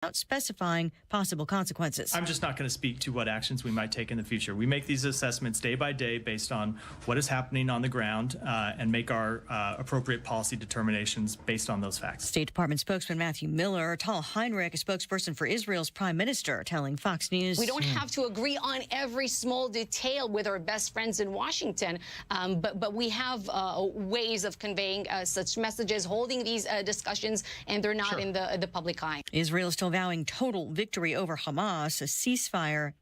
without specifying possible consequences. I'm just not going to speak to what actions we might take in the future. We make these assessments day by day based on what is happening on the ground and make our appropriate policy determinations based on those facts. State Department spokesman Matthew Miller, Tal Heinrich, a spokesperson for Israel's prime minister, telling Fox News, "We don't have to agree on every small detail with our best friends in Washington, but we have ways of conveying such messages, holding these discussions, and they're not in the public eye." Israel is still vowing total victory over Hamas, as ceasefire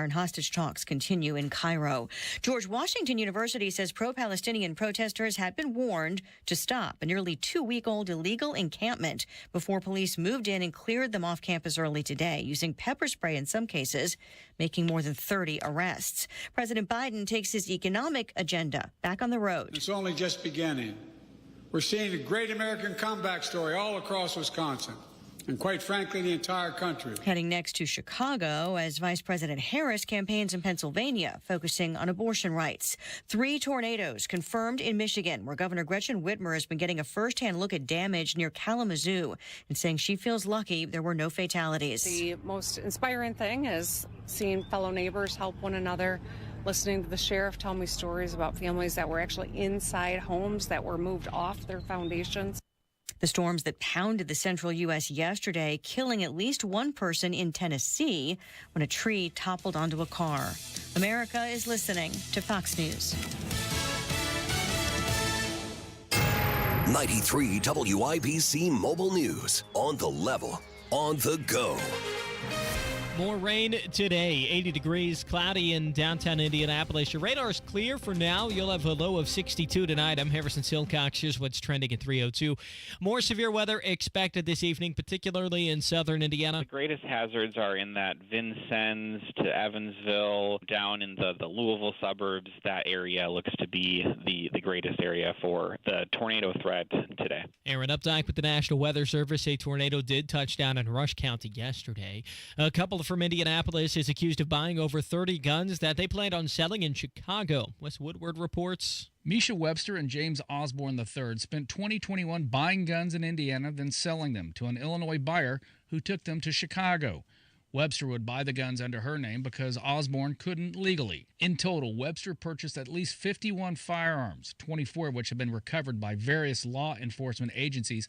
and hostage talks continue in Cairo. George Washington University says pro-Palestinian protesters had been warned to stop a nearly 2-week-old illegal encampment before police moved in and cleared them off campus early today, using pepper spray in some cases, making more than 30 arrests. President Biden takes his economic agenda back on the road. It's only just beginning. We're seeing a great American comeback story all across Wisconsin, and quite frankly, the entire country. Heading next to Chicago as Vice President Harris campaigns in Pennsylvania, focusing on abortion rights. 3 tornadoes confirmed in Michigan, where Governor Gretchen Whitmer has been getting a firsthand look at damage near Kalamazoo and saying she feels lucky there were no fatalities. The most inspiring thing is seeing fellow neighbors help one another, listening to the sheriff tell me stories about families that were actually inside homes that were moved off their foundations. The storms that pounded the central U.S. yesterday, killing at least one person in Tennessee when a tree toppled onto a car. America is listening to Fox News. 93 WIBC Mobile News. On the level, on the go. More rain today, 80 degrees, cloudy in downtown Indianapolis. Your radar's clear for now. You'll have a low of 62 tonight. I'm Harrison Silcox. Here's what's trending at 3:02. More severe weather expected this evening, particularly in southern Indiana. The greatest hazards are in that Vincennes to Evansville, down in the Louisville suburbs. That area looks to be the greatest area for the tornado threat today. Aaron Updike with the National Weather Service. A tornado did touch down in Rush County yesterday. A couple from Indianapolis is accused of buying over 30 guns that they planned on selling in Chicago. Wes Woodward reports. Misha Webster and James Osborne III spent 2021 buying guns in Indiana, then selling them to an Illinois buyer who took them to Chicago. Webster would buy the guns under her name because Osborne couldn't legally. In total, Webster purchased at least 51 firearms, 24 of which have been recovered by various law enforcement agencies.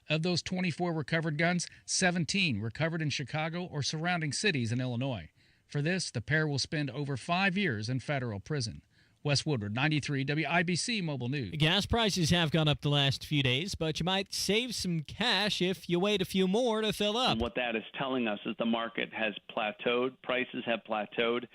Of those 24 recovered guns, 17 recovered in Chicago or surrounding cities in Illinois. For this, the pair will spend over 5 years in federal prison. Wes Woodward, 93 WIBC Mobile News. Gas prices have gone up the last few days, but you might save some cash if you wait a few more to fill up. And what that is telling us is the market has plateaued, prices have plateaued,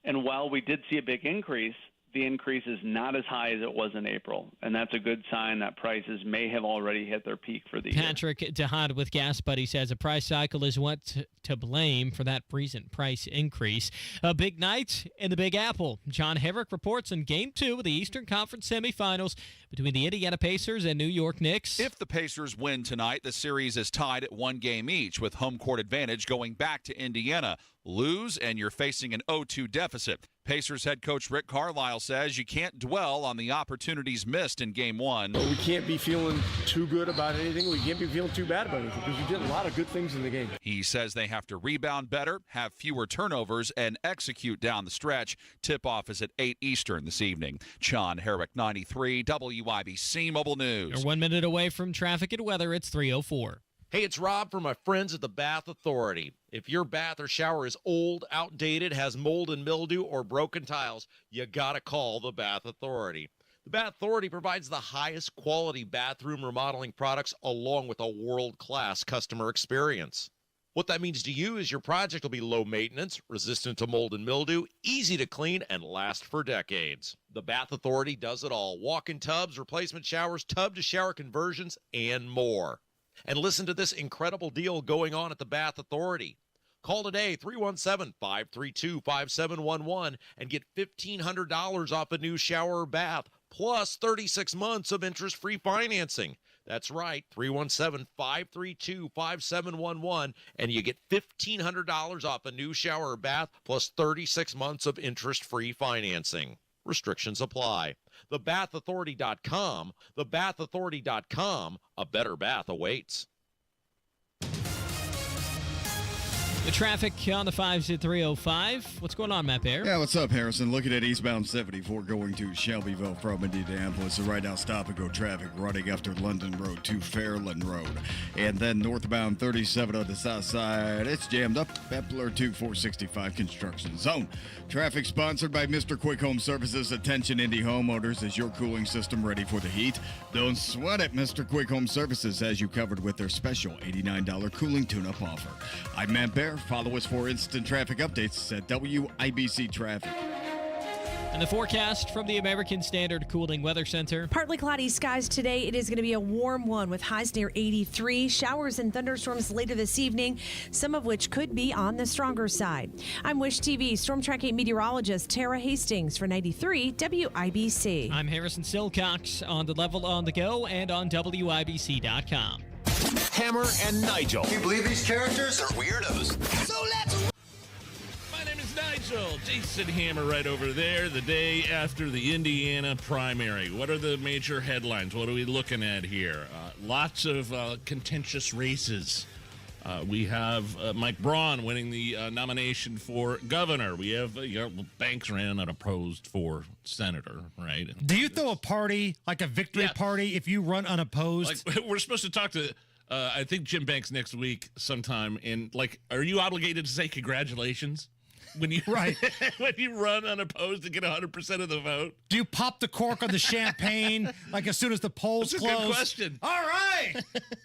and while we did see a big increase, the increase is not as high as it was in April, and that's a good sign that prices may have already hit their peak for the year. Patrick DeHaan with Gas Buddy says a price cycle is what to blame for that recent price increase. A big night in the Big Apple. John Herrick reports on Game 2 of the Eastern Conference semifinals between the Indiana Pacers and New York Knicks. If the Pacers win tonight, the series is tied at 1 game each, with home court advantage going back to Indiana. Lose, and you're facing an 0-2 deficit. Pacers head coach Rick Carlisle says you can't dwell on the opportunities missed in Game 1. We can't be feeling too good about anything. We can't be feeling too bad about anything because we did a lot of good things in the game. He says they have to rebound better, have fewer turnovers, and execute down the stretch. Tip-off is at 8 Eastern this evening. John Herrick, 93 WIBC Mobile News. You're 1 minute away from traffic and weather. It's 3:04. Hey, it's Rob from my friends at the Bath Authority. If your bath or shower is old, outdated, has mold and mildew, or broken tiles, you gotta call the Bath Authority. The Bath Authority provides the highest quality bathroom remodeling products along with a world-class customer experience. What that means to you is your project will be low maintenance, resistant to mold and mildew, easy to clean, and last for decades. The Bath Authority does it all. Walk-in tubs, replacement showers, tub-to-shower conversions, and more. And listen to this incredible deal going on at the Bath Authority. Call today, 317-532-5711, and get $1,500 off a new shower or bath, plus 36 months of interest-free financing. That's right, 317-532-5711, and you get $1,500 off a new shower or bath, plus 36 months of interest-free financing. Restrictions apply. TheBathAuthority.com. TheBathAuthority.com. A better bath awaits. The traffic on the 5s at 305. What's going on, Matt Bear? Yeah, what's up, Harrison? Looking at eastbound 74 going to Shelbyville from Indianapolis. So right now, stop-and-go traffic running after London Road to Fairland Road. And then northbound 37 on the south side, it's jammed up. Epler to 465 construction zone. Traffic sponsored by Mr. Quick Home Services. Attention, Indy homeowners. Is your cooling system ready for the heat? Don't sweat it. Mr. Quick Home Services has you covered with their special $89 cooling tune-up offer. I'm Matt Bear. Follow us for instant traffic updates at WIBC Traffic. And the forecast from the American Standard Cooling Weather Center. Partly cloudy skies today. It is going to be a warm one with highs near 83. Showers and thunderstorms later this evening, some of which could be on the stronger side. I'm Wish TV Storm Tracking meteorologist Tara Hastings for 93 WIBC. I'm Harrison Silcox on the level on the go and on WIBC.com. Hammer and Nigel. Can you believe these characters are weirdos? So let's... My name is Nigel. Jason Hammer right over there. The day after the Indiana primary. What are the major headlines? What are we looking at here? Lots of contentious races. We have Mike Braun winning the nomination for governor. We have Banks ran unopposed for senator, right? Do you throw a party, like a victory party, if you run unopposed? Like, we're supposed to talk to, I think, Jim Banks next week sometime. And, like, are you obligated to say congratulations? When you when you run unopposed to get 100% of the vote? Do you pop the cork on the champagne like as soon as the polls That's close? a good question. All right,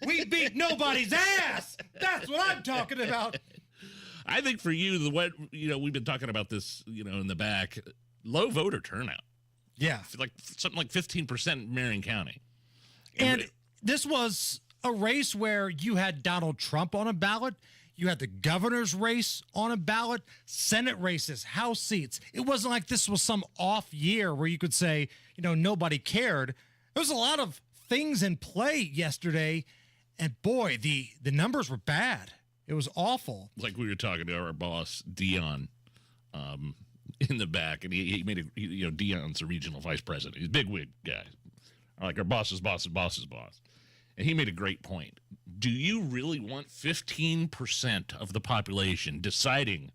we beat nobody's ass. That's what I'm talking about. I think for you, we've been talking about this, in the back, low voter turnout. Yeah, like something like 15% in Marion County. And this was a race where you had Donald Trump on a ballot. You had the governor's race on a ballot, Senate races, House seats. It wasn't like this was some off year where you could say, nobody cared. There was a lot of things in play yesterday, and boy, the numbers were bad. It was awful. Like we were talking to our boss, Dion, in the back, and he made Dion's a regional vice president. He's a big wig guy. Like our boss's boss's boss's boss. And he made a great point. Do you really want 15% of the population deciding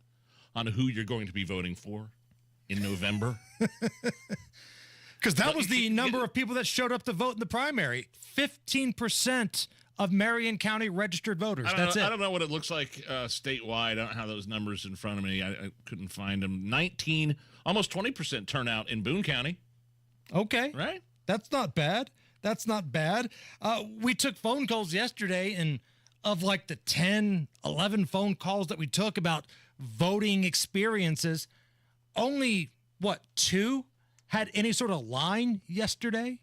on who you're going to be voting for in November? Because that was the number of people that showed up to vote in the primary. 15% of Marion County registered voters. That's it. I don't know what it looks like statewide. I don't have those numbers in front of me. I couldn't find them. Almost 20% turnout in Boone County. Okay. Right? That's not bad. That's not bad. We took phone calls yesterday, and of like the 10, 11 phone calls that we took about voting experiences, only, 2 had any sort of line yesterday?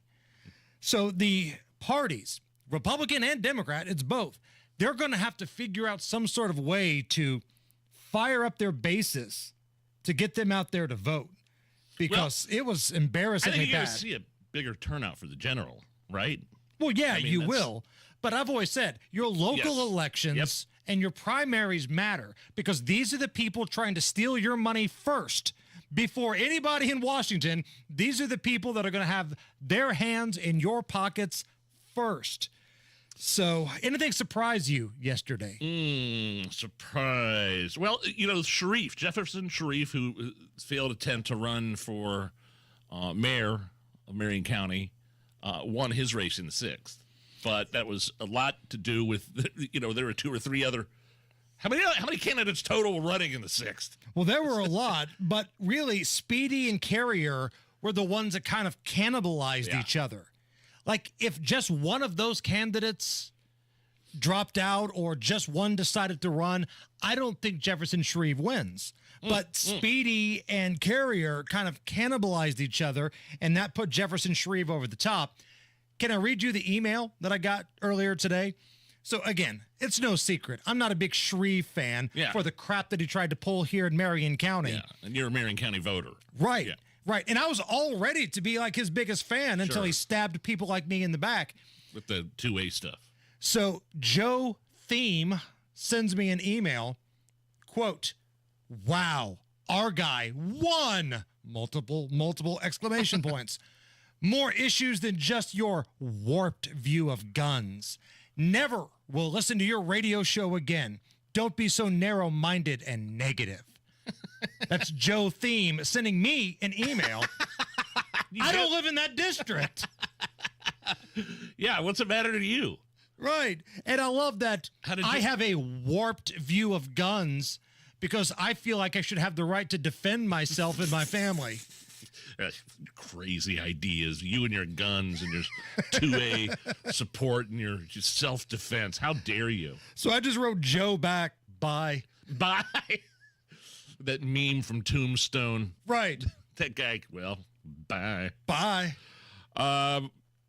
So the parties, Republican and Democrat, it's both, they're going to have to figure out some sort of way to fire up their bases to get them out there to vote, because it was embarrassingly bad. I think you're bad. going to see a bigger turnout for the general. Right? Well, yeah, you will. But I've always said your local elections and your primaries matter, because these are the people trying to steal your money first. Before anybody in Washington, these are the people that are going to have their hands in your pockets first. So, anything surprise you yesterday? Surprise. Well, Jefferson Sharif, who failed attempt to run for mayor of Marion County, won his race in the 6th, but that was a lot to do with, there were 2 or 3 other. How many candidates total were running in the 6th? Well, there were a lot, but really, Speedy and Carrier were the ones that kind of cannibalized each other. Like, if just one of those candidates dropped out or just one decided to run, I don't think Jefferson Shreve wins. But Speedy and Carrier kind of cannibalized each other, and that put Jefferson Shreve over the top. Can I read you the email that I got earlier today? So, again, it's no secret. I'm not a big Shreve fan for the crap that he tried to pull here in Marion County. Yeah, and you're a Marion County voter. Right, right. And I was all ready to be like his biggest fan until he stabbed people like me in the back. With the 2A stuff. So, Joe Theme sends me an email, quote, "Wow, our guy won!" Multiple exclamation points. "More issues than just your warped view of guns. Never will listen to your radio show again. don't be so narrow-minded and negative. That's Joe Thiem sending me an email. I don't live in that district. Yeah, what's the matter to you? Right. And I love that I have a warped view of guns because I feel like I should have the right to defend myself and my family. Crazy ideas. You and your guns and your 2A support and your self-defense. How dare you? So I just wrote Joe back, bye. Bye. That meme from Tombstone. Right. That guy, well, bye. Bye.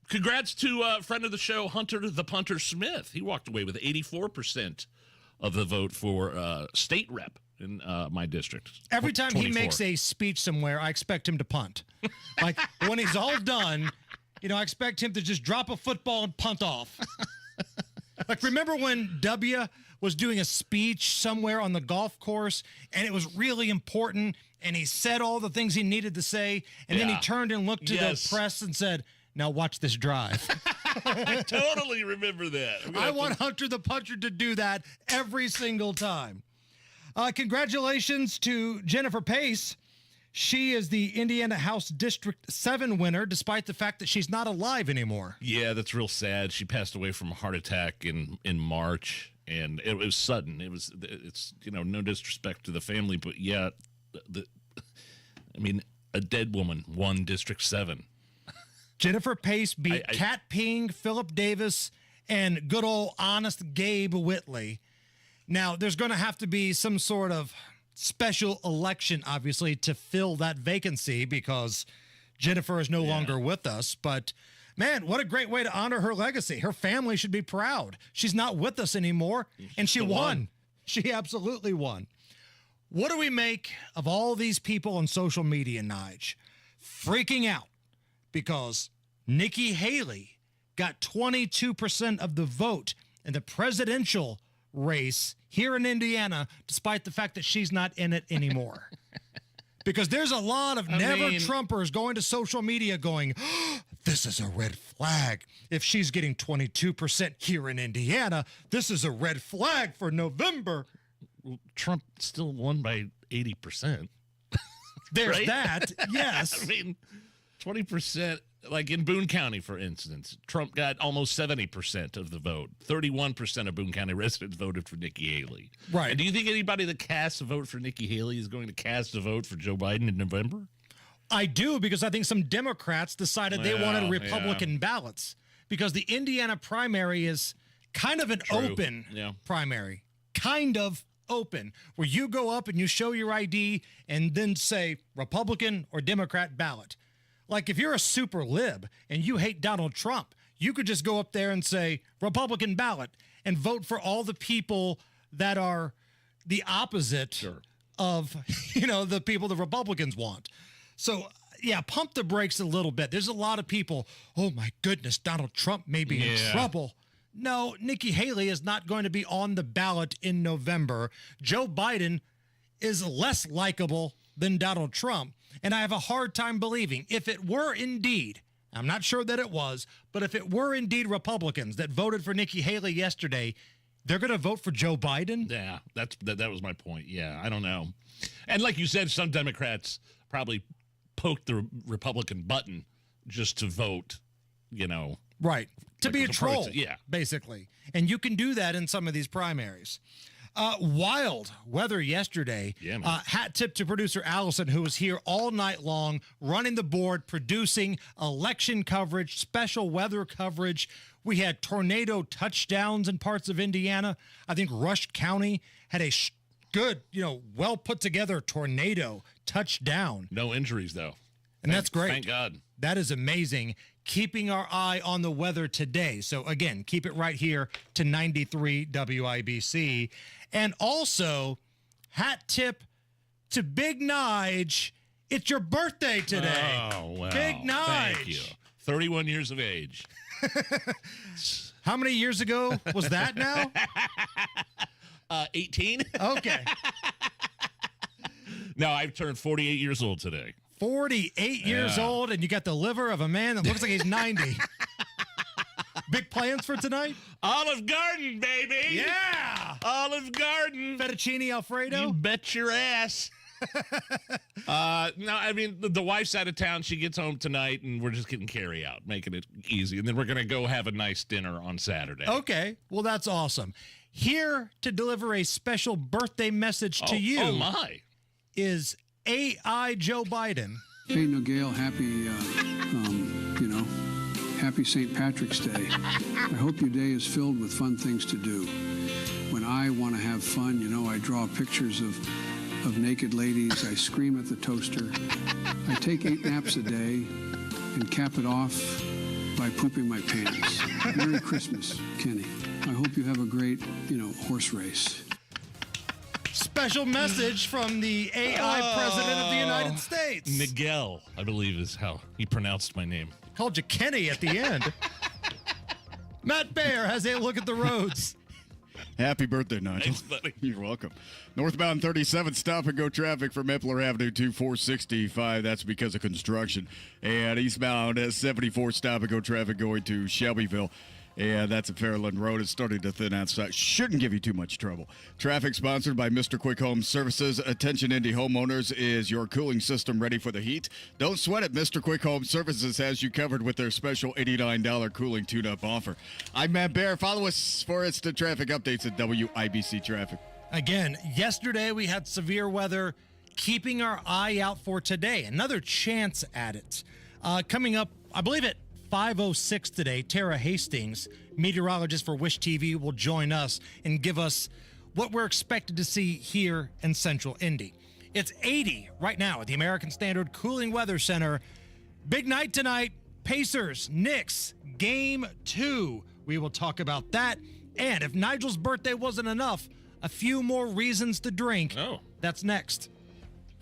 Congrats to a friend of the show, Hunter the Punter Smith. He walked away with 84% of the vote for state rep in my district. Every time 24. he makes a speech somewhere, I expect him to punt. Like, when he's all done, I expect him to just drop a football and punt off. Like, remember when W was doing a speech somewhere on the golf course, and it was really important, and he said all the things he needed to say, and then he turned and looked to the press and said, now watch this drive. I totally remember that. I want Hunter the Puncher to do that every single time. Congratulations to Jennifer Pace. She is the Indiana House District 7 winner, despite the fact that she's not alive anymore. Yeah, that's real sad. She passed away from a heart attack in March, and it was sudden. It's no disrespect to the family, but yeah, a dead woman won District 7. Jennifer Pace beat Kat Ping, Philip Davis, and good old honest Gabe Whitley. Now, there's going to have to be some sort of special election, obviously, to fill that vacancy because Jennifer is no longer with us. But, man, what a great way to honor her legacy. Her family should be proud. She's not with us anymore, and she won. She absolutely won. What do we make of all these people on social media, Nige, freaking out because Nikki Haley got 22% of the vote in the presidential race here in Indiana, despite the fact that she's not in it anymore? Because there's a lot of never-Trumpers going to social media going, oh, this is a red flag. If she's getting 22% here in Indiana, this is a red flag for November. Well, Trump still won by 80%. There's right? that, yes. 20%, like in Boone County, for instance, Trump got almost 70% of the vote. 31% of Boone County residents voted for Nikki Haley. Right. And do you think anybody that casts a vote for Nikki Haley is going to cast a vote for Joe Biden in November? I do, because I think some Democrats decided they wanted Republican ballots, because the Indiana primary is kind of an open primary. Kind of open, where you go up and you show your ID and then say Republican or Democrat ballot. Like, if you're a super lib and you hate Donald Trump, you could just go up there and say Republican ballot and vote for all the people that are the opposite of, the people the Republicans want. So, yeah, pump the brakes a little bit. There's a lot of people, oh my goodness, Donald Trump may be in trouble. No, Nikki Haley is not going to be on the ballot in November. Joe Biden is less likable than Donald Trump. And I have a hard time believing, if it were indeed, I'm not sure that it was, but if it were indeed Republicans that voted for Nikki Haley yesterday, they're going to vote for Joe Biden? Yeah, that was my point. Yeah, I don't know. And like you said, some Democrats probably poked the Republican button just to vote, Right. To like be a troll, yeah, basically. And you can do that in some of these primaries. Wild weather yesterday. Yeah, man. Hat tip to producer Allison, who was here all night long, running the board, producing election coverage, special weather coverage. We had tornado touchdowns in parts of Indiana. I think Rush County had a good, well put together tornado touchdown. No injuries, though. And that's great. Thank God. That is amazing. Keeping our eye on the weather today. So, again, keep it right here to 93 WIBC. And also, hat tip to Big Nige. It's your birthday today. Oh, wow. Big Nige. Thank you. 31 years of age. How many years ago was that now? 18. Okay. No, I've turned 48 years old today. 48 years old, and you got the liver of a man that looks like he's 90. Big plans for tonight? Olive Garden, baby. Yeah. Olive Garden. Fettuccine Alfredo? You bet your ass. No, I mean, the wife's out of town. She gets home tonight, and we're just getting carry out, making it easy. And then we're going to go have a nice dinner on Saturday. Okay. Well, that's awesome. Here to deliver a special birthday message to you is AI Joe Biden. Hey, Nigel, happy St. Patrick's Day. I hope your day is filled with fun things to do. When I want to have fun, I draw pictures of naked ladies. I scream at the toaster. I take 8 naps a day and cap it off by pooping my pants. Merry Christmas, Kenny. I hope you have a great, horse race. Special message from the AI President of the United States. Nigel, I believe is how he pronounced my name. Called you Kenny at the end. Matt Baer has a look at the roads. Happy birthday, Nigel. Thanks, buddy. You're welcome. Northbound 37 stop and go traffic from Epler Avenue to 465. That's because of construction. And eastbound 74 stop and go traffic going to Shelbyville. And that's at Fairland Road. It's starting to thin outside. Shouldn't give you too much trouble. Traffic sponsored by Mr. Quick Home Services. Attention, Indy homeowners. Is your cooling system ready for the heat? Don't sweat it. Mr. Quick Home Services has you covered with their special $89 cooling tune-up offer. I'm Matt Baer. Follow us for instant traffic updates at WIBC Traffic. Again, yesterday we had severe weather. Keeping our eye out for today. Another chance at it. Coming up, I believe at 5:06 today, Tara Hastings, meteorologist for Wish TV, will join us and give us what we're expected to see here in Central Indy. It's 80 right now at the American Standard Cooling Weather Center. Big night tonight. Pacers, Knicks, Game 2. We will talk about that. And if Nigel's birthday wasn't enough, a few more reasons to drink. Oh. That's next.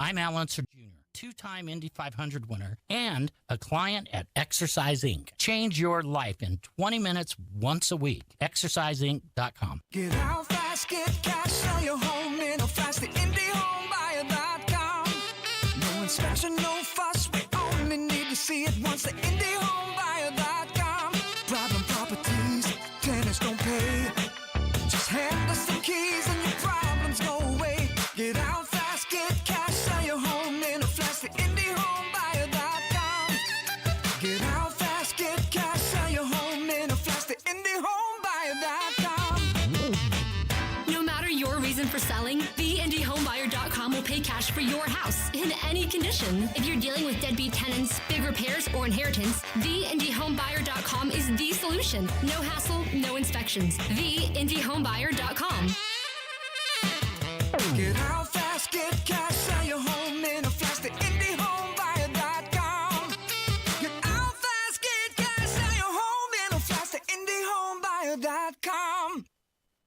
I'm Alan Sir Jr., two-time Indy 500 winner and a client at Exercise Inc. Change your life in 20 minutes once a week. ExerciseInc.com. Get out fast, get cash, sell your home in a flash. The IndyHomebuyer.com. No inspection, no fuss. We only need to see it once. The IndyHomebuyer.com. Problem properties, tenants don't pay. Just hand us some keys and your problems go away. Get out fast, get cash, sell your home in a flash. The IndyHomebuyer.com. Get out fast, get cash, sell your home in a flash. The IndyHomebuyer.com. No matter your reason for selling, TheIndyHomebuyer.com will pay cash for your house in any condition. If you're dealing with deadbeat tenants, big repairs, or inheritance, TheIndyHomebuyer.com is the solution. No hassle, no inspections. TheIndyHomebuyer.com. Get out fast, get cash, sell your home in a flash. The IndyHomebuyer.com. Get out fast, get cash, sell your home in a flash. The IndyHomebuyer.com.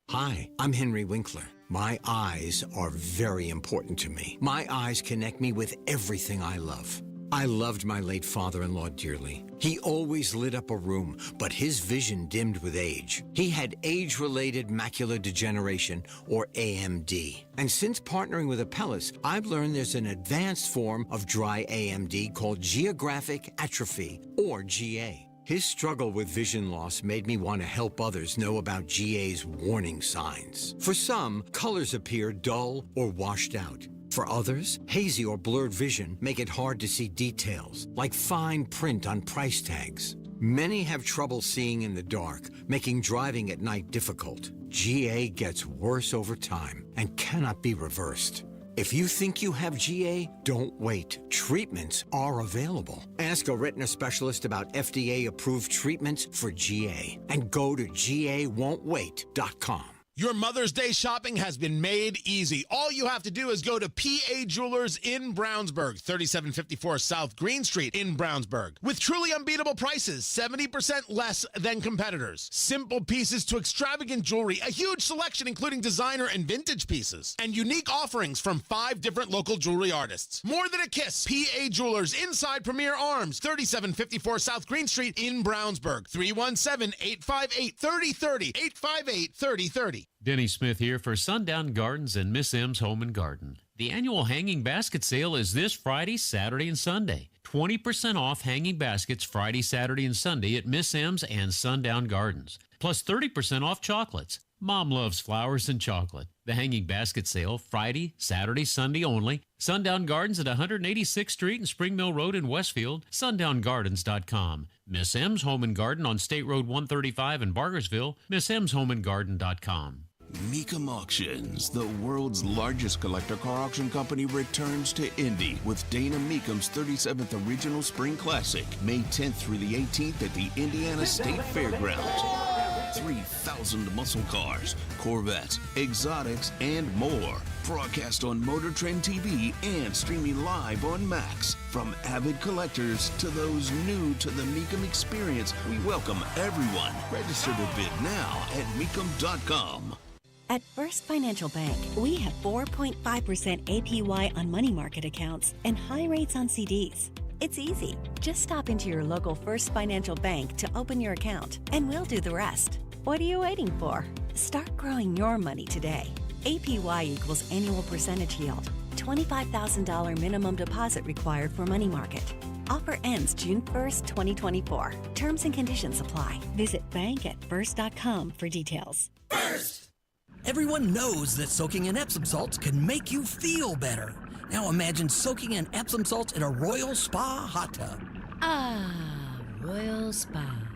Hi, I'm Henry Winkler. My eyes are very important to me. My eyes connect me with everything I love. I loved my late father-in-law dearly. He always lit up a room, but his vision dimmed with age. He had age-related macular degeneration, or AMD. And since partnering with Apellis, I've learned there's an advanced form of dry AMD called geographic atrophy, or GA. His struggle with vision loss made me want to help others know about GA's warning signs. For some, colors appear dull or washed out. For others, hazy or blurred vision make it hard to see details, like fine print on price tags. Many have trouble seeing in the dark, making driving at night difficult. GA gets worse over time and cannot be reversed. If you think you have GA, don't wait. Treatments are available. Ask a retina specialist about FDA-approved treatments for GA and go to GAWon'tWait.com. Your Mother's Day shopping has been made easy. All you have to do is go to PA Jewelers in Brownsburg, 3754 South Green Street in Brownsburg. With truly unbeatable prices, 70% less than competitors. Simple pieces to extravagant jewelry, a huge selection including designer and vintage pieces, and unique offerings from 5 different local jewelry artists. More than a kiss, PA Jewelers inside Premier Arms, 3754 South Green Street in Brownsburg, 317-858-3030, 858-3030. Denny Smith here for Sundown Gardens and Miss M's Home and Garden. The annual hanging basket sale is this Friday, Saturday, and Sunday. 20% off hanging baskets Friday, Saturday, and Sunday at Miss M's and Sundown Gardens. Plus 30% off chocolates. Mom loves flowers and chocolate. The hanging basket sale, Friday, Saturday, Sunday only. Sundown Gardens at 186th Street and Spring Mill Road in Westfield. SundownGardens.com. Miss M's Home and Garden on State Road 135 in Bargersville. MissM'sHomeandGarden.com. Mecum Auctions, the world's largest collector car auction company, returns to Indy with Dana Mecum's 37th Original Spring Classic, May 10th through the 18th at the Indiana State Fairgrounds. 3,000 muscle cars, Corvettes, exotics, and more. Broadcast on Motor Trend TV and streaming live on Max. From avid collectors to those new to the Mecum experience, we welcome everyone. Register to bid now at Mecum.com. At First Financial Bank, we have 4.5% APY on money market accounts and high rates on CDs. It's easy. Just stop into your local First Financial Bank to open your account, and we'll do the rest. What are you waiting for? Start growing your money today. APY equals annual percentage yield. $25,000 minimum deposit required for money market. Offer ends June 1st, 2024. Terms and conditions apply. Visit bank@first.com for details. First! Everyone knows that soaking in Epsom salts can make you feel better. Now imagine soaking in Epsom salts in a Royal Spa hot tub. Ah, Royal Spa.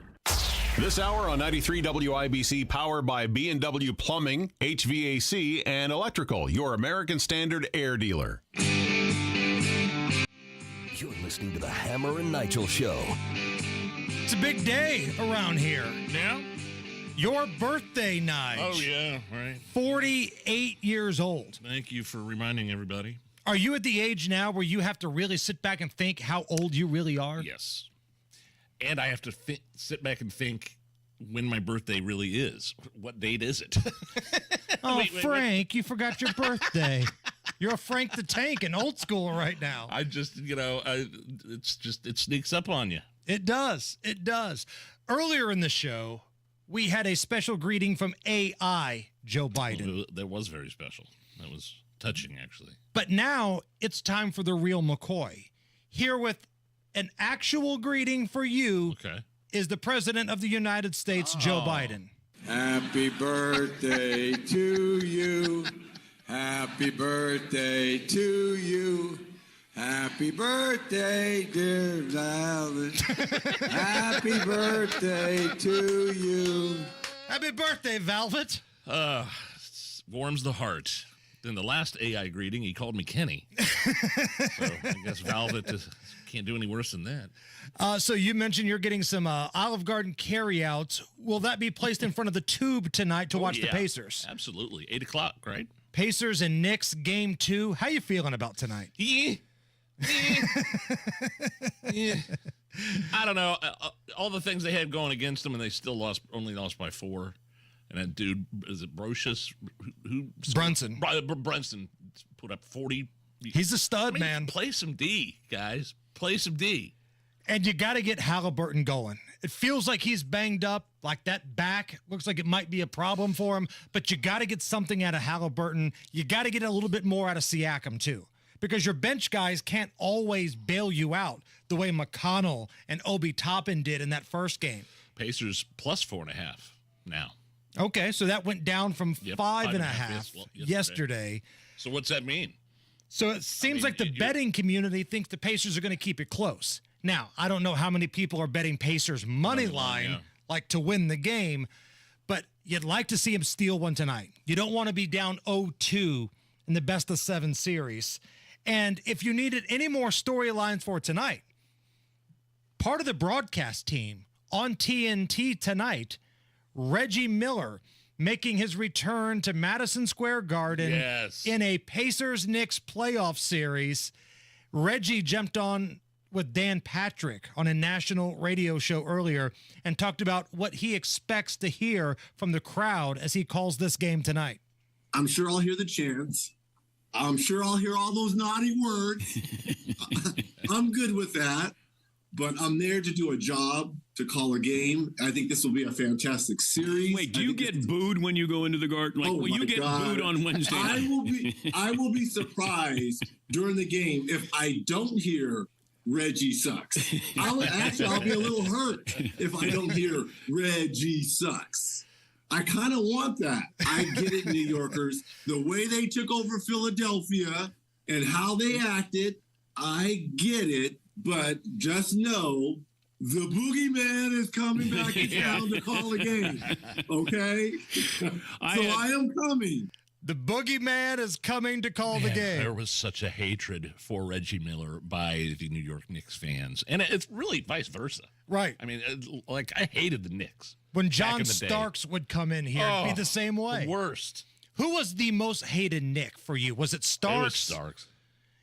This hour on 93 WIBC, powered by B&W Plumbing, HVAC, and Electrical, your American Standard air dealer. You're listening to the Hammer and Nigel Show. It's a big day around here. Yeah? Your birthday, Nige. Oh, yeah, right. 48 years old. Thank you for reminding everybody. Are you at the age now where you have to really sit back and think how old you really are? Yes. And I have to sit back and think when my birthday really is. What date is it? Oh, Frank, you forgot your birthday. You're a Frank the Tank in old school right now. I just, it sneaks up on you. It does. It does. Earlier in the show, we had a special greeting from AI Joe Biden. That was very special. That was touching, actually. But now it's time for the real McCoy. Here with an actual greeting for you is the President of the United States, Joe Biden. Happy birthday to you. Happy birthday to you. Happy birthday, dear Violet. Happy birthday to you. Happy birthday, Velvet. Warms the heart. In the last AI greeting, he called me Kenny. So I guess Velvet can't do any worse than that. So you mentioned you're getting some Olive Garden carryouts. Will that be placed in front of the tube tonight to watch the Pacers? Absolutely. 8 o'clock, right? Pacers and Knicks, game 2. How you feeling about tonight? I don't know. All the things they had going against them, and they still only lost by 4. And that dude, is it Brocious? Brunson. Brunson put up 40. He's a stud, man. Play some D, guys. Play some D. And you got to get Halliburton going. It feels like he's banged up, like that back looks like it might be a problem for him, but you got to get something out of Halliburton. You got to get a little bit more out of Siakam, too, because your bench guys can't always bail you out the way McConnell and Obi Toppin did in that first game. Pacers plus 4.5 now. Okay, so that went down from 5.5 yesterday. So what's that mean? So it seems like the betting community thinks the Pacers are going to keep it close. Now, I don't know how many people are betting Pacers money line, like to win the game, but you'd like to see them steal one tonight. You don't want to be down 0-2 in the best of 7 series. And if you needed any more storylines for tonight, part of the broadcast team on TNT tonight, Reggie Miller, making his return to Madison Square Garden in a Pacers-Knicks playoff series. Reggie jumped on with Dan Patrick on a national radio show earlier and talked about what he expects to hear from the crowd as he calls this game tonight. I'm sure I'll hear the chants. I'm sure I'll hear all those naughty words. I'm good with that, but I'm there to do a job, to call a game. I think this will be a fantastic series. Wait, do you get booed when you go into the Garden? Like, will you get booed on Wednesday night? I will be surprised during the game if I don't hear Reggie sucks. I'll be a little hurt if I don't hear Reggie sucks. I kind of want that. I get it, New Yorkers. The way they took over Philadelphia and how they acted, I get it. But just know the boogeyman is coming back in town to call a game. Okay? I am coming. The boogeyman is coming to call the game. There was such a hatred for Reggie Miller by the New York Knicks fans. And it's really vice versa. Right. I mean, like, I hated the Knicks. When John Starks would come in here, it'd be the same way. The worst. Who was the most hated Knick for you? Was it Starks? It was Starks.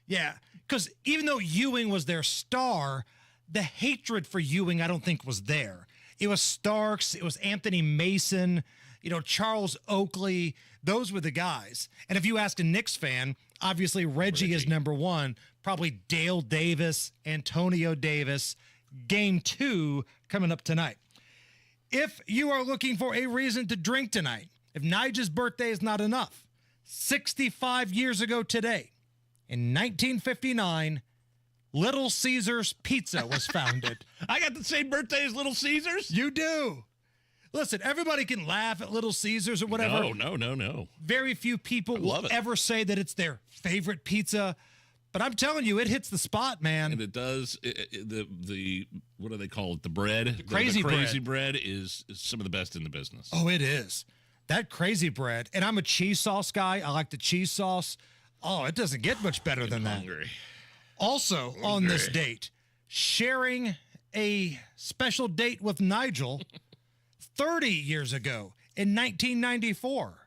Yeah, because even though Ewing was their star, the hatred for Ewing I don't think was there. It was Starks. It was Anthony Mason. Charles Oakley. Those were the guys. And if you ask a Knicks fan, obviously Reggie is number one. Probably Dale Davis, Antonio Davis. Game 2 coming up tonight. If you are looking for a reason to drink tonight, if Nigel's birthday is not enough, 65 years ago today, in 1959, Little Caesars Pizza was founded. I got the same birthday as Little Caesars? You do. Listen, everybody can laugh at Little Caesars or whatever. No. Very few people will ever say that it's their favorite pizza. But I'm telling you, it hits the spot, man. And it does. The what do they call it? The bread. The crazy bread is some of the best in the business. Oh, it is. That crazy bread. And I'm a cheese sauce guy. I like the cheese sauce. Oh, it doesn't get much better than that. Also, on this date, sharing a special date with Nigel 30 years ago in 1994,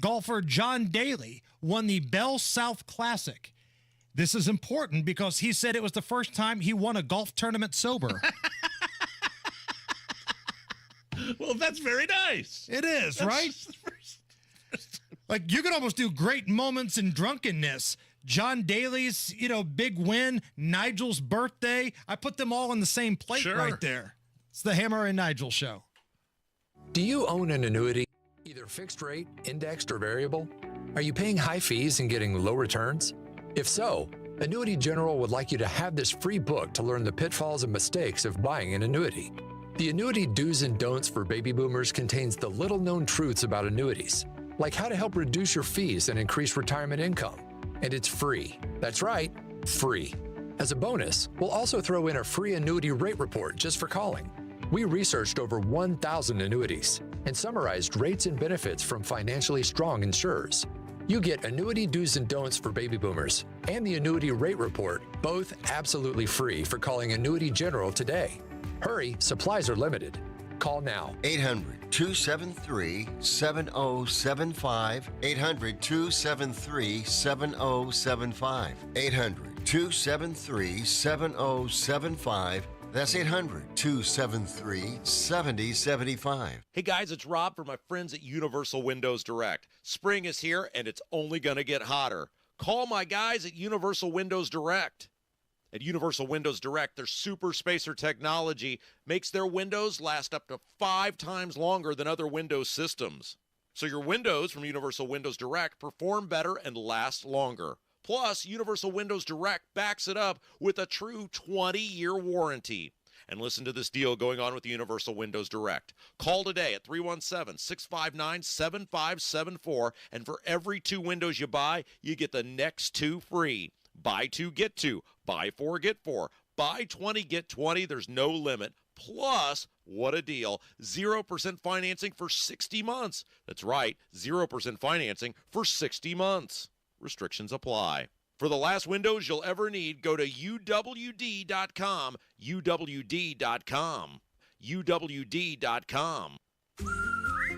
golfer John Daly won the Bell South Classic. This is important because he said it was the first time he won a golf tournament sober. Well, that's very nice. It is, right? Like, you could almost do great moments in drunkenness. John Daly's, big win, Nigel's birthday. I put them all on the same plate right there. It's the Hammer and Nigel show. Do you own an annuity, either fixed rate, indexed, or variable? Are you paying high fees and getting low returns? If so, Annuity General would like you to have this free book to learn the pitfalls and mistakes of buying an annuity. The Annuity Do's and Don'ts for Baby Boomers contains the little-known truths about annuities, like how to help reduce your fees and increase retirement income. And it's free. That's right, free. As a bonus, we'll also throw in a free annuity rate report just for calling. We researched over 1,000 annuities and summarized rates and benefits from financially strong insurers. You get Annuity Do's and Don'ts for Baby Boomers and the Annuity Rate Report, both absolutely free for calling Annuity General today. Hurry, supplies are limited. Call now. 800-273-7075. 800-273-7075. 800-273-7075. That's 800-273-7075. Hey guys, it's Rob from my friends at Universal Windows Direct. Spring is here and it's only going to get hotter. Call my guys at Universal Windows Direct. At Universal Windows Direct, their super spacer technology makes their windows last up to 5 times longer than other Windows systems. So your windows from Universal Windows Direct perform better and last longer. Plus, Universal Windows Direct backs it up with a true 20-year warranty. And listen to this deal going on with Universal Windows Direct. Call today at 317-659-7574, and for every 2 windows you buy, you get the next 2 free. Buy 2, get 2. Buy 4, get 4. Buy 20, get 20. There's no limit. Plus, what a deal, 0% financing for 60 months. That's right, 0% financing for 60 months. Restrictions apply. For the last windows you'll ever need, go to UWD.com. UWD.com. UWD.com.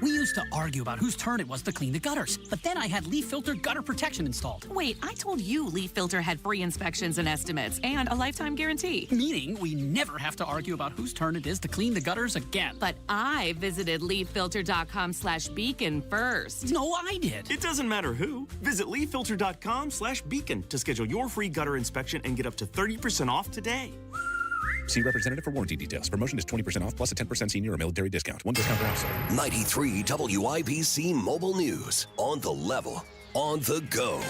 We used to argue about whose turn it was to clean the gutters, but then I had Leaf Filter gutter protection installed. Wait, I told you Leaf Filter had free inspections and estimates and a lifetime guarantee. Meaning we never have to argue about whose turn it is to clean the gutters again. But I visited leaffilter.com/beacon first. No, I did. It doesn't matter who. Visit leaffilter.com/beacon to schedule your free gutter inspection and get up to 30% off today. See representative for warranty details. Promotion is 20% off plus a 10% senior or military discount. One discount per household. 93 WIBC Mobile News. On the level. On the go.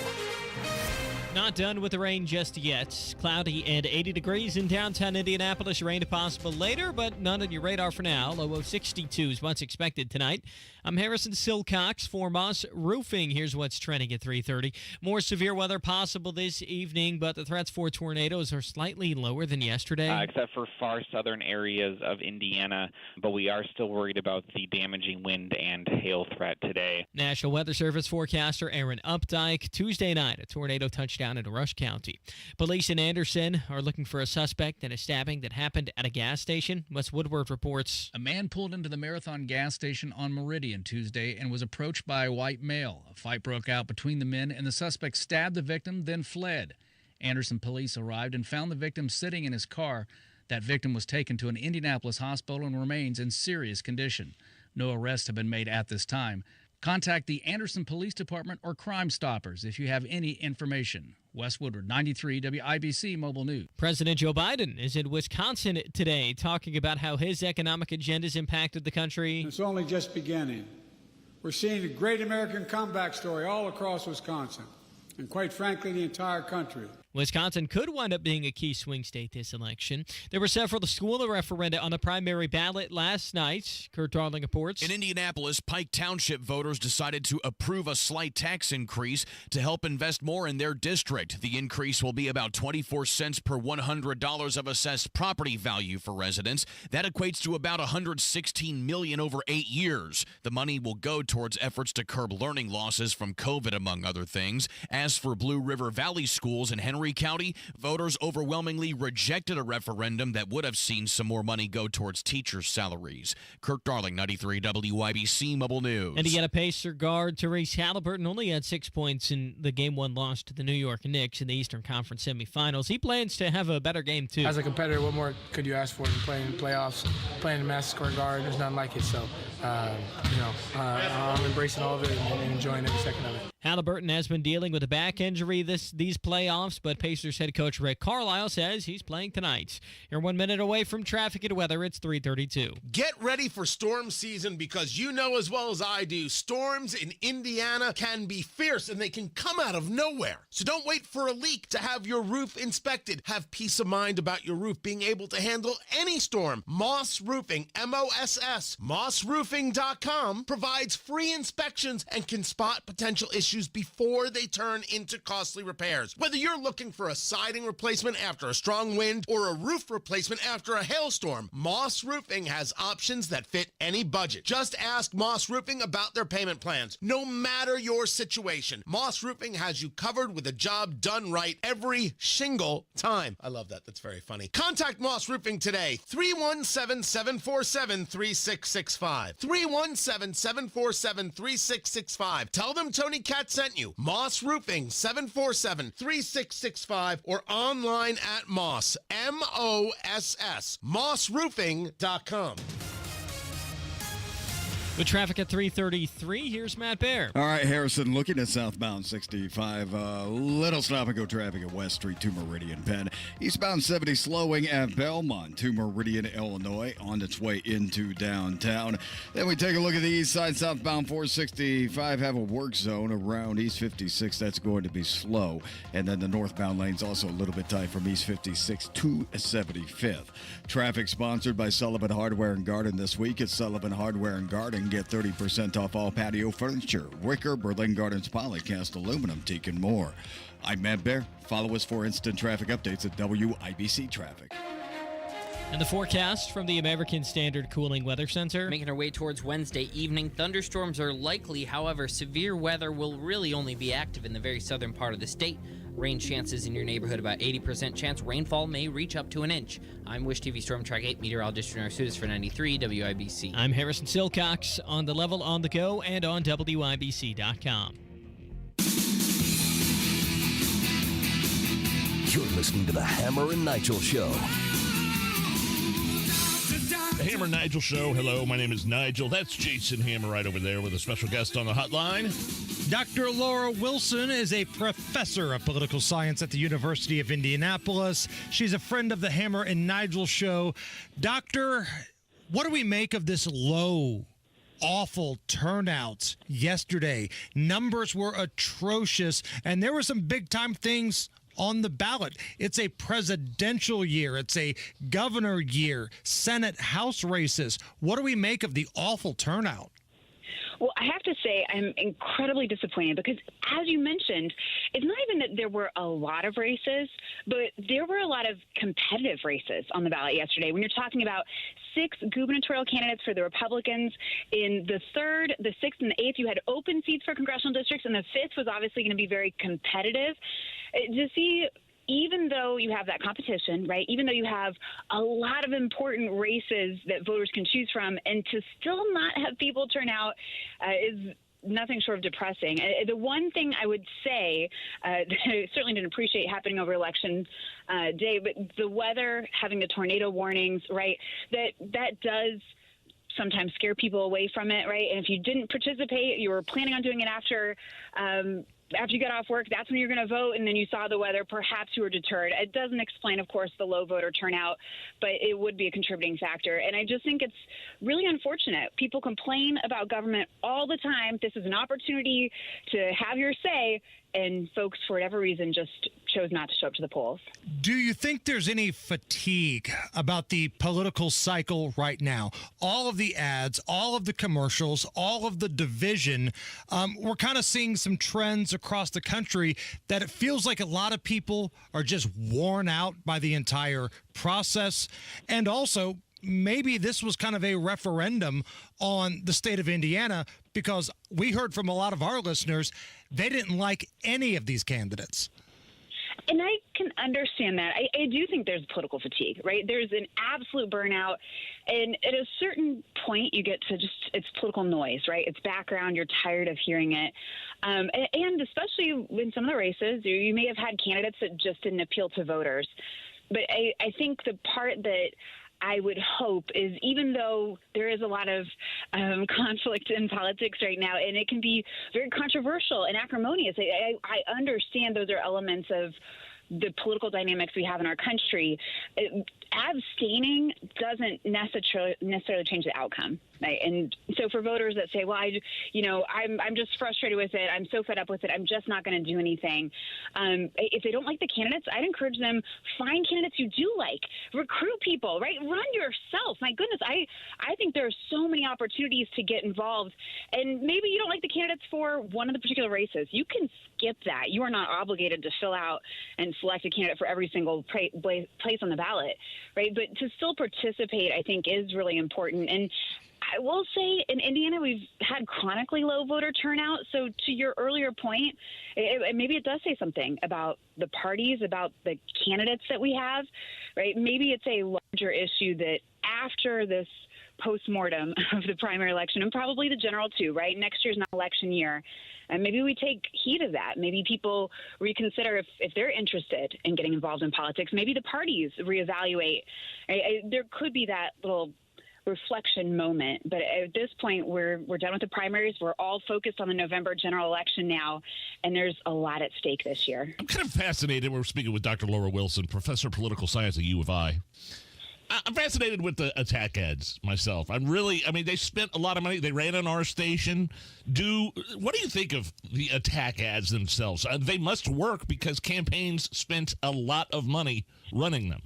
Not done with the rain just yet. Cloudy and 80 degrees in downtown Indianapolis. Rain possible later, but none on your radar for now. Low of 62 is what's expected tonight. I'm Harrison Silcox for Moss Roofing. Here's what's trending at 3:30. More severe weather possible this evening, but the threats for tornadoes are slightly lower than yesterday. Except for far southern areas of Indiana, but we are still worried about the damaging wind and hail threat today. National Weather Service forecaster Aaron Updike. Tuesday night, a tornado touched down in Rush County. Police in Anderson are looking for a suspect in a stabbing that happened at a gas station. Wes Woodward reports. A man pulled into the Marathon gas station on Meridian Tuesday and was approached by a white male. A fight broke out between the men, and the suspect stabbed the victim, then fled. Anderson police arrived and found the victim sitting in his car. That victim was taken to an Indianapolis hospital and remains in serious condition. No arrests have been made at this time. Contact the Anderson Police Department or Crime Stoppers if you have any information. Wes Woodward, 93 WIBC Mobile News. President Joe Biden is in Wisconsin today talking about how his economic agenda has impacted the country. It's only just beginning. We're seeing a great American comeback story all across Wisconsin, and quite frankly, the entire country. Wisconsin could wind up being a key swing state this election. There were several school referenda on the primary ballot last night. Kurt Darling reports. In Indianapolis, Pike Township voters decided to approve a slight tax increase to help invest more in their district. The increase will be about 24 cents per $100 of assessed property value for residents. That equates to about $116 million over 8 years. The money will go towards efforts to curb learning losses from COVID, among other things. As for Blue River Valley schools in Henry County, voters overwhelmingly rejected a referendum that would have seen some more money go towards teachers' salaries. Kirk Darling, 93 WIBC Mobile News. Indiana Pacer guard Therese Halliburton only had 6 points in the Game 1 loss to the New York Knicks in the Eastern Conference semifinals. He plans to have a better game, too. As a competitor, what more could you ask for than playing in the playoffs, playing a master score guard? There's nothing like it. So, I'm embracing all of it and enjoying every second of it. Halliburton has been dealing with a back injury these playoffs, but Pacers head coach Rick Carlisle says he's playing tonight. You're 1 minute away from traffic and weather. It's 3:32. Get ready for storm season, because you know as well as I do, storms in Indiana can be fierce and they can come out of nowhere. So don't wait for a leak to have your roof inspected. Have peace of mind about your roof being able to handle any storm. Moss Roofing, MOSS, mossroofing.com provides free inspections and can spot potential issues before they turn into costly repairs. Whether you're looking for a siding replacement after a strong wind or a roof replacement after a hailstorm, Moss Roofing has options that fit any budget. Just ask Moss Roofing about their payment plans. No matter your situation, Moss Roofing has you covered with a job done right every single time. I love that. That's very funny. Contact Moss Roofing today. 317-747-3665. 317-747-3665. Tell them Tony Cat sent you. Moss Roofing, 747-3665, or online at Moss, MOSS, mossroofing.com. With traffic at 3:33, here's Matt Bear. All right, Harrison, looking at southbound 65, little stop-and-go traffic at West Street to Meridian Penn. Eastbound 70 slowing at Belmont to Meridian, Illinois, on its way into downtown. Then we take a look at the east side, southbound 465, have a work zone around East 56. That's going to be slow. And then the northbound lane's also a little bit tight from East 56 to 75th. Traffic sponsored by Sullivan Hardware and Garden this week. At Sullivan Hardware and Garden, get 30% off all patio furniture, wicker, Berlin Gardens, polycast aluminum, teak, and more. I'm Matt Bear. Follow us for instant traffic updates at WIBC Traffic. And the forecast from the American Standard Cooling Weather Center. Making our way towards Wednesday evening, thunderstorms are likely. However, severe weather will really only be active in the very southern part of the state. Rain chances in your neighborhood, about 80% chance. Rainfall may reach up to an inch. I'm Wish TV Storm Track 8 meteorologist Renard Sudas for 93 WIBC. I'm Harrison Silcox, on the level, on the go, and on WIBC.com. You're listening to the Hammer and Nigel Show. The Hammer and Nigel Show. Hello, my name is Nigel. That's Jason Hammer right over there with a special guest on the hotline. Dr. Laura Wilson is a professor of political science at the University of Indianapolis. She's a friend of the Hammer and Nigel Show. Doctor, what do we make of this low awful turnout yesterday. Numbers were atrocious, and there were some big-time things on the ballot. It's a presidential year. It's a governor year, Senate, House races. What do we make of the awful turnout? Well, I have to say I'm incredibly disappointed because, as you mentioned, it's not even that there were a lot of races, but there were a lot of competitive races on the ballot yesterday. When you're talking about 6 gubernatorial candidates for the Republicans, in the 3rd, the 6th, and the 8th, you had open seats for congressional districts, and the 5th was obviously going to be very competitive. To see, even though you have that competition, right, even though you have a lot of important races that voters can choose from, and to still not have people turn out is nothing short of depressing. The one thing I would say that I certainly didn't appreciate happening over election day, but the weather, having the tornado warnings, right, that does sometimes scare people away from it, right? And if you didn't participate, you were planning on doing it after you got off work, that's when you're going to vote, and then you saw the weather, perhaps you were deterred. It doesn't explain, of course, the low voter turnout, but it would be a contributing factor. And I just think it's really unfortunate. People complain about government all the time. This is an opportunity to have your say, and folks, for whatever reason, just chose not to show up to the polls. Do you think there's any fatigue about the political cycle right now? All of the ads, all of the commercials, all of the division, we're kind of seeing some trends across the country that it feels like a lot of people are just worn out by the entire process. And also, maybe this was kind of a referendum on the state of Indiana, because we heard from a lot of our listeners, they didn't like any of these candidates. And I can understand that. I do think there's political fatigue, right? There's an absolute burnout. And at a certain point, you get to it's political noise, right? It's background. You're tired of hearing it. And especially in some of the races, you may have had candidates that just didn't appeal to voters. But I think the part that I would hope is, even though there is a lot of conflict in politics right now, and it can be very controversial and acrimonious, I understand those are elements of the political dynamics we have in our country. Abstaining doesn't necessarily change the outcome, right? And so for voters that say, well, I'm just frustrated with it, I'm so fed up with it, I'm just not going to do anything. If they don't like the candidates, I'd encourage them, find candidates you do like, recruit people, right? Run yourself. My goodness, I think there are so many opportunities to get involved. And maybe you don't like the candidates for one of the particular races. You can skip that. You are not obligated to fill out and select a candidate for every single place on the ballot, right? But to still participate, I think, is really important. And I will say, in Indiana, we've had chronically low voter turnout. So to your earlier point, maybe it does say something about the parties, about the candidates that we have, right? Maybe it's a larger issue that after this post-mortem of the primary election, and probably the general too, right? Next year's not election year. And maybe we take heed of that. Maybe people reconsider if they're interested in getting involved in politics. Maybe the parties reevaluate. There could be that little reflection moment. But at this point, we're done with the primaries. We're all focused on the November general election now, and there's a lot at stake this year. I'm kind of fascinated. We're speaking with Dr. Laura Wilson, professor of political science at U of I. I'm fascinated with the attack ads myself. They spent a lot of money. They ran on our station. What do you think of the attack ads themselves? They must work because campaigns spent a lot of money running them.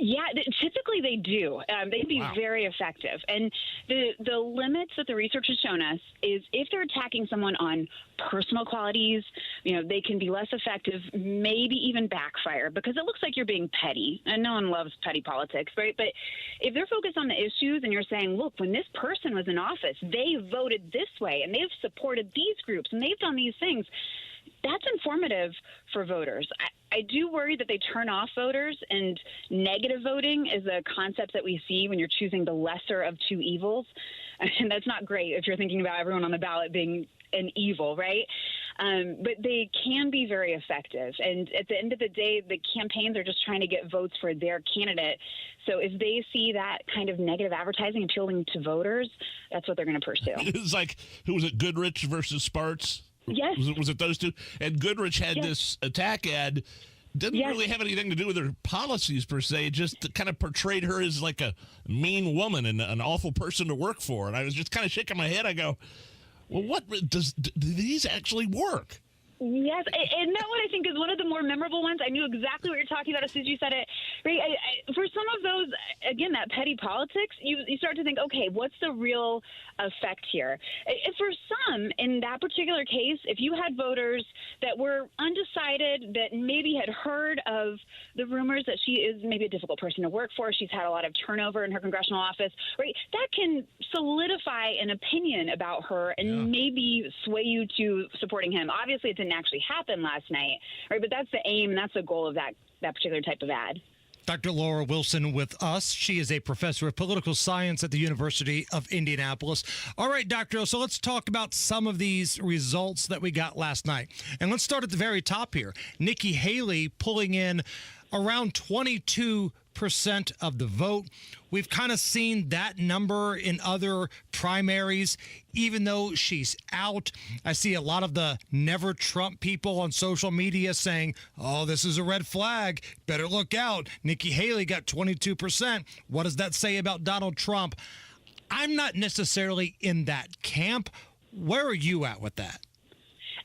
Yeah, typically they do. They can be very effective. And the limits that the research has shown us is if they're attacking someone on personal qualities, they can be less effective, maybe even backfire, because it looks like you're being petty. And no one loves petty politics, right? But if they're focused on the issues and you're saying, look, when this person was in office, they voted this way and they've supported these groups and they've done these things, that's informative for voters. I do worry that they turn off voters, and negative voting is a concept that we see when you're choosing the lesser of two evils. And that's not great if you're thinking about everyone on the ballot being an evil, right? But they can be very effective. And at the end of the day, the campaigns are just trying to get votes for their candidate. So if they see that kind of negative advertising appealing to voters, that's what they're going to pursue. It's like, who was it, Goodrich versus Sparks? Yes. Was it those two? And Goodrich had this attack ad didn't really have anything to do with her policies per se. Just kind of portrayed her as like a mean woman and an awful person to work for. And I was just kind of shaking my head. I go, well, do these actually work? Yes, and that one I think is one of the more memorable ones. I knew exactly what you're talking about as soon as you said it. Right? For some of those, again, that petty politics, you start to think, okay, what's the real effect here? For some, in that particular case, if you had voters that were undecided, that maybe had heard of the rumors that she is maybe a difficult person to work for, she's had a lot of turnover in her congressional office, right? That can solidify an opinion about her and maybe sway you to supporting him. Obviously, it didn't actually happen last night, right? But that's the aim and that's the goal of that particular type of ad. Dr. Laura Wilson with us. She is a professor of political science at the University of Indianapolis. All right, Dr. O, so let's talk about some of these results that we got last night. And let's start at the very top here. Nikki Haley pulling in around 22% of the vote. We've kind of seen that number in other primaries, even though she's out. I see a lot of the Never Trump people on social media saying, oh, this is a red flag. Better look out. Nikki Haley got 22%. What does that say about Donald Trump? I'm not necessarily in that camp. Where are you at with that?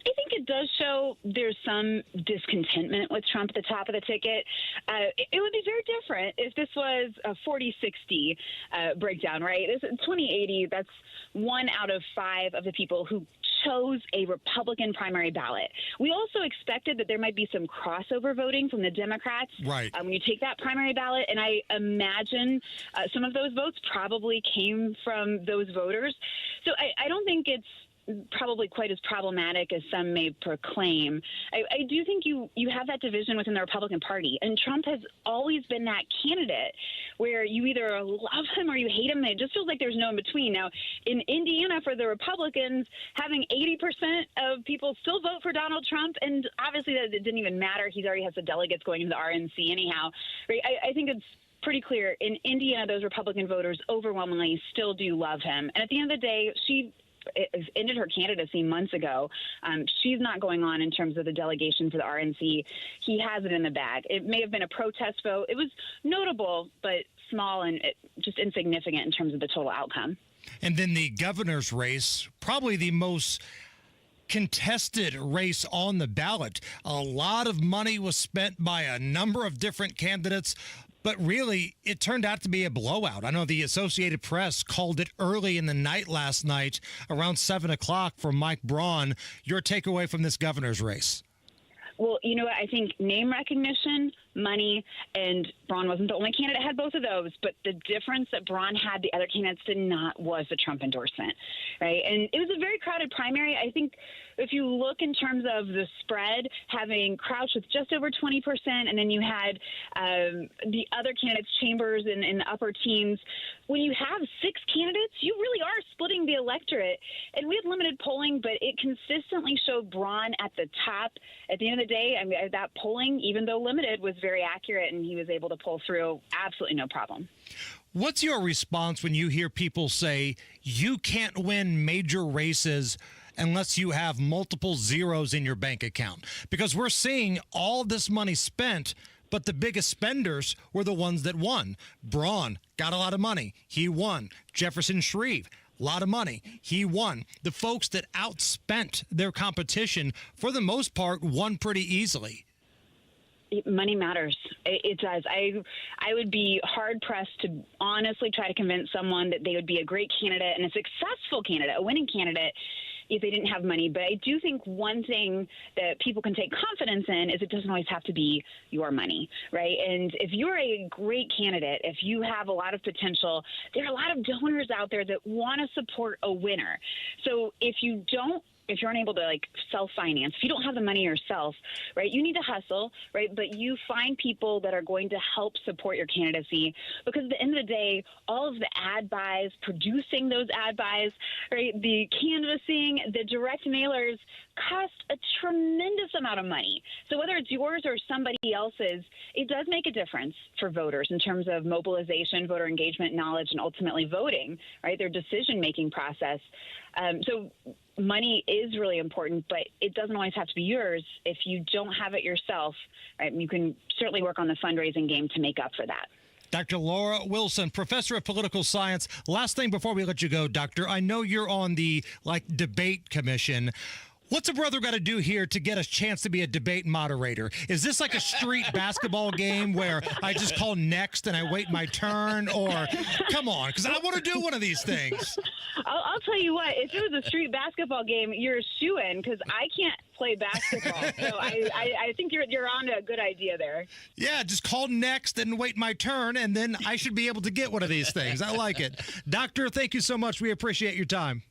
I think it does show there's some discontentment with Trump at the top of the ticket. It would be very different if this was a 40-60 breakdown, right? This 2080, that's 1 out of 5 of the people who chose a Republican primary ballot. We also expected that there might be some crossover voting from the Democrats when you take that primary ballot, and I imagine some of those votes probably came from those voters. So I don't think it's probably quite as problematic as some may proclaim. I do think you have that division within the Republican Party, and Trump has always been that candidate where you either love him or you hate him, and it just feels like there's no in between. Now, in Indiana, for the Republicans, having 80% of people still vote for Donald Trump, and obviously that it didn't even matter. He already has the delegates going into the RNC anyhow. Right? I think it's pretty clear. In Indiana, those Republican voters overwhelmingly still do love him. And at the end of the day, she ended her candidacy months ago. She's not going on in terms of the delegation for the RNC. He has it in the bag. It may have been a protest vote. It was notable, but small and just insignificant in terms of the total outcome. And then the governor's race, probably the most contested race on the ballot. A lot of money was spent by a number of different candidates. But really, it turned out to be a blowout. I know the Associated Press called it early in the night last night, around 7 o'clock for Mike Braun. Your takeaway from this governor's race? Well, you know what? I think name recognition, money, and Braun wasn't the only candidate that had both of those, but the difference that Braun had, the other candidates did not, was the Trump endorsement, right? And it was a very crowded primary. I think if you look in terms of the spread, having Crouch with just over 20%, and then you had the other candidates, Chambers in the upper teens, when you have 6 candidates, you really are splitting the electorate. And we had limited polling, but it consistently showed Braun at the top. At the end of the day, I mean, that polling, even though limited, was very accurate, and he was able to pull through absolutely no problem. What's your response when you hear people say you can't win major races unless you have multiple zeros in your bank account? Because we're seeing all this money spent, but the biggest spenders were the ones that won. Braun got a lot of money. He won. Jefferson Shreve, a lot of money. He won. The folks that outspent their competition, for the most part, won pretty easily. Money matters. It does. I would be hard-pressed to honestly try to convince someone that they would be a great candidate and a successful candidate, a winning candidate, if they didn't have money. But I do think one thing that people can take confidence in is it doesn't always have to be your money, right? And if you're a great candidate, if you have a lot of potential, there are a lot of donors out there that want to support a winner. So if you're unable to self-finance, if you don't have the money yourself, right, you need to hustle, right? But you find people that are going to help support your candidacy, because at the end of the day, all of the ad buys, producing those ad buys, right, the canvassing, the direct mailers cost a tremendous amount of money. So whether it's yours or somebody else's, it does make a difference for voters in terms of mobilization, voter engagement, knowledge, and ultimately voting, right, their decision-making process. So money is really important, but it doesn't always have to be yours. If you don't have it yourself, right, you can certainly work on the fundraising game to make up for that. Dr. Laura Wilson, professor of political science. Last thing before we let you go, Doctor, I know you're on the debate commission. What's a brother got to do here to get a chance to be a debate moderator? Is this like a street basketball game where I just call next and I wait my turn? Or, come on, because I want to do one of these things. I'll tell you what, if it was a street basketball game, you're a shoo-in because I can't play basketball. So I think you're on to a good idea there. Yeah, just call next and wait my turn, and then I should be able to get one of these things. I like it. Doctor, thank you so much. We appreciate your time.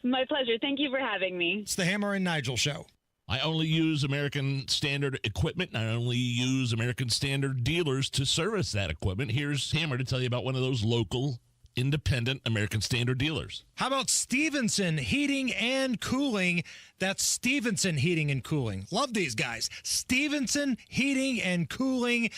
My pleasure. Thank you for having me. It's the Hammer and Nigel Show. I only use American Standard equipment, and I only use American Standard dealers to service that equipment. Here's Hammer to tell you about one of those local, independent American Standard dealers. How about Stevenson Heating and Cooling? That's Stevenson Heating and Cooling. Love these guys. Stevenson Heating and Cooling.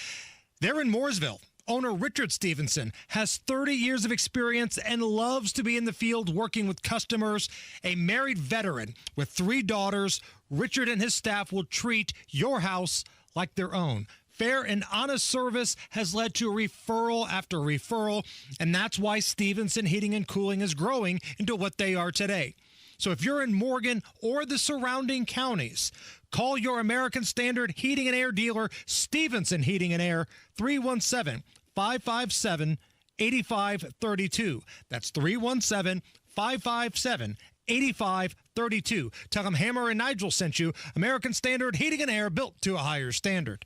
They're in Mooresville. Owner Richard Stevenson has 30 years of experience and loves to be in the field working with customers. A married veteran with 3 daughters, Richard and his staff will treat your house like their own. Fair and honest service has led to referral after referral, and that's why Stevenson Heating and Cooling is growing into what they are today. So if you're in Morgan or the surrounding counties, call your American Standard Heating and Air dealer, Stevenson Heating and Air, 317-557-8532. That's 317-557-8532. Tell them Hammer and Nigel sent you. American Standard Heating and Air, built to a higher standard.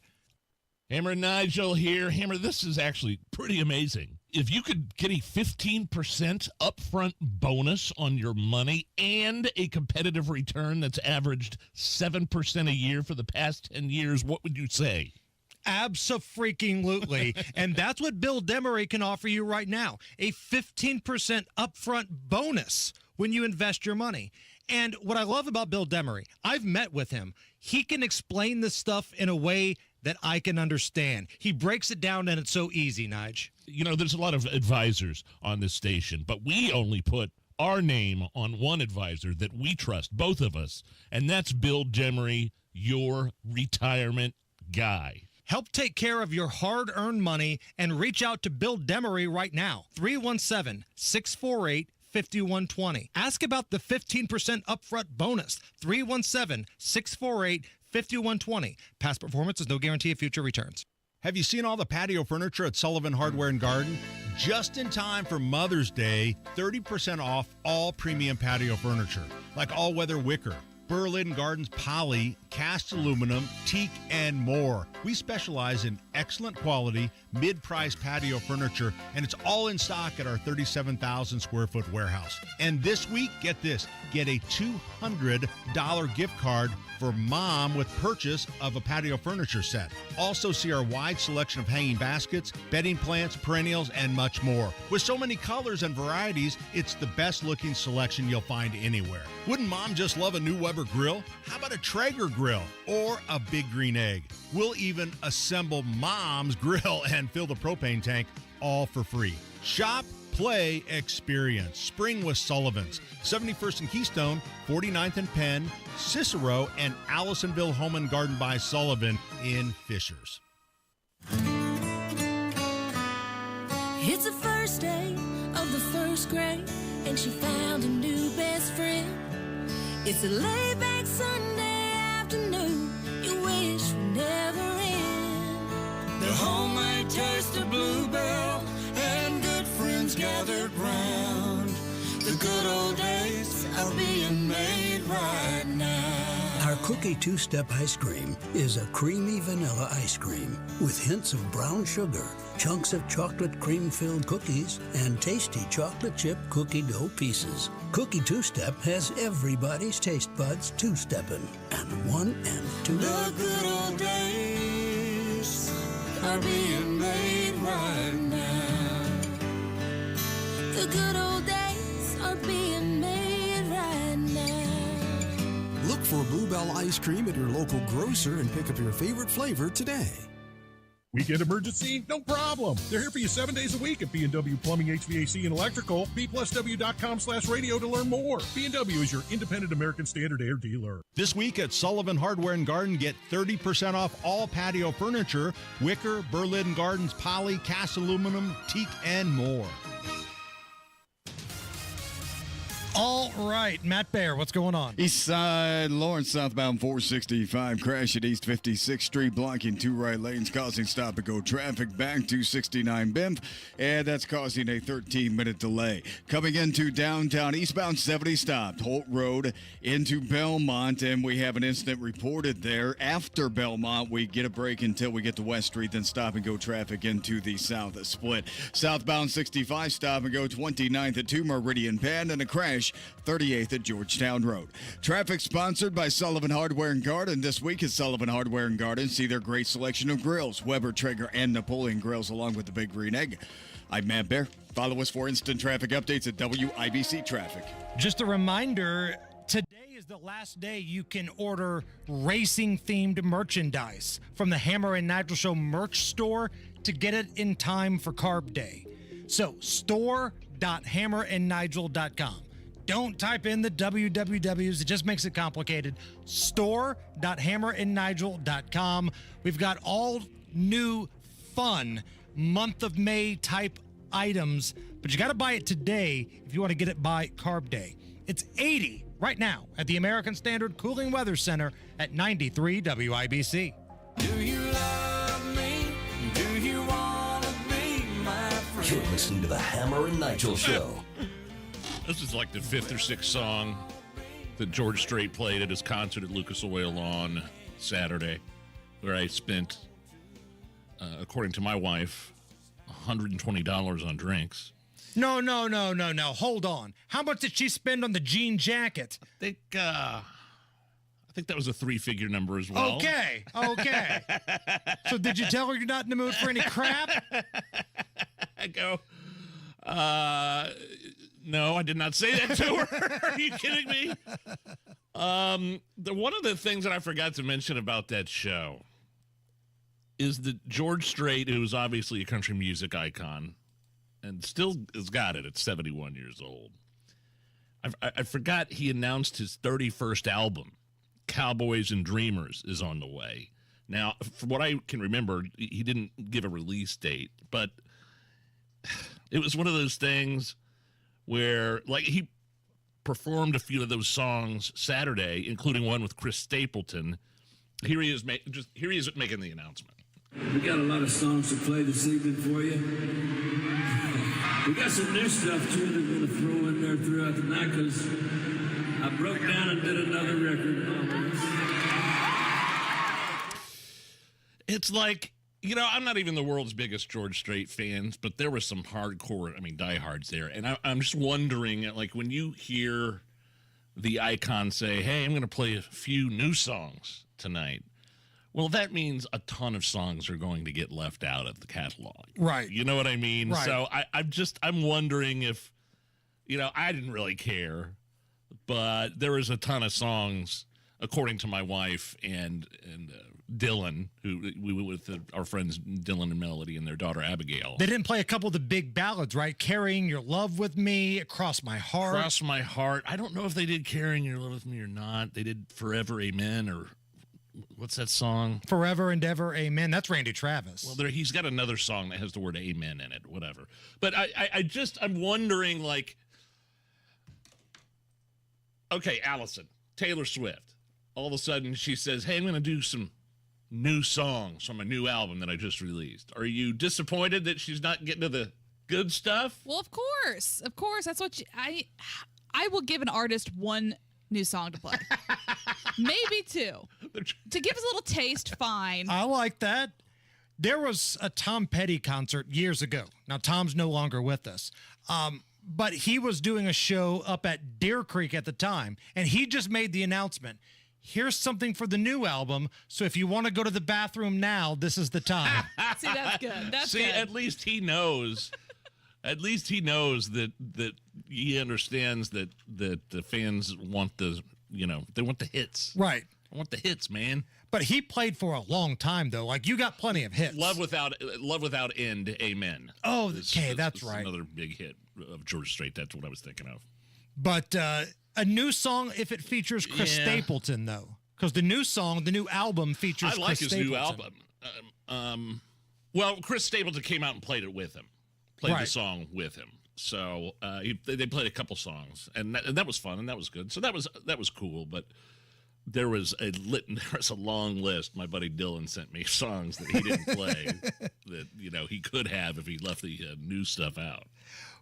Hammer and Nigel here. Hammer, this is actually pretty amazing. If you could get a 15% upfront bonus on your money and a competitive return that's averaged 7% a year for the past 10 years, what would you say? Abso-freaking-lutely. And that's what Bill Demery can offer you right now. A 15% upfront bonus when you invest your money. And what I love about Bill Demery, I've met with him. He can explain this stuff in a way that I can understand. He breaks it down, and it's so easy, Nige. You know, there's a lot of advisors on this station, but we only put our name on one advisor that we trust, both of us, and that's Bill Demery, your retirement guy. Help take care of your hard-earned money and reach out to Bill Demery right now. 317-648-5120. Ask about the 15% upfront bonus. 317-648-5120. Past performance is no guarantee of future returns. Have you seen all the patio furniture at Sullivan Hardware and Garden? Just in time for Mother's Day, 30% off all premium patio furniture, like all-weather wicker, Berlin Gardens poly, cast aluminum, teak, and more. We specialize in excellent quality, mid-price patio furniture, and it's all in stock at our 37,000 square foot warehouse. And this week, get this, get a $200 gift card for mom with purchase of a patio furniture set. Also see our wide selection of hanging baskets, bedding plants, perennials, and much more. With so many colors and varieties, it's the best looking selection you'll find anywhere. Wouldn't mom just love a new Weber grill? How about a Traeger grill or a Big Green Egg? We'll even assemble mom's grill and fill the propane tank, all for free. Shop, play, experience. Spring with Sullivan's. 71st and Keystone, 49th and Penn, Cicero, and Allisonville Home and Garden by Sullivan in Fishers. It's the first day of the first grade, and she found a new best friend. It's a laid-back Sunday afternoon you wish would never end. The homemade taste of Bluebell and good friends gathered round. The good old days are being made right now. Our Cookie Two-Step Ice Cream is a creamy vanilla ice cream with hints of brown sugar, chunks of chocolate cream-filled cookies, and tasty chocolate chip cookie dough pieces. Cookie Two-Step has everybody's taste buds two-stepping, and 1 and 2. The good old days are being made right now. The good old days are being made right now. Look for Bluebell ice cream at your local grocer and pick up your favorite flavor today. Weekend emergency? No problem. They're here for you 7 days a week at B&W Plumbing, HVAC, and Electrical. B+W.com/radio to learn more. B&W is your independent American Standard air dealer. This week at Sullivan Hardware and Garden, get 30% off all patio furniture, wicker, Berlin Gardens, poly, cast aluminum, teak, and more. All right, Matt Baer, what's going on? East side, Lawrence southbound 465, crash at East 56th Street, blocking 2 right lanes, causing stop-and-go traffic back to 69 Bimph, and that's causing a 13-minute delay. Coming into downtown, eastbound 70 stopped, Holt Road into Belmont, and we have an incident reported there. After Belmont, we get a break until we get to West Street, then stop-and-go traffic into the south split. Southbound 65, stop-and-go 29th at 2 Meridian Penn, and a crash 38th at Georgetown Road. Traffic sponsored by Sullivan Hardware and Garden. This week at Sullivan Hardware and Garden, see their great selection of grills, Weber, Traeger, and Napoleon grills, along with the Big Green Egg. I'm Matt Baer. Follow us for instant traffic updates at WIBC Traffic. Just a reminder, today is the last day you can order racing-themed merchandise from the Hammer and Nigel Show merch store to get it in time for Carb Day. So, store.hammerandnigel.com. Don't type in the wwws. It just makes it complicated. Store.hammerandnigel.com. We've got all new, fun month of May type items, but you got to buy it today if you want to get it by Carb Day. It's 80 right now at the American Standard Cooling Weather Center at 93 WIBC. Do you love me? Do you want to be my friend? You're listening to the Hammer and Nigel Show. This is like the 5th or 6th song that George Strait played at his concert at Lucas Oil on Saturday, where I spent, according to my wife, $120 on drinks. No. Hold on. How much did she spend on the jean jacket? I think that was a 3-figure number as well. Okay. So did you tell her you're not in the mood for any crap? I go, no, I did not say that to her. Are you kidding me? One of the things that I forgot to mention about that show is that George Strait, who's obviously a country music icon and still has got it at 71 years old, I forgot he announced his 31st album, Cowboys and Dreamers, is on the way. Now, from what I can remember, he didn't give a release date, but it was one of those things where, like, he performed a few of those songs Saturday, including one with Chris Stapleton. Here he is making the announcement. We got a lot of songs to play this evening for you. We got some new stuff too that we're gonna throw in there throughout the night because I broke down and did another record. It's like, I'm not even the world's biggest George Strait fans, but there were some hardcore, diehards there. And I'm just wondering, like, when you hear the icon say, hey, I'm going to play a few new songs tonight, well, that means a ton of songs are going to get left out of the catalog. Right. You know what I mean? Right. So I'm wondering if, I didn't really care, but there was a ton of songs, according to my wife and Dylan, who we were with our friends Dylan and Melody and their daughter Abigail. They didn't play a couple of the big ballads, right? Carrying Your Love With Me, Across My Heart. Across My Heart. I don't know if they did Carrying Your Love With Me or not. They did Forever Amen, or what's that song? Forever and Ever Amen. That's Randy Travis. Well, he's got another song that has the word amen in it, whatever. But I'm wondering, like, okay, Allison, Taylor Swift. All of a sudden she says, hey, I'm going to do some new songs from a new album that I just released. Are you disappointed that she's not getting to the good stuff? Well, of course. That's what I will give an artist one new song to play. Maybe two. To give us a little taste, fine. I like that. There was a Tom Petty concert years ago. Now, Tom's no longer with us. But he was doing a show up at Deer Creek at the time, and he just made the announcement, here's something for the new album, so if you want to go to the bathroom now, this is the time. See, that's good. That's good. At least he knows. At least he knows that he understands that the fans want they want the hits. Right. I want the hits, man. But he played for a long time, though. Like, you got plenty of hits. Love Without End, Amen. Oh, okay, that's right. Another big hit of George Strait. That's what I was thinking of. But a new song if it features Chris Stapleton, though. Because the new album features Chris Stapleton. I like his new album. Well, Chris Stapleton came out and played it with him. Played the song with him. So they played a couple songs, and that was fun, and that was good. So that was cool, but there was a long list. My buddy Dylan sent me songs that he didn't play that he could have if he left the new stuff out.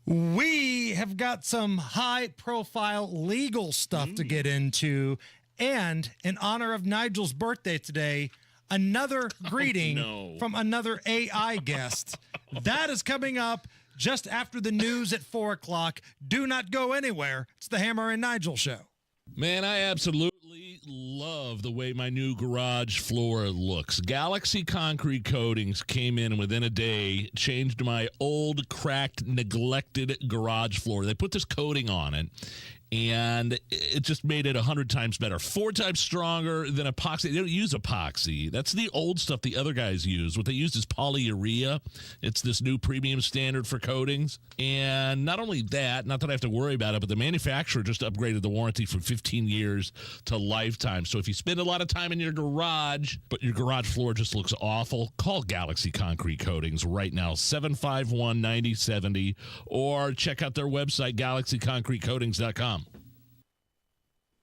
We have got some high-profile legal stuff to get into, and in honor of Nigel's birthday today, another greeting from another AI guest. That is coming up just after the news at 4 o'clock. Do not go anywhere. It's the Hammer and Nigel Show. Man, I absolutely love the way my new garage floor looks. Galaxy Concrete Coatings came in and within a day changed my old, cracked, neglected garage floor. They put this coating on it, and it just made it 100 times better. 4 times stronger than epoxy. They don't use epoxy. That's the old stuff the other guys use. What they use is polyurea. It's this new premium standard for coatings. And not only that, not that I have to worry about it, but the manufacturer just upgraded the warranty from 15 years to lifetime. So if you spend a lot of time in your garage, but your garage floor just looks awful, call Galaxy Concrete Coatings right now, 751-9070, or check out their website, galaxyconcretecoatings.com.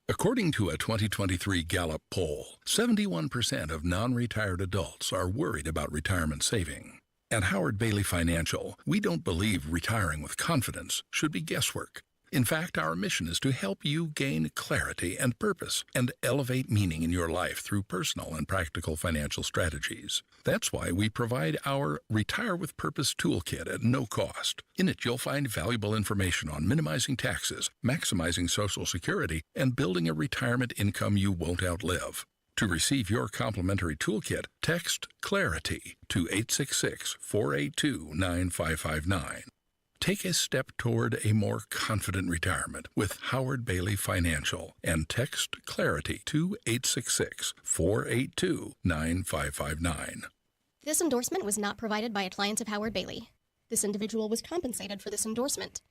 According to a 2023 Gallup poll, 71% of non-retired adults are worried about retirement saving. At Howard Bailey Financial, we don't believe retiring with confidence should be guesswork. In fact, our mission is to help you gain clarity and purpose and elevate meaning in your life through personal and practical financial strategies. That's why we provide our Retire with Purpose toolkit at no cost. In it, you'll find valuable information on minimizing taxes, maximizing Social Security, and building a retirement income you won't outlive. To receive your complimentary toolkit, text CLARITY to 866-482-9559. Take a step toward a more confident retirement with Howard Bailey Financial and text CLARITY to 866-482-9559. This endorsement was not provided by a client of Howard Bailey. This individual was compensated for this endorsement.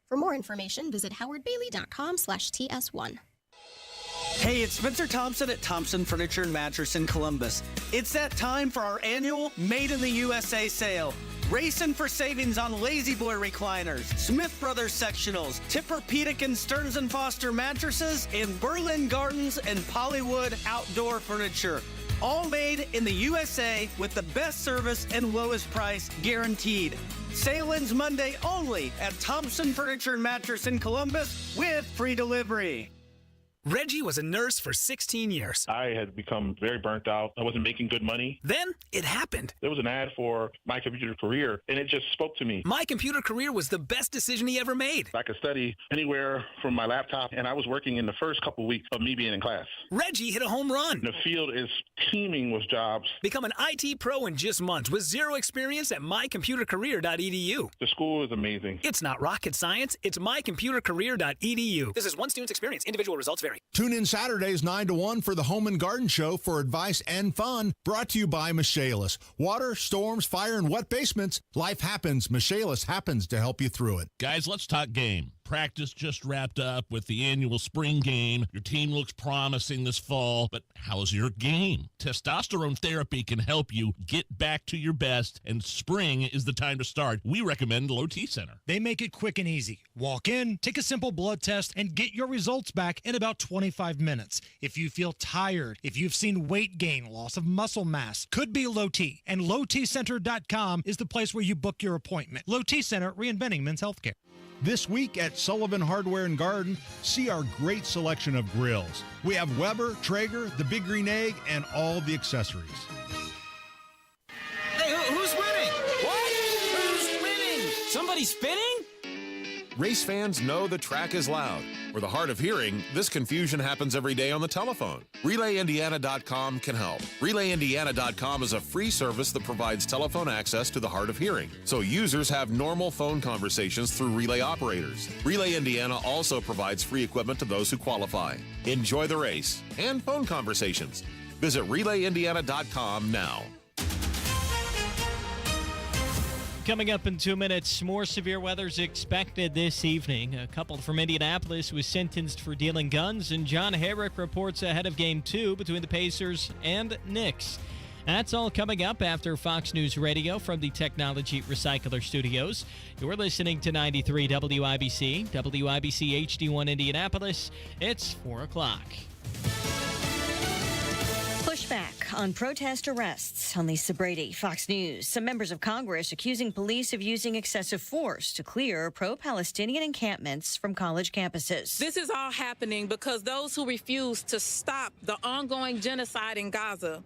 For more information, visit howardbailey.com/TS1. Hey, it's Spencer Thompson at Thompson Furniture and Mattress in Columbus. It's that time for our annual Made in the USA sale. Racing for savings on Lazy Boy recliners, Smith Brothers sectionals, Tempur-Pedic and Stearns & Foster mattresses, and Berlin Gardens and Polywood outdoor furniture. All made in the USA with the best service and lowest price guaranteed. Sale ends Monday only at Thompson Furniture and Mattress in Columbus with free delivery. Reggie was a nurse for 16 years. I had become very burnt out. I wasn't making good money. Then it happened. There was an ad for My Computer Career, and it just spoke to me. My Computer Career was the best decision he ever made. I could study anywhere from my laptop, and I was working in the first couple weeks of me being in class. Reggie hit a home run. The field is teeming with jobs. Become an IT pro in just months with zero experience at mycomputercareer.edu. The school is amazing. It's not rocket science. It's mycomputercareer.edu. This is one student's experience. Individual results vary. Tune in Saturdays 9 to 1 for the Home and Garden Show for advice and fun. Brought to you by Michaelis. Water, storms, fire, and wet basements. Life happens. Michaelis happens to help you through it. Guys, let's talk game. Practice just wrapped up with the annual spring game. Your team looks promising this fall, but how's your game? Testosterone therapy can help you get back to your best, and spring is the time to start. We recommend Low T Center. They make it quick and easy. Walk in, take a simple blood test, and get your results back in about 25 minutes. If you feel tired, if you've seen weight gain, loss of muscle mass, could be low T. And lowtcenter.com is the place where you book your appointment. Low T Center, reinventing men's healthcare. This week at Sullivan Hardware and Garden, see our great selection of grills. We have Weber, Traeger, the Big Green Egg, and all the accessories. Hey, who's winning? What? Who's winning? Somebody spinning? Race fans know the track is loud. For the hard of hearing, this confusion happens every day on the telephone. RelayIndiana.com can help. RelayIndiana.com is a free service that provides telephone access to the hard of hearing, so users have normal phone conversations through relay operators. Relay Indiana also provides free equipment to those who qualify. Enjoy the race and phone conversations. Visit RelayIndiana.com now. Coming up in 2 minutes, more severe weather is expected this evening. A couple from Indianapolis was sentenced for dealing guns, and John Herrick reports ahead of Game 2 between the Pacers and Knicks. That's all coming up after Fox News Radio from the Technology Recycler Studios. You're listening to 93 WIBC, WIBC HD1 Indianapolis. It's 4 o'clock. Pushback on protest arrests. On Lisa Brady, Fox News. Some members of Congress accusing police of using excessive force to clear pro-Palestinian encampments from college campuses. This is all happening because those who refuse to stop the ongoing genocide in Gaza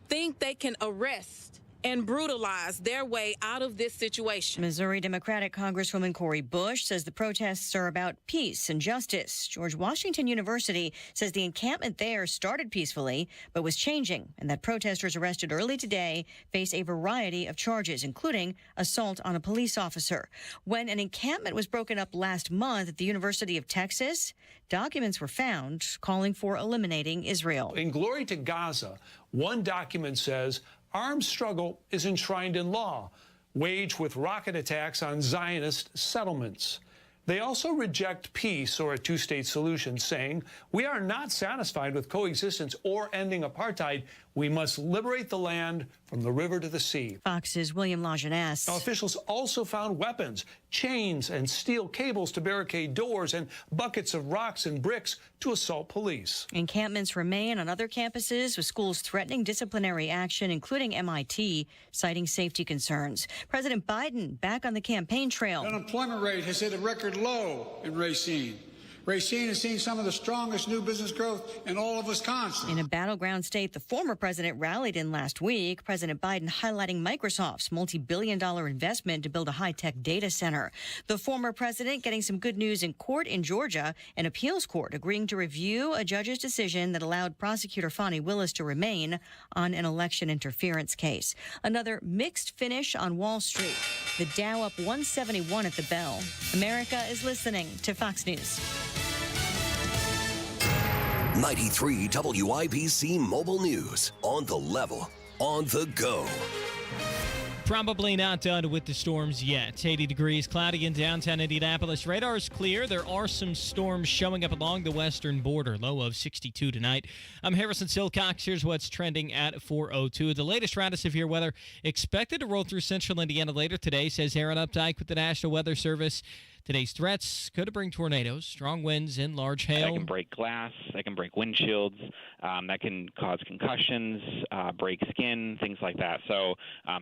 think they can arrest and brutalize their way out of this situation. Missouri Democratic Congresswoman Cori Bush says the protests are about peace and justice. George Washington University says the encampment there started peacefully but was changing, and that protesters arrested early today face a variety of charges, including assault on a police officer. When an encampment was broken up last month at the University of Texas, documents were found calling for eliminating Israel. In Glory to Gaza, one document says armed struggle is enshrined in law, waged with rocket attacks on Zionist settlements. They also reject peace or a two-state solution, saying, we are not satisfied with coexistence or ending apartheid. We must liberate the land from the river to the sea. Fox's William Lajeunesse. Now, officials also found weapons, chains and steel cables to barricade doors, and buckets of rocks and bricks to assault police. Encampments remain on other campuses, with schools threatening disciplinary action, including MIT, citing safety concerns. President Biden back on the campaign trail. The unemployment rate has hit a record low in Racine. Racine has seen some of the strongest new business growth in all of Wisconsin. In a battleground state the former president rallied in last week, President Biden highlighting Microsoft's multi-billion-dollar investment to build a high-tech data center. The former president getting some good news in court in Georgia, an appeals court agreeing to review a judge's decision that allowed prosecutor Fani Willis to remain on an election interference case. Another mixed finish on Wall Street. The Dow up 171 at the bell. America is listening to Fox News. 93 WIBC Mobile News. On the level, on the go. Probably not done with the storms yet. 80 degrees, cloudy in downtown Indianapolis. Radar is clear. There are some storms showing up along the western border. Low of 62 tonight. I'm Harrison Silcox. Here's what's trending at 4:02. The latest round of severe weather expected to roll through central Indiana later today, says Aaron Updike with the National Weather Service. Today's threats could bring tornadoes, strong winds, and large hail. That can break glass. That can break windshields. That can cause concussions, break skin, things like that. So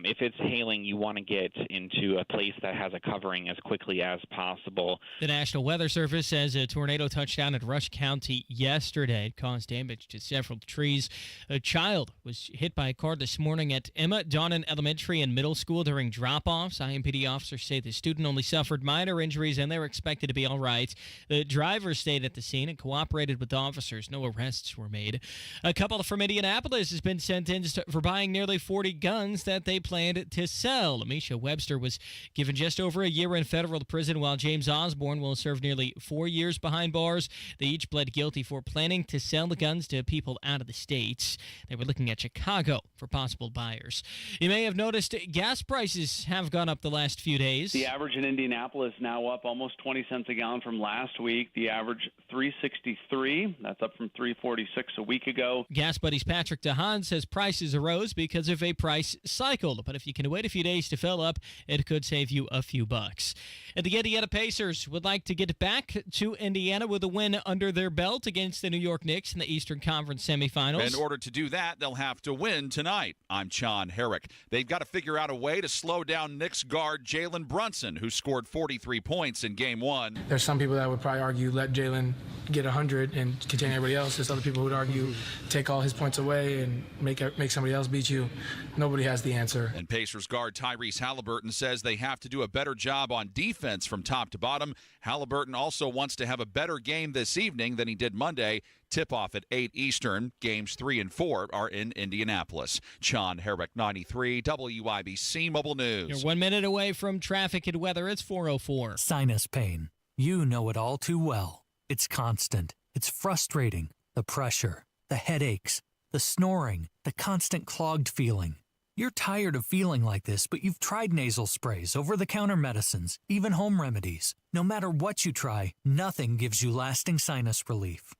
if it's hailing, you want to get into a place that has a covering as quickly as possible. The National Weather Service says a tornado touched down at Rush County yesterday. It caused damage to several trees. A child was hit by a car this morning at Emma Donnan Elementary and Middle School during drop-offs. IMPD officers say the student only suffered minor injuries and they were expected to be all right. The driver stayed at the scene and cooperated with officers. No arrests were made. A couple from Indianapolis has been sentenced for buying nearly 40 guns that they planned to sell. Amisha Webster was given just over a year in federal prison, while James Osborne will serve nearly 4 years behind bars. They each pled guilty for planning to sell the guns to people out of the states. They were looking at Chicago for possible buyers. You may have noticed gas prices have gone up the last few days. The average in Indianapolis now up almost 20 cents a gallon from last week. The average $3.63. That's up from $3.46 a week ago. Gas Buddy's Patrick DeHaan says prices arose because of a price cycle. But if you can wait a few days to fill up, it could save you a few bucks. And the Indiana Pacers would like to get back to Indiana with a win under their belt against the New York Knicks in the Eastern Conference semifinals. In order to do that, they'll have to win tonight. I'm John Herrick. They've got to figure out a way to slow down Knicks guard Jalen Brunson, who scored 43 points in Game 1. There's some people that would probably argue let Jalen get 100 and contain everybody else. There's other people who would argue take all his points away and make somebody else beat you. Nobody has the answer. And Pacers guard Tyrese Halliburton says they have to do a better job on defense from top to bottom. Halliburton also wants to have a better game this evening than he did Monday. Tip-off at 8 Eastern. Games 3 and 4 are in Indianapolis. John Herrick, 93 WIBC Mobile News. You're 1 minute away from traffic and weather. It's 4:04. Sinus pain. You know it all too well. It's constant. It's frustrating. The pressure, the headaches, the snoring, the constant clogged feeling. You're tired of feeling like this, but you've tried nasal sprays, over-the-counter medicines, even home remedies. No matter what you try, nothing gives you lasting sinus relief.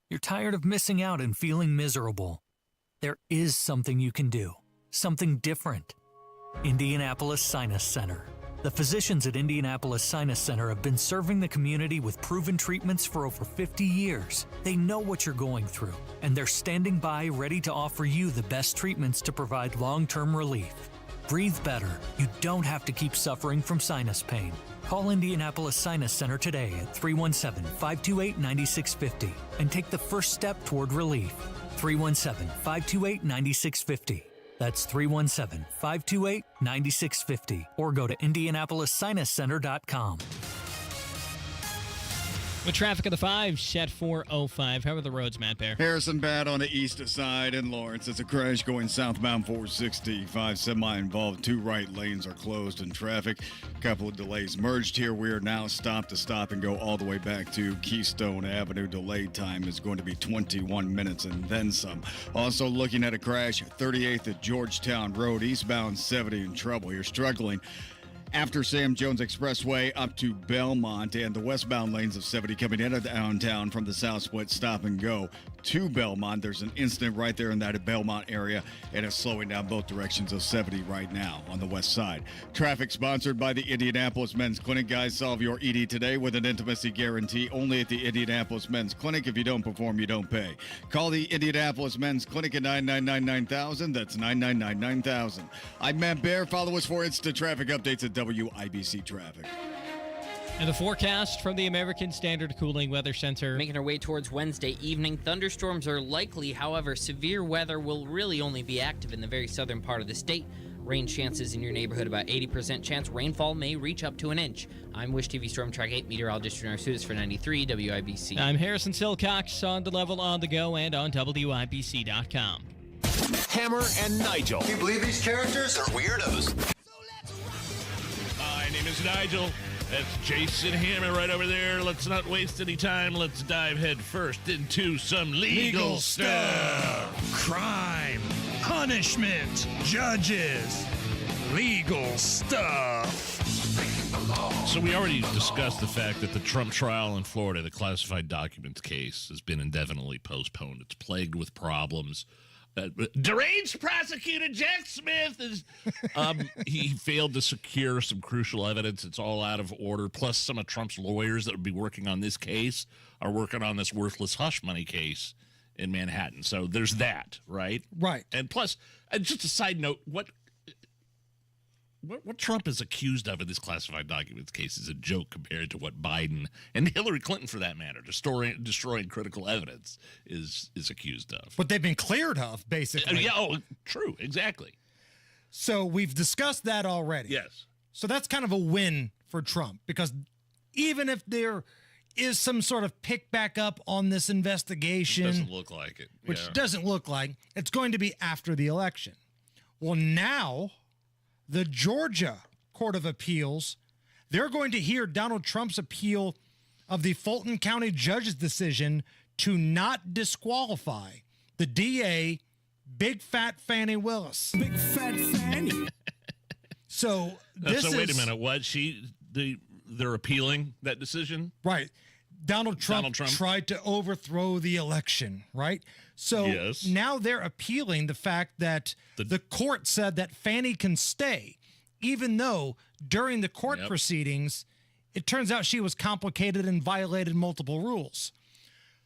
You're tired of missing out and feeling miserable. There is something you can do, something different. Indianapolis Sinus Center. The physicians at Indianapolis Sinus Center have been serving the community with proven treatments for over 50 years. They know what you're going through, and they're standing by ready to offer you the best treatments to provide long-term relief. Breathe better. You don't have to keep suffering from sinus pain. Call Indianapolis Sinus Center today at 317-528-9650 and take the first step toward relief. 317-528-9650. That's 317-528-9650 or go to IndianapolisSinusCenter.com. With traffic of the 5 set 405. How are the roads, Matt Bear? Harrison bad on the east side in Lawrence. It's a crash going southbound 465. Semi-involved. 2 right lanes are closed in traffic. A couple of delays merged here. We are now stop to stop and go all the way back to Keystone Avenue. Delayed time is going to be 21 minutes and then some. Also looking at a crash 38th at Georgetown Road. Eastbound 70 in trouble. You're struggling after Sam Jones Expressway up to Belmont, and the westbound lanes of 70 coming into downtown from the south split stop and go to Belmont. There's an incident right there in that Belmont area, and it's slowing down both directions of 70 right now on the west side. Traffic sponsored by the Indianapolis Men's Clinic. Guys, solve your ED today with an intimacy guarantee only at the Indianapolis Men's Clinic. If you don't perform, you don't pay. Call the Indianapolis Men's Clinic at 999-9000. That's 999-9000. I'm Matt Bear. Follow us for instant traffic updates at WIBC Traffic. And the forecast from the American Standard Cooling Weather Center. Making our way towards Wednesday evening, thunderstorms are likely. However, severe weather will really only be active in the very southern part of the state. Rain chances in your neighborhood about 80% chance. Rainfall may reach up to an inch. I'm Wish TV Storm Track 8 meteorologist Renard Sudas for 93 WIBC. I'm Harrison Silcox on the level, on the go, and on WIBC.com. Hammer and Nigel. Can you believe these characters are weirdos? My name is Nigel. That's Jason Hammer right over there. Let's not waste any time. Let's dive head first into some legal stuff. Crime, punishment, judges, legal stuff. So we already discussed the fact that the Trump trial in Florida, the classified documents case, has been indefinitely postponed. It's plagued with problems. Deranged prosecutor Jack Smith is he failed to secure some crucial evidence. It's all out of order. Plus, some of Trump's lawyers that would be working on this case are working on this worthless hush money case in Manhattan. So there's that, right? Right. And plus, just a side note, what Trump is accused of in this classified documents case is a joke compared to what Biden and Hillary Clinton, for that matter, destroying critical evidence is accused of. What they've been cleared of, basically. Yeah, true, exactly. So we've discussed that already. Yes. So that's kind of a win for Trump, because even if there is some sort of pick back up on this investigation, It doesn't look like it. which doesn't look like, it's going to be after the election. Well, now the Georgia Court of Appeals, they're going to hear Donald Trump's appeal of the Fulton County judge's decision to not disqualify the DA, Big Fat Fannie Willis. Big Fat Fannie. So this wait a minute. What? They're appealing that decision? Right. Donald Trump tried to overthrow the election, right? So Yes. now they're appealing the fact that the court said that Fannie can stay, even though during the court proceedings, it turns out she was complicated and violated multiple rules.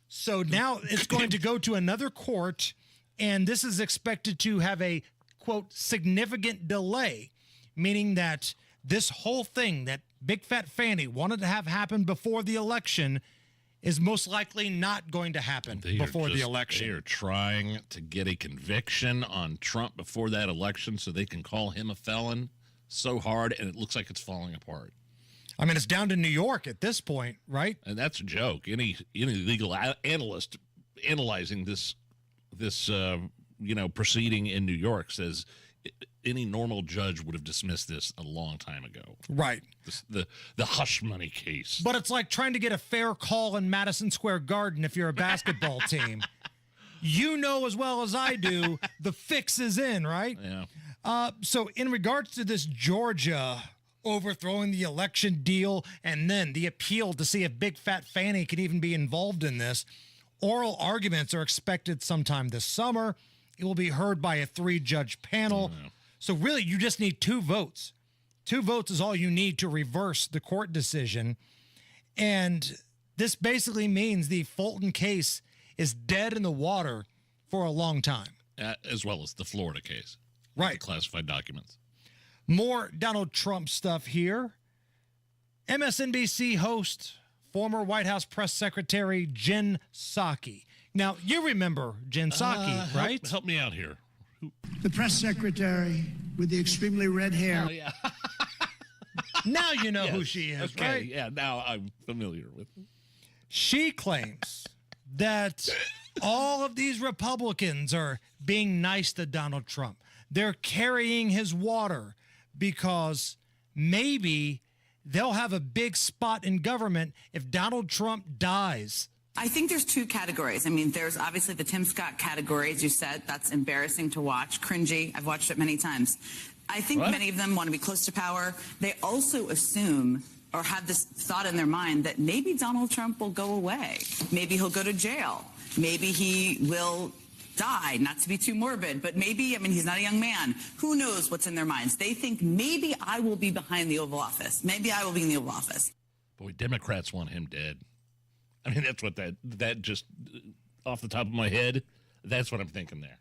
So now it's going to go to another court, and this is expected to have a, quote, significant delay, meaning that this whole thing that Big Fat Fannie wanted to have happen before the election is most likely not going to happen before the election. They are trying to get a conviction on Trump before that election so they can call him a felon so hard, and it looks like it's falling apart. I mean, it's down to New York at this point, right? And that's a joke. Any legal analyst analyzing this proceeding in New York says any normal judge would have dismissed this a long time ago. Right. The hush money case. But it's like trying to get a fair call in Madison Square Garden if you're a basketball team. You know as well as I do, the fix is in, right? Yeah. So in regards to this Georgia overthrowing the election deal and then the appeal to see if Big Fat Fanny can even be involved in this, oral arguments are expected sometime this summer. It will be heard by a 3-judge panel. So really, you just need 2 votes. 2 votes is all you need to reverse the court decision. And this basically means the Fulton case is dead in the water for a long time. As well as the Florida case. Right. Classified documents. More Donald Trump stuff here. MSNBC host, former White House press secretary Jen Psaki. Now, you remember Jen Psaki, right? Help me out here. The press secretary with the extremely red hair. Oh, yeah. Now you know who she is, okay. right? Yeah, now I'm familiar with her. She claims that all of these Republicans are being nice to Donald Trump. They're carrying his water because maybe they'll have a big spot in government if Donald Trump dies. I think there's 2 categories. I mean, there's obviously the Tim Scott category, as you said. That's embarrassing to watch, cringy. I've watched it many times. I think many of them want to be close to power. They also assume or have this thought in their mind that maybe Donald Trump will go away. Maybe he'll go to jail. Maybe he will die, not to be too morbid, but maybe, I mean, he's not a young man. Who knows what's in their minds? They think maybe I will be behind the Oval Office. Maybe I will be in the Oval Office. Boy, Democrats want him dead. I mean, that's what that just off the top of my head, that's what I'm thinking there.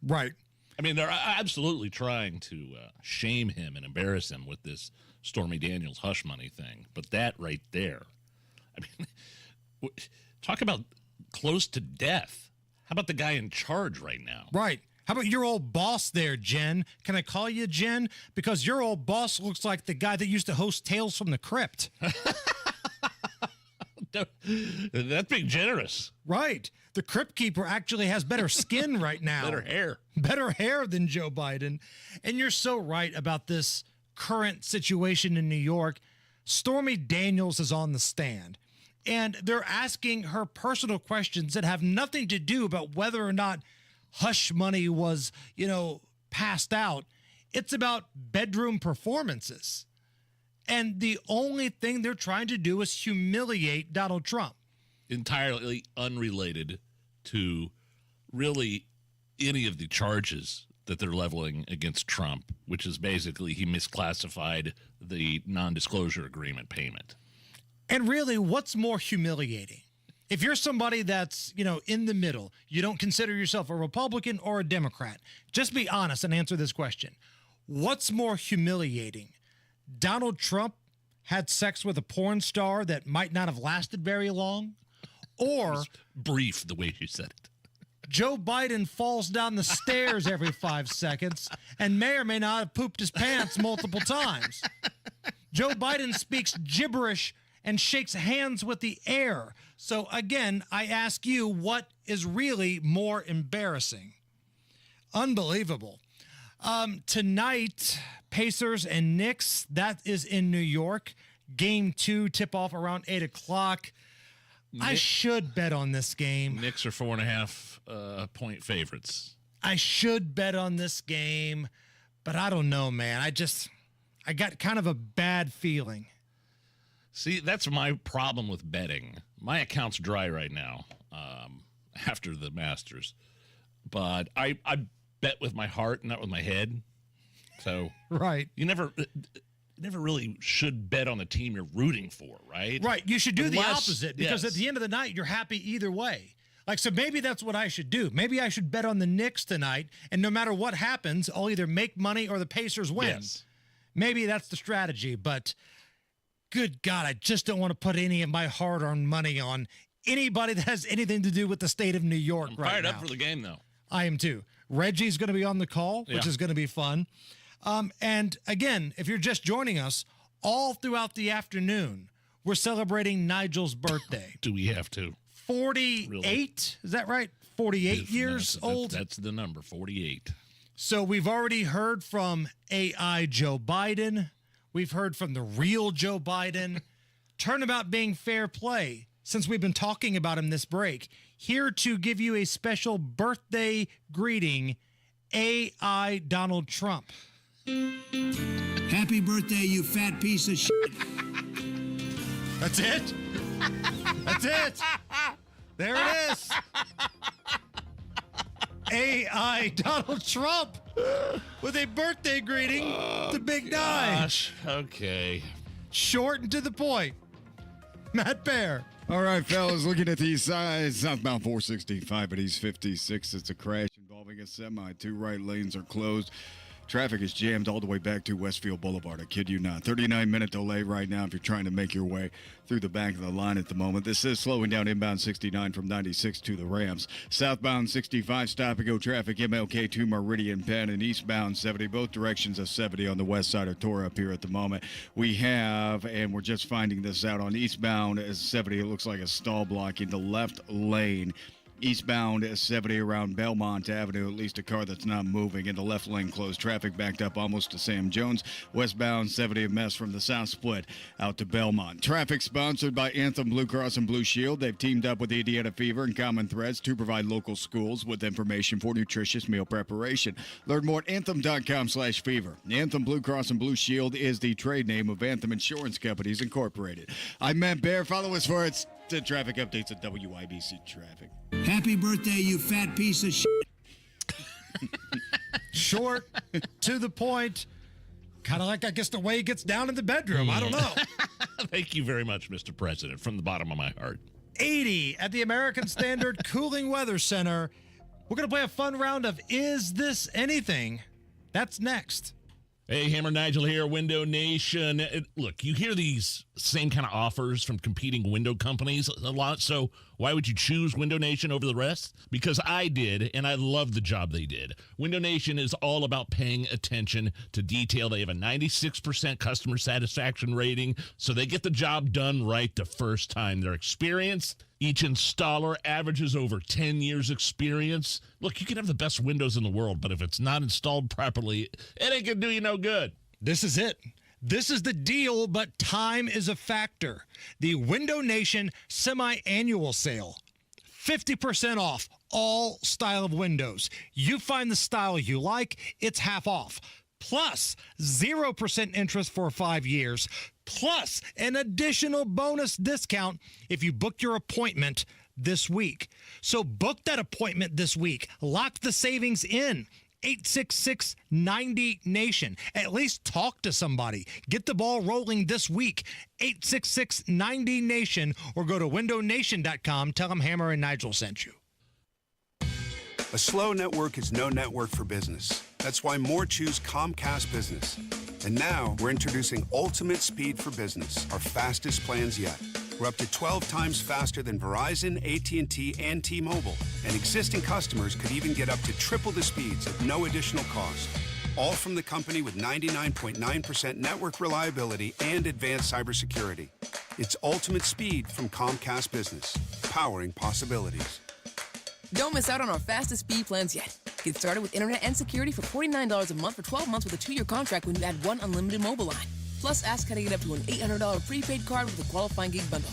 Right. I mean, they're absolutely trying to shame him and embarrass him with this Stormy Daniels hush money thing. But that right there, I mean, talk about close to death. How about the guy in charge right now? Right. How about your old boss there, Jen? Can I call you Jen? Because your old boss looks like the guy that used to host Tales from the Crypt. That's being generous. Right. The Crypt Keeper actually has better skin right now. Better hair. Better hair than Joe Biden. And you're so right about this current situation in New York. Stormy Daniels is on the stand. And they're asking her personal questions that have nothing to do about whether or not hush money was, passed out. It's about bedroom performances. And the only thing they're trying to do is humiliate Donald Trump. Entirely unrelated to really any of the charges that they're leveling against Trump, which is basically he misclassified the non-disclosure agreement payment. And really, what's more humiliating? If you're somebody that's, in the middle, you don't consider yourself a Republican or a Democrat, just be honest and answer this question. What's more humiliating? Donald Trump had sex with a porn star that might not have lasted very long? Or brief, the way you said it. Joe Biden falls down the stairs every 5 seconds and may or may not have pooped his pants multiple times. Joe Biden speaks gibberish and shakes hands with the air. So again, I ask you, what is really more embarrassing? Unbelievable. Tonight, Pacers and Knicks, that is in New York. Game 2, tip-off around 8 o'clock. I should bet on this game. Knicks are 4.5 point favorites. I should bet on this game, but I don't know, man. I got kind of a bad feeling. See, that's my problem with betting. My account's dry right now after the Masters. But I bet with my heart, not with my head. So right. You never really should bet on the team you're rooting for, right? Right. You should do the opposite because at the end of the night, you're happy either way. So maybe that's what I should do. Maybe I should bet on the Knicks tonight, and no matter what happens, I'll either make money or the Pacers win. Yes. Maybe that's the strategy, but good God, I just don't want to put any of my hard-earned money on anybody that has anything to do with the state of New York right now. Fired up for the game, though. I am too. Reggie's going to be on the call, which is going to be fun. And again, if you're just joining us, all throughout the afternoon, we're celebrating Nigel's birthday. Do we have to? 48? Really? Is that right? 48 years old? That's the number, 48. So we've already heard from AI Joe Biden. We've heard from the real Joe Biden. Turnabout being fair play. since we've been talking about him this break. Here to give you a special birthday greeting, AI Donald Trump. Happy birthday, you fat piece of shit. That's it? That's it. There it is. AI Donald Trump with a birthday greeting to Big Nine. Gosh, okay. Short and to the point. Matt Bear. All right, fellas, looking at the east side, southbound 465 at East 56. It's a crash involving a semi. 2 right lanes are closed. Traffic is jammed all the way back to Westfield Boulevard. I kid you not. 39-minute delay right now if you're trying to make your way through the back of the line at the moment. This is slowing down inbound 69 from 96 to the Rams. Southbound 65, stop-and-go traffic, MLK to Meridian Penn, and eastbound 70, both directions of 70 on the west side are tore up here at the moment. We have, and we're just finding this out, on eastbound 70, it looks like a stall block in the left lane. Eastbound 70 around Belmont Avenue, at least a car that's not moving. In the left lane closed, traffic backed up almost to Sam Jones. Westbound 70 a mess from the south split out to Belmont. Traffic sponsored by Anthem Blue Cross and Blue Shield. They've teamed up with Indiana Fever and Common Threads to provide local schools with information for nutritious meal preparation. Learn more at anthem.com/fever. Anthem Blue Cross and Blue Shield is the trade name of Anthem Insurance Companies Incorporated. I'm Matt Bear. Follow us for the traffic updates at WIBC Traffic. Happy birthday, you fat piece of shit. Short, to the point. Kind of like, I guess, the way he gets down in the bedroom. I don't know. Thank you very much, Mr. President, from the bottom of my heart. 80 at the American Standard Cooling Weather Center. We're going to play a fun round of Is This Anything? That's next. Hey, Hammer Nigel here, Window Nation. Look, you hear these same kind of offers from competing window companies a lot, so why would you choose Window Nation over the rest? Because I did, and I love the job they did. Window Nation is all about paying attention to detail. They have a 96% customer satisfaction rating, so they get the job done right the first time. They're experienced. Each installer averages over 10 years experience. Look, you can have the best windows in the world, but if it's not installed properly, it ain't gonna do you no good. This is it. This is the deal, but time is a factor. The Window Nation semi-annual sale. 50% off all style of windows. You find the style you like, it's half off. Plus 0% interest for 5 years. Plus an additional bonus discount if you book your appointment this week. So book that appointment this week. Lock the savings in. 866-90-NATION. At least talk to somebody. Get the ball rolling this week. 866-90-NATION or go to windownation.com. Tell them Hammer and Nigel sent you. A slow network is no network for business. That's why more choose Comcast Business. And now we're introducing Ultimate Speed for Business, our fastest plans yet. We're up to 12 times faster than Verizon, AT&T, and T-Mobile. And existing customers could even get up to triple the speeds at no additional cost. All from the company with 99.9% network reliability and advanced cybersecurity. It's Ultimate Speed from Comcast Business, powering possibilities. Don't miss out on our fastest speed plans yet. Get started with internet and security for $49 a month for 12 months with a 2-year contract when you add one unlimited mobile line. Plus, ask how to get up to an $800 prepaid card with a qualifying gig bundle.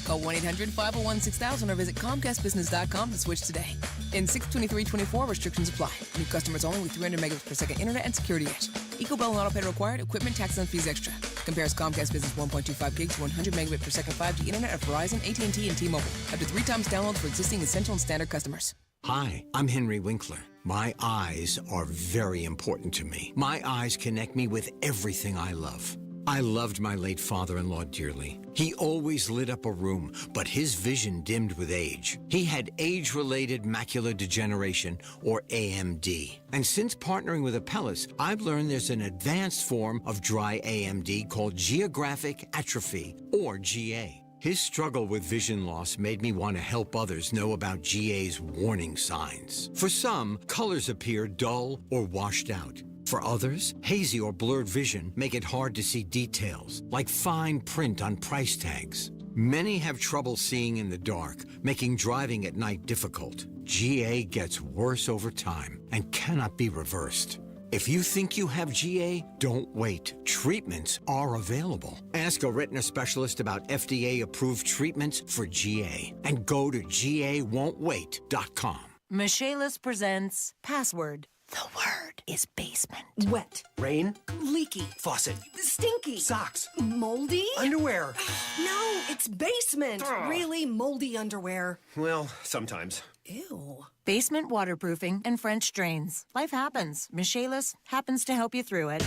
Call 1-800-501-6000 or visit ComcastBusiness.com to switch today. In 62324, restrictions apply. New customers only with 300 megabits per second internet and security edge. EcoBell and autopay required. Equipment, tax, and fees extra. Compares Comcast Business 1.25 gig to 100 megabit per second 5G internet at Verizon, AT&T, and T-Mobile. Up to 3 times downloads for existing essential and standard customers. Hi, I'm Henry Winkler. My eyes are very important to me. My eyes connect me with everything I love. I loved my late father-in-law dearly. He always lit up a room, but his vision dimmed with age. He had age-related macular degeneration, or AMD. And since partnering with Apellis, I've learned there's an advanced form of dry AMD called geographic atrophy, or GA. His struggle with vision loss made me want to help others know about GA's warning signs. For some, colors appear dull or washed out. For others, hazy or blurred vision make it hard to see details, like fine print on price tags. Many have trouble seeing in the dark, making driving at night difficult. GA gets worse over time and cannot be reversed. If you think you have GA, don't wait. Treatments are available. Ask a retina specialist about FDA-approved treatments for GA and go to GAWon'tWait.com. Michaelis presents Password. The word is basement. Wet. Rain. Leaky. Faucet. Stinky. Socks. Moldy? Underwear. No, it's basement. Really moldy underwear. Well, sometimes. Ew. Basement waterproofing and French drains. Life happens. Michaelis happens to help you through it.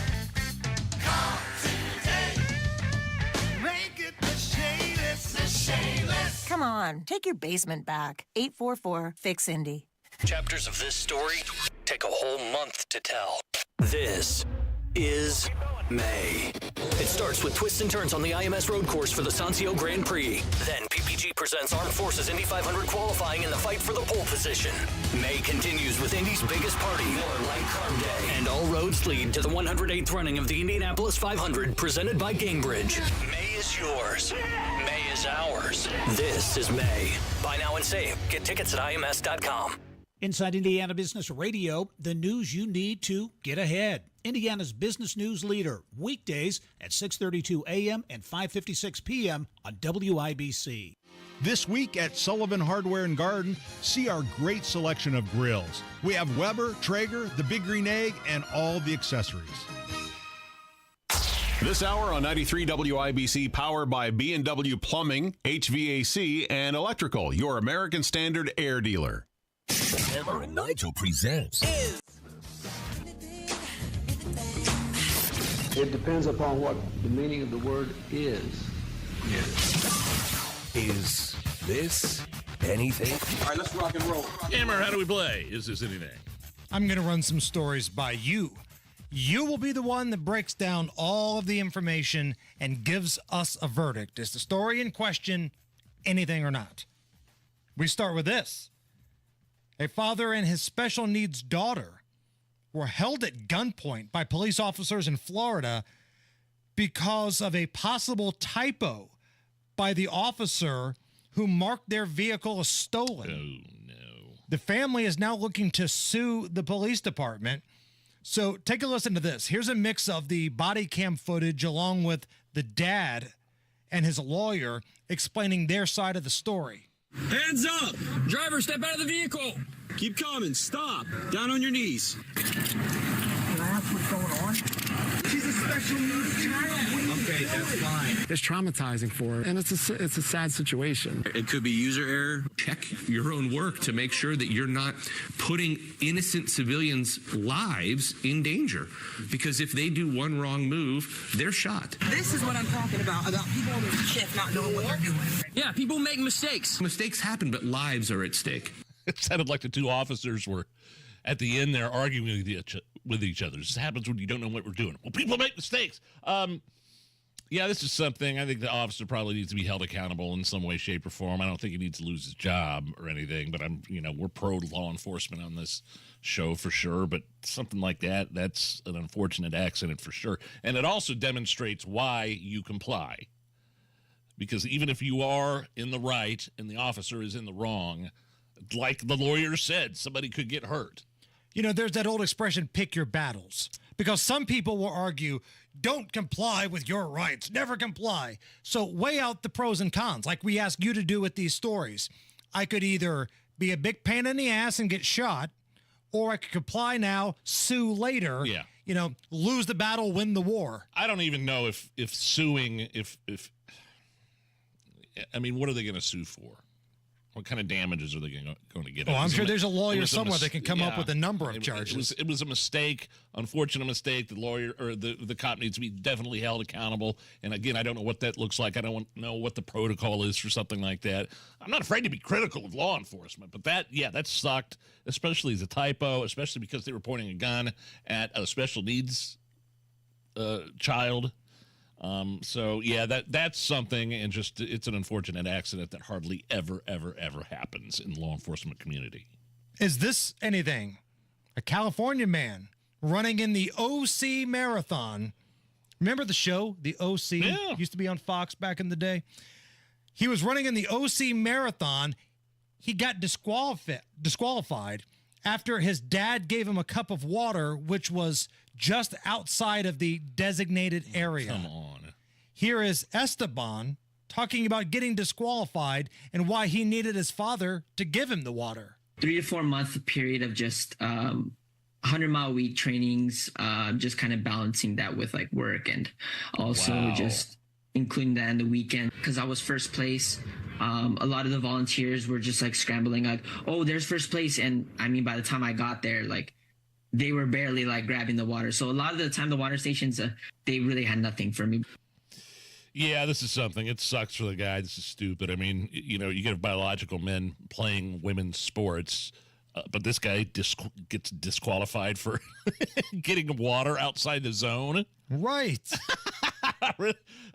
Make it Michaelis. Come on, take your basement back. 844-FIX-INDY. Chapters of this story take a whole month to tell. This is May. It starts with twists and turns on the IMS road course for the Sancio Grand Prix. Then PPG presents Armed Forces Indy 500 qualifying in the fight for the pole position. May continues with Indy's biggest party, Miller Lite Carb Day. And all roads lead to the 108th running of the Indianapolis 500 presented by Gangbridge. May is yours. May is ours. This is May. Buy now and save. Get tickets at IMS.com. Inside Indiana Business Radio, the news you need to get ahead. Indiana's business news leader, weekdays at 6:32 a.m. and 5:56 p.m. on WIBC. This week at Sullivan Hardware and Garden, see our great selection of grills. We have Weber, Traeger, the Big Green Egg, and all the accessories. This hour on 93 WIBC, powered by B&W Plumbing, HVAC, and Electrical, your American Standard air dealer. Hammer and Nigel presents. It depends upon what the meaning of the word is. Is this anything? All right, let's rock and roll. Hammer, how do we play? Is this anything? I'm going to run some stories by you. You will be the one that breaks down all of the information and gives us a verdict. Is the story in question anything or not? We start with this. A father and his special needs daughter were held at gunpoint by police officers in Florida because of a possible typo by the officer who marked their vehicle as stolen. Oh, no. The family is now looking to sue the police department. So take a listen to this. Here's a mix of the body cam footage along with the dad and his lawyer explaining their side of the story. Hands up! Driver, step out of the vehicle! Keep coming. Stop. Down on your knees. Can I ask what's going on? She's a special needs child. Okay, that's fine. It's traumatizing for her, and it's a sad situation. It could be user error. Check your own work to make sure that you're not putting innocent civilians' lives in danger. Because if they do one wrong move, they're shot. This is what I'm talking about people on the shift not knowing what they're doing. Yeah, people make mistakes. Mistakes happen, but lives are at stake. It sounded like the two officers were at the end there arguing with each other. This happens when you don't know what we're doing. Well, people make mistakes. Yeah, this is something. I think the officer probably needs to be held accountable in some way, shape, or form. I don't think he needs to lose his job or anything, but we're pro law enforcement on this show for sure. But something like that's an unfortunate accident for sure. And it also demonstrates why you comply. Because even if you are in the right and the officer is in the wrong, like the lawyer said, somebody could get hurt. You know, there's that old expression, pick your battles. Because some people will argue, don't comply with your rights. Never comply. So weigh out the pros and cons, like we ask you to do with these stories. I could either be a big pain in the ass and get shot, or I could comply now, sue later. Yeah. Lose the battle, win the war. I don't even know if suing, what are they going to sue for? What kind of damages are they going to get? Oh, I'm sure there's a lawyer somewhere that can come up with a number of charges. It was a mistake, unfortunate mistake. The lawyer or the cop needs to be definitely held accountable. And again, I don't know what that looks like. I don't know what the protocol is for something like that. I'm not afraid to be critical of law enforcement, but that sucked, especially as a typo, especially because they were pointing a gun at a special needs child. That's something, and just it's an unfortunate accident that hardly ever happens in the law enforcement community. Is this anything? A California man running in the OC Marathon. Remember the show, the OC? Yeah. Used to be on Fox back in the day. He was running in the OC Marathon. He got disqualified after his dad gave him a cup of water, which was just outside of the designated area. Come on. Here is Esteban talking about getting disqualified and why he needed his father to give him the water. 3 to 4 month period of just 100-mile week trainings, just kind of balancing that with like work and also just including that in the weekend because I was first place. A lot of the volunteers were just like scrambling like, oh, there's first place. And I mean, by the time I got there, like they were barely like grabbing the water. So a lot of the time the water stations, they really had nothing for me. Yeah, this is something. It sucks for the guy. This is stupid. I mean, you know, you get biological men playing women's sports, but this guy gets disqualified for getting water outside the zone. Right.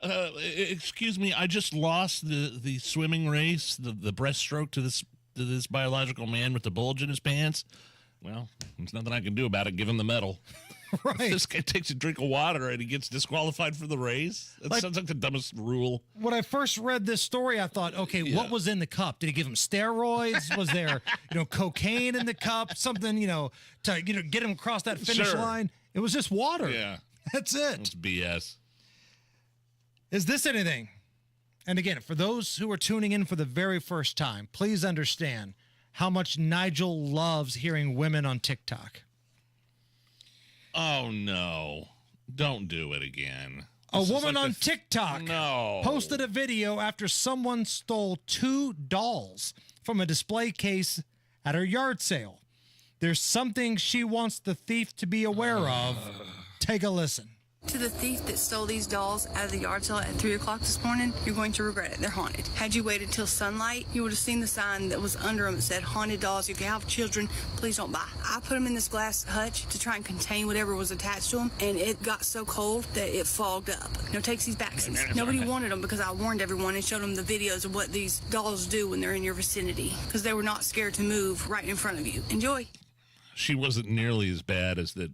Excuse me, I just lost the swimming race, the breaststroke to this biological man with the bulge in his pants. Well, there's nothing I can do about it. Give him the medal. Right. If this guy takes a drink of water and he gets disqualified for the race. That sounds like the dumbest rule. When I first read this story, I thought, okay, what was in the cup? Did he give him steroids? Was there, cocaine in the cup? Something, to get him across that finish line? It was just water. Yeah. That's it. It's BS. Is this anything? And again, for those who are tuning in for the very first time, please understand how much Nigel loves hearing women on TikTok. Oh, no. Don't do it again. A woman on TikTok posted a video after someone stole 2 dolls from a display case at her yard sale. There's something she wants the thief to be aware of. Take a listen. To the thief that stole these dolls out of the yard sale at 3 o'clock this morning, you're going to regret it. They're haunted. Had you waited till sunlight, you would have seen the sign that was under them that said, haunted dolls. If you have children, please don't buy. I put them in this glass hutch to try and contain whatever was attached to them, and it got so cold that it fogged up. Takes these backsies. Nobody wanted them because I warned everyone and showed them the videos of what these dolls do when they're in your vicinity, because they were not scared to move right in front of you. Enjoy. She wasn't nearly as bad as the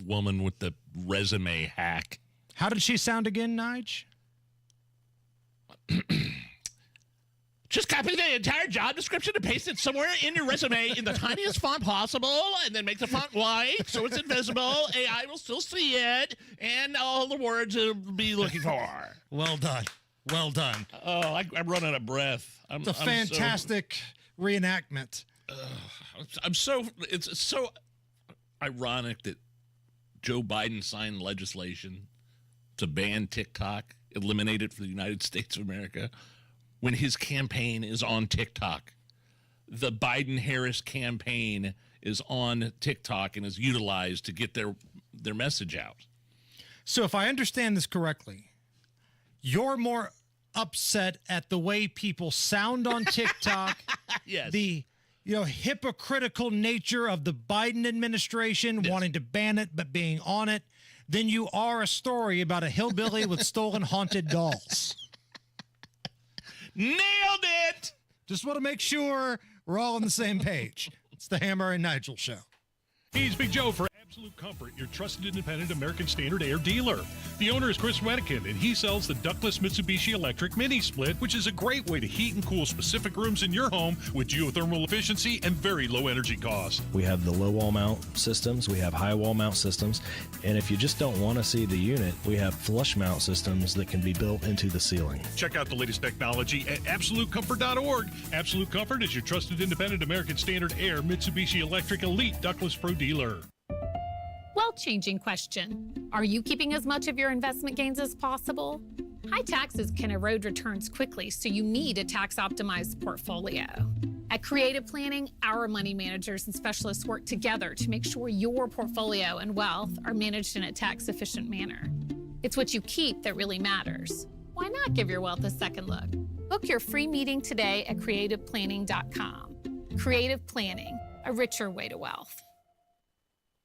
woman with the resume hack. How did she sound again, Nige? Just copy the entire job description and paste it somewhere in your resume in the tiniest font possible, and then make the font white so it's invisible. AI will still see it, and all the words it'll be looking for. Well done. Well done. Oh, I'm running out of breath. It's a fantastic reenactment. It's so ironic that Joe Biden signed legislation to ban TikTok, eliminate it for the United States of America, when his campaign is on TikTok. The Biden-Harris campaign is on TikTok and is utilized to get their message out. So if I understand this correctly, you're more upset at the way people sound on TikTok, yes. The hypocritical nature of the Biden administration wanting to ban it but being on it, than you are a story about a hillbilly with stolen haunted dolls. Nailed it! Just want to make sure we're all on the same page. It's the Hammer and Nigel Show. Hey, it's Big Joe for Absolute Comfort, your trusted independent American Standard Air dealer. The owner is Chris Wenikin, and he sells the ductless Mitsubishi Electric Mini Split, which is a great way to heat and cool specific rooms in your home with geothermal efficiency and very low energy cost. We have the low wall mount systems, we have high wall mount systems, and if you just don't want to see the unit, we have flush mount systems that can be built into the ceiling. Check out the latest technology at AbsoluteComfort.org. Absolute Comfort is your trusted independent American Standard Air Mitsubishi Electric Elite Ductless Pro dealer. Well-changing question. Are you keeping as much of your investment gains as possible? High taxes can erode returns quickly, so you need a tax-optimized portfolio. At Creative Planning, our money managers and specialists work together to make sure your portfolio and wealth are managed in a tax-efficient manner. It's what you keep that really matters. Why not give your wealth a second look? Book your free meeting today at creativeplanning.com. Creative Planning, a richer way to wealth.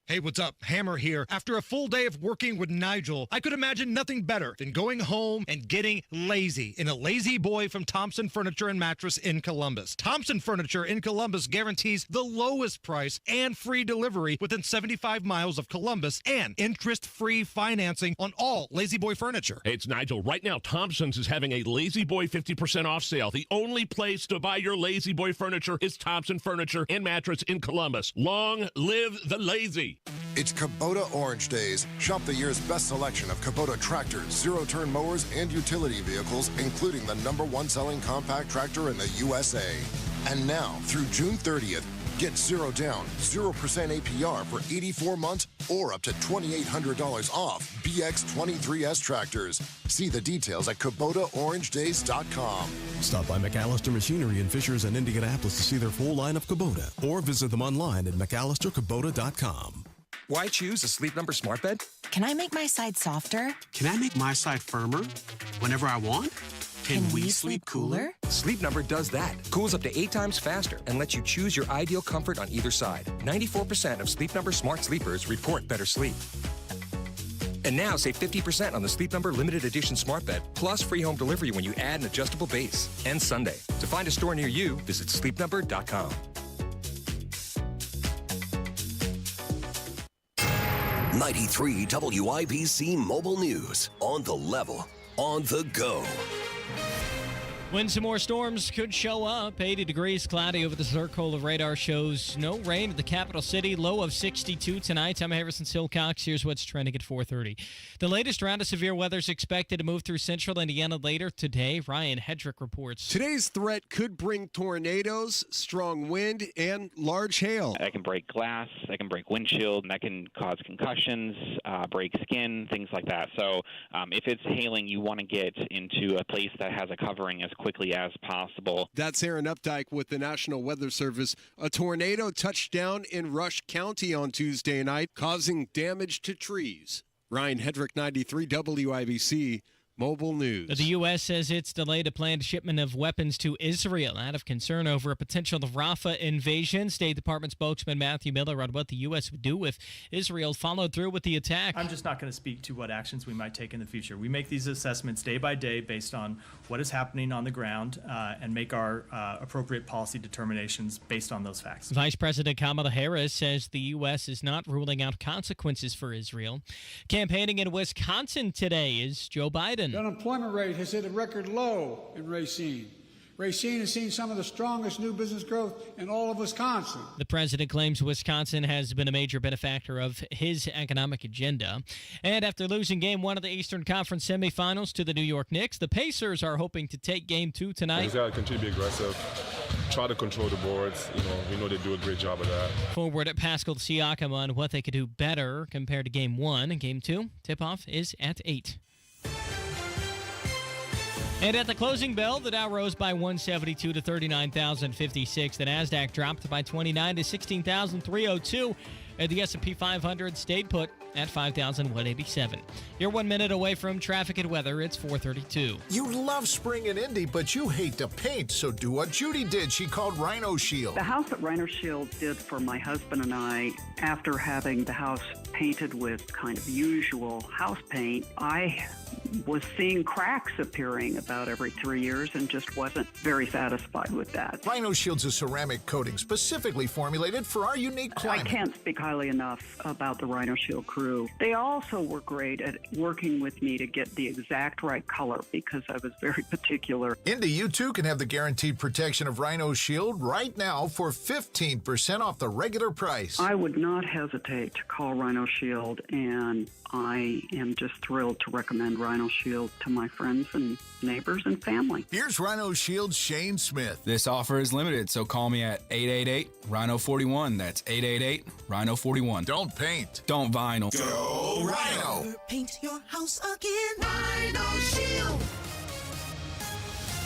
Hey, what's up? Hammer here. After a full day of working with Nigel, I could imagine nothing better than going home and getting lazy in a Lazy Boy from Thompson Furniture and Mattress in Columbus. Thompson Furniture in Columbus guarantees the lowest price and free delivery within 75 miles of Columbus and interest-free financing on all Lazy Boy furniture. Hey, it's Nigel. Right now, Thompson's is having a Lazy Boy 50% off sale. The only place to buy your Lazy Boy furniture is Thompson Furniture and Mattress in Columbus. Long live the lazy. It's Kubota Orange Days. Shop the year's best selection of Kubota tractors, zero-turn mowers, and utility vehicles, including the #1 selling compact tractor in the USA. And now, through June 30th, get 0 down, 0% APR for 84 months or up to $2,800 off BX23S tractors. See the details at KubotaOrangeDays.com. Stop by McAllister Machinery in Fishers and Indianapolis to see their full line of Kubota, or visit them online at McAllisterKubota.com. Why choose a Sleep Number smart bed? Can I make my side softer? Can I make my side firmer whenever I want? Can we sleep cooler? Sleep Number does that. Cools up to 8 times faster and lets you choose your ideal comfort on either side. 94% of Sleep Number smart sleepers report better sleep. And now save 50% on the Sleep Number limited edition smart bed, plus free home delivery when you add an adjustable base. And Sunday. To find a store near you, visit sleepnumber.com. 93 WIBC Mobile News. On the level, on the go. When some more storms could show up, 80 degrees, cloudy over the circle of radar shows no rain at the capital city, low of 62 tonight. I'm Harrison Silcox. Here's what's trending at 4:30. The latest round of severe weather is expected to move through central Indiana later today. Ryan Hedrick reports. Today's threat could bring tornadoes, strong wind, and large hail. That can break glass, that can break windshield, and that can cause concussions, break skin, things like that. So if it's hailing, you want to get into a place that has a covering as quickly as possible. That's Aaron Updike with the National Weather Service. A tornado touched down in Rush County on Tuesday night, causing damage to trees. Ryan Hedrick, 93 WIBC. Mobile News. The U.S. says it's delayed a planned shipment of weapons to Israel out of concern over a potential Rafah invasion. State Department spokesman Matthew Miller on what the U.S. would do if Israel followed through with the attack. I'm just not going to speak to what actions we might take in the future. We make these assessments day by day based on what is happening on the ground and make our appropriate policy determinations based on those facts. Vice President Kamala Harris says the U.S. is not ruling out consequences for Israel. Campaigning in Wisconsin today is Joe Biden. The unemployment rate has hit a record low in Racine. Racine has seen some of the strongest new business growth in all of Wisconsin. The president claims Wisconsin has been a major benefactor of his economic agenda. And after losing Game 1 of the Eastern Conference semifinals to the New York Knicks, the Pacers are hoping to take Game 2 tonight. We just got to continue to be aggressive, try to control the boards. We know they do a great job of that. Forward at Pascal Siakam on what they could do better compared to Game 1. And Game 2, tip-off is at 8. And at the closing bell, the Dow rose by 172 to 39,056. The Nasdaq dropped by 29 to 16,302. And the S&P 500 stayed put at 5,187. You're 1 minute away from traffic and weather. It's 4:32. You love spring in Indy, but you hate to paint, so do what Judy did. She called Rhino Shield. The house that Rhino Shield did for my husband and I, after having the house painted with kind of usual house paint, I was seeing cracks appearing about every 3 years and just wasn't very satisfied with that. Rhino Shield's a ceramic coating specifically formulated for our unique climate. I can't speak highly enough about the Rhino Shield crew. They also were great at working with me to get the exact right color because I was very particular. Indy, you too can have the guaranteed protection of Rhino Shield right now for 15% off the regular price. I would not hesitate to call Rhino Shield, and I am just thrilled to recommend Rhino Shield to my friends and neighbors and family. Here's Rhino Shield's Shane Smith. This offer is limited, so call me at 888-RHINO-41. That's 888-RHINO-41. Don't paint. Don't vinyl. Go Rhino. Paint your house again. Rhino Shield.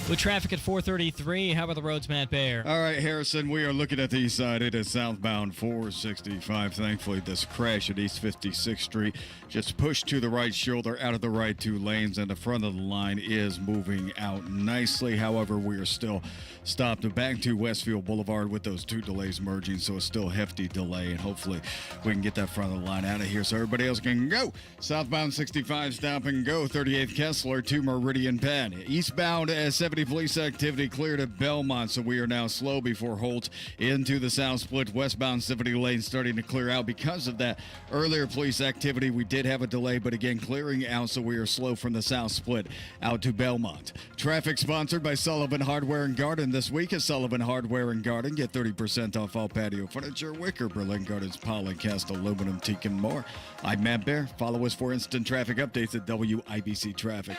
With traffic at 433, how about the roads, Matt Bear? All right, Harrison, we are looking at the east side. It is southbound 465. Thankfully, this crash at East 56th Street just pushed to the right shoulder out of the right two lanes, and the front of the line is moving out nicely. However, we are still stopped back to Westfield Boulevard with those two delays merging, so it's still a hefty delay, and hopefully we can get that front of the line out of here so everybody else can go. Southbound 65, stop and go, 38th Kessler to Meridian Penn. Eastbound 70 police activity cleared at Belmont, so we are now slow before Holt into the south split. Westbound 70 lane starting to clear out because of that earlier police activity. We did have a delay, but again, clearing out, so we are slow from the south split out to Belmont. Traffic sponsored by Sullivan Hardware and Garden. This week at Sullivan Hardware and Garden, get 30% off all patio furniture, wicker, Berlin Gardens, polycast, aluminum, teak, and more. I'm Matt Bear. Follow us for instant traffic updates at WIBC Traffic.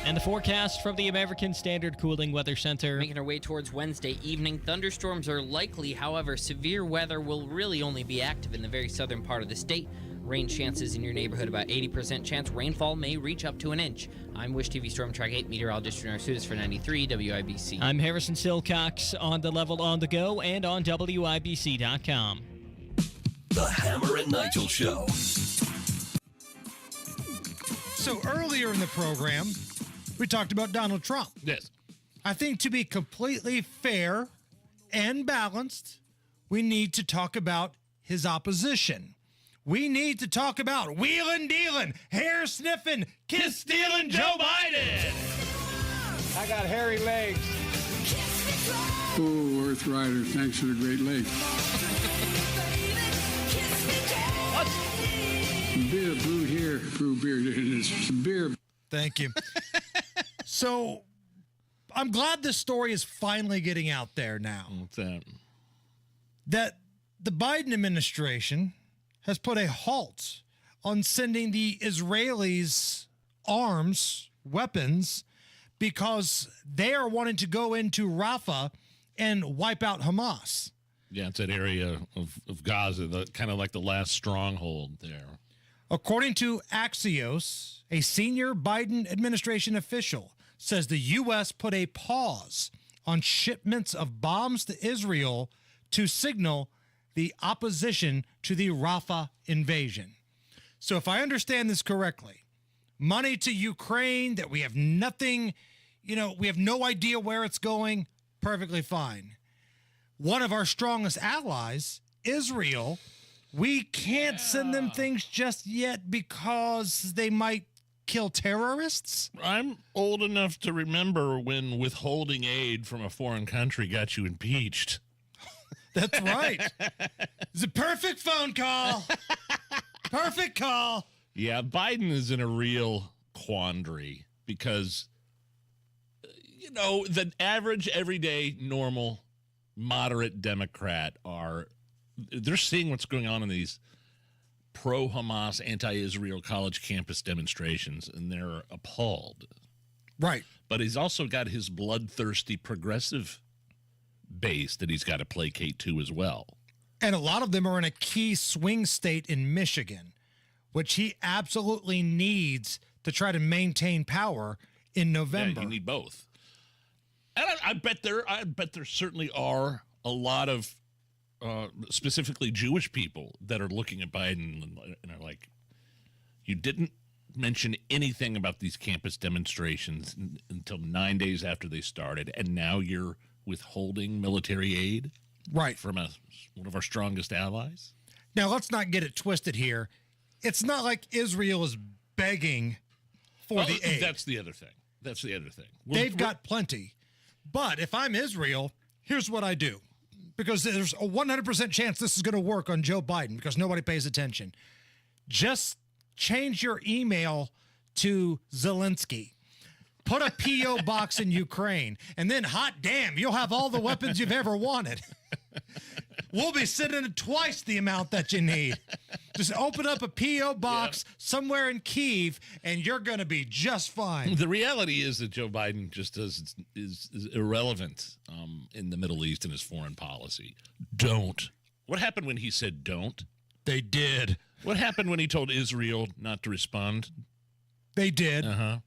And the forecast from the American Standard Cooling Weather Center. Making our way towards Wednesday evening, thunderstorms are likely. However, severe weather will really only be active in the very southern part of the state. Rain chances in your neighborhood about 80% chance. Rainfall may reach up to an inch. I'm Wish TV Storm Track 8 meteorologist Renard Sudas for 93 WIBC. I'm Harrison Silcox, on the level, on the go, and on WIBC.com. The Hammer and Nigel Show. So earlier in the program, we talked about Donald Trump. Yes. I think to be completely fair and balanced, we need to talk about his opposition. We need to talk about wheelin' dealin', hair sniffing, kiss stealing Joe Biden. I got hairy legs. Oh, Earth Rider, thanks for the great legs. Beer, brew here, brew beer. It's beer. Thank you. So, I'm glad this story is finally getting out there now. What's that? That the Biden administration has put a halt on sending the Israelis arms, weapons, because they are wanting to go into Rafah and wipe out Hamas. Yeah, it's that area of Gaza, kind of like the last stronghold there. According to Axios, a senior Biden administration official says the U.S. put a pause on shipments of bombs to Israel to signal the opposition to the Rafah invasion. So if I understand this correctly, money to Ukraine that we have nothing, we have no idea where it's going, perfectly fine. One of our strongest allies, Israel, we can't send them things just yet because they might kill terrorists? I'm old enough to remember when withholding aid from a foreign country got you impeached. That's right. It's a perfect phone call. Perfect call. Yeah, Biden is in a real quandary because, the average, everyday, normal, moderate Democrat they're seeing what's going on in these pro-Hamas, anti-Israel college campus demonstrations, and they're appalled. Right. But he's also got his bloodthirsty progressive base that he's got to placate to as well. And a lot of them are in a key swing state in Michigan, which he absolutely needs to try to maintain power in November. Yeah, you need both. And I bet there certainly are a lot of specifically Jewish people that are looking at Biden and are like, you didn't mention anything about these campus demonstrations until 9 days after they started, and now you're withholding military aid from one of our strongest allies? Now, let's not get it twisted here. It's not like Israel is begging for the aid. That's the other thing. They've got plenty. But if I'm Israel, here's what I do. Because there's a 100% chance this is going to work on Joe Biden because nobody pays attention. Just change your email to Zelensky. Put a P.O. box in Ukraine. And then, hot damn, you'll have all the weapons you've ever wanted. We'll be sending twice the amount that you need. Just open up a P.O. box somewhere in Kyiv, and you're going to be just fine. The reality is that Joe Biden just is irrelevant in the Middle East in his foreign policy. Don't. What happened when he said don't? They did. What happened when he told Israel not to respond? They did. Uh-huh.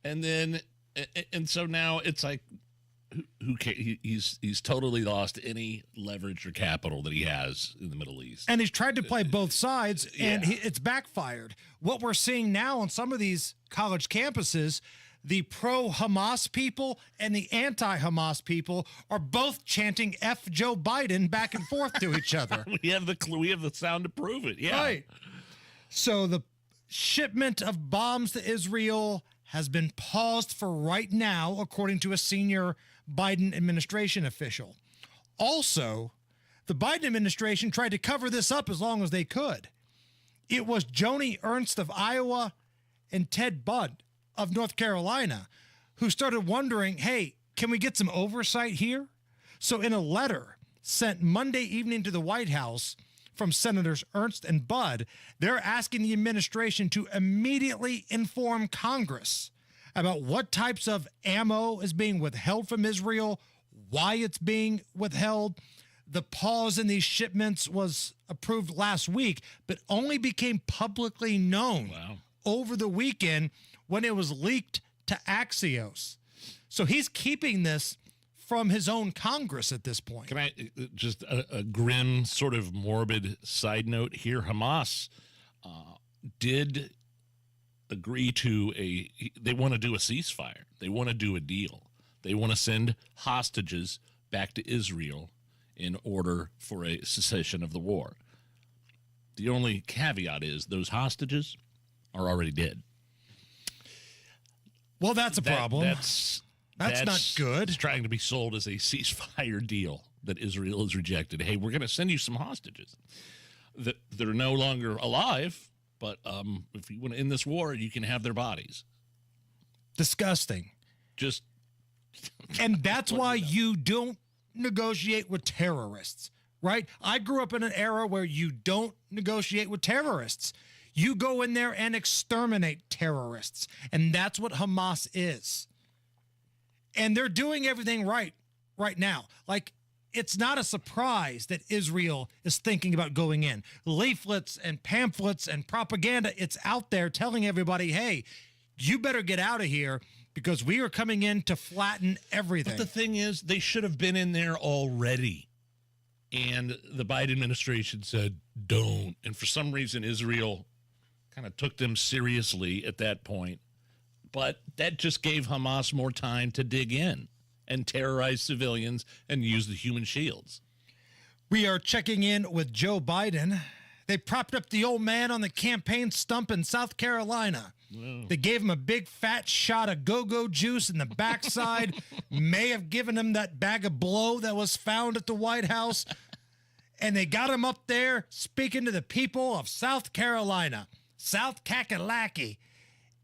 And then And so now it's like, who he's totally lost any leverage or capital that he has in the Middle East. And he's tried to play both sides, and it's backfired. What we're seeing now on some of these college campuses, the pro-Hamas people and the anti-Hamas people are both chanting F Joe Biden back and forth to each other. We have the sound to prove it. Yeah. Right. So the shipment of bombs to Israel has been paused for right now, according to a senior Biden administration official. Also, the Biden administration tried to cover this up as long as they could. It was Joni Ernst of Iowa and Ted Budd of North Carolina who started wondering, hey, can we get some oversight here? So in a letter sent Monday evening to the White House from Senators Ernst and Budd, they're asking the administration to immediately inform Congress about what types of ammo is being withheld from Israel, why it's being withheld. The pause in these shipments was approved last week, but only became publicly known over the weekend when it was leaked to Axios. So he's keeping this from his own Congress at this point. Can I just a grim, sort of morbid side note here? Hamas did agree to they want to do a ceasefire. They want to do a deal. They want to send hostages back to Israel in order for a cessation of the war. The only caveat is those hostages are already dead. Well, that's a problem. That's not good. It's trying to be sold as a ceasefire deal that Israel has rejected. Hey, we're going to send you some hostages that are no longer alive, but if you want to end this war, you can have their bodies. Disgusting. Just. And that's why you don't negotiate with terrorists, right? I grew up in an era where you don't negotiate with terrorists. You go in there and exterminate terrorists. And that's what Hamas is. And they're doing everything right now. Like, it's not a surprise that Israel is thinking about going in. Leaflets and pamphlets and propaganda, it's out there telling everybody, hey, you better get out of here because we are coming in to flatten everything. But the thing is, they should have been in there already. And the Biden administration said, don't. And for some reason, Israel kind of took them seriously at that point. But that just gave Hamas more time to dig in and terrorize civilians and use the human shields. We are checking in with Joe Biden. They propped up the old man on the campaign stump in South Carolina. Whoa. They gave him a big fat shot of go-go juice in the backside, may have given him that bag of blow that was found at the White House. And they got him up there speaking to the people of South Carolina, South Kakalaki.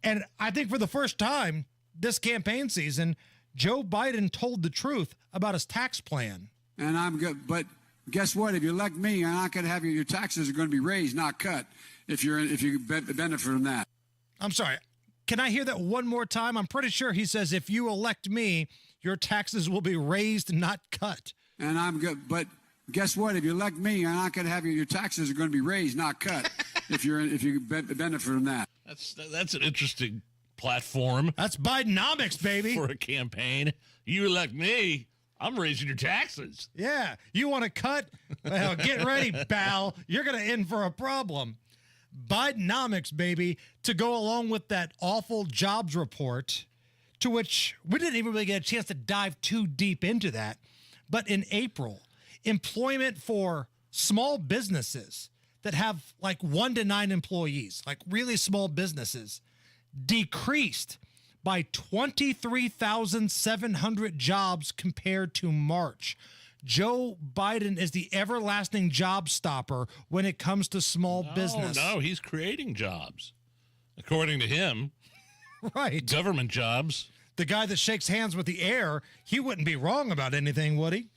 And I think for the first time this campaign season, Joe Biden told the truth about his tax plan. And I'm good, but guess what? If you elect me, you're not going to have your taxes are going to be raised, not cut. If you benefit from that. I'm sorry. Can I hear that one more time? I'm pretty sure he says if you elect me, your taxes will be raised, not cut. And I'm good, but guess what? If you elect me, you're not going to have your taxes are going to be raised, not cut. if you benefit from that. That's an interesting platform. That's Bidenomics, baby. For a campaign. You elect me, I'm raising your taxes. Yeah. You want to cut? Well, get ready, pal. You're going to in for a problem. Bidenomics, baby, to go along with that awful jobs report, to which we didn't even really get a chance to dive too deep into that. But in April, employment for small businesses that have like 1 to 9 employees, like really small businesses, decreased by 23,700 jobs compared to March. Joe Biden is the everlasting job stopper when it comes to small business. No, he's creating jobs, according to him. Right. Government jobs. The guy that shakes hands with the air, he wouldn't be wrong about anything, would he?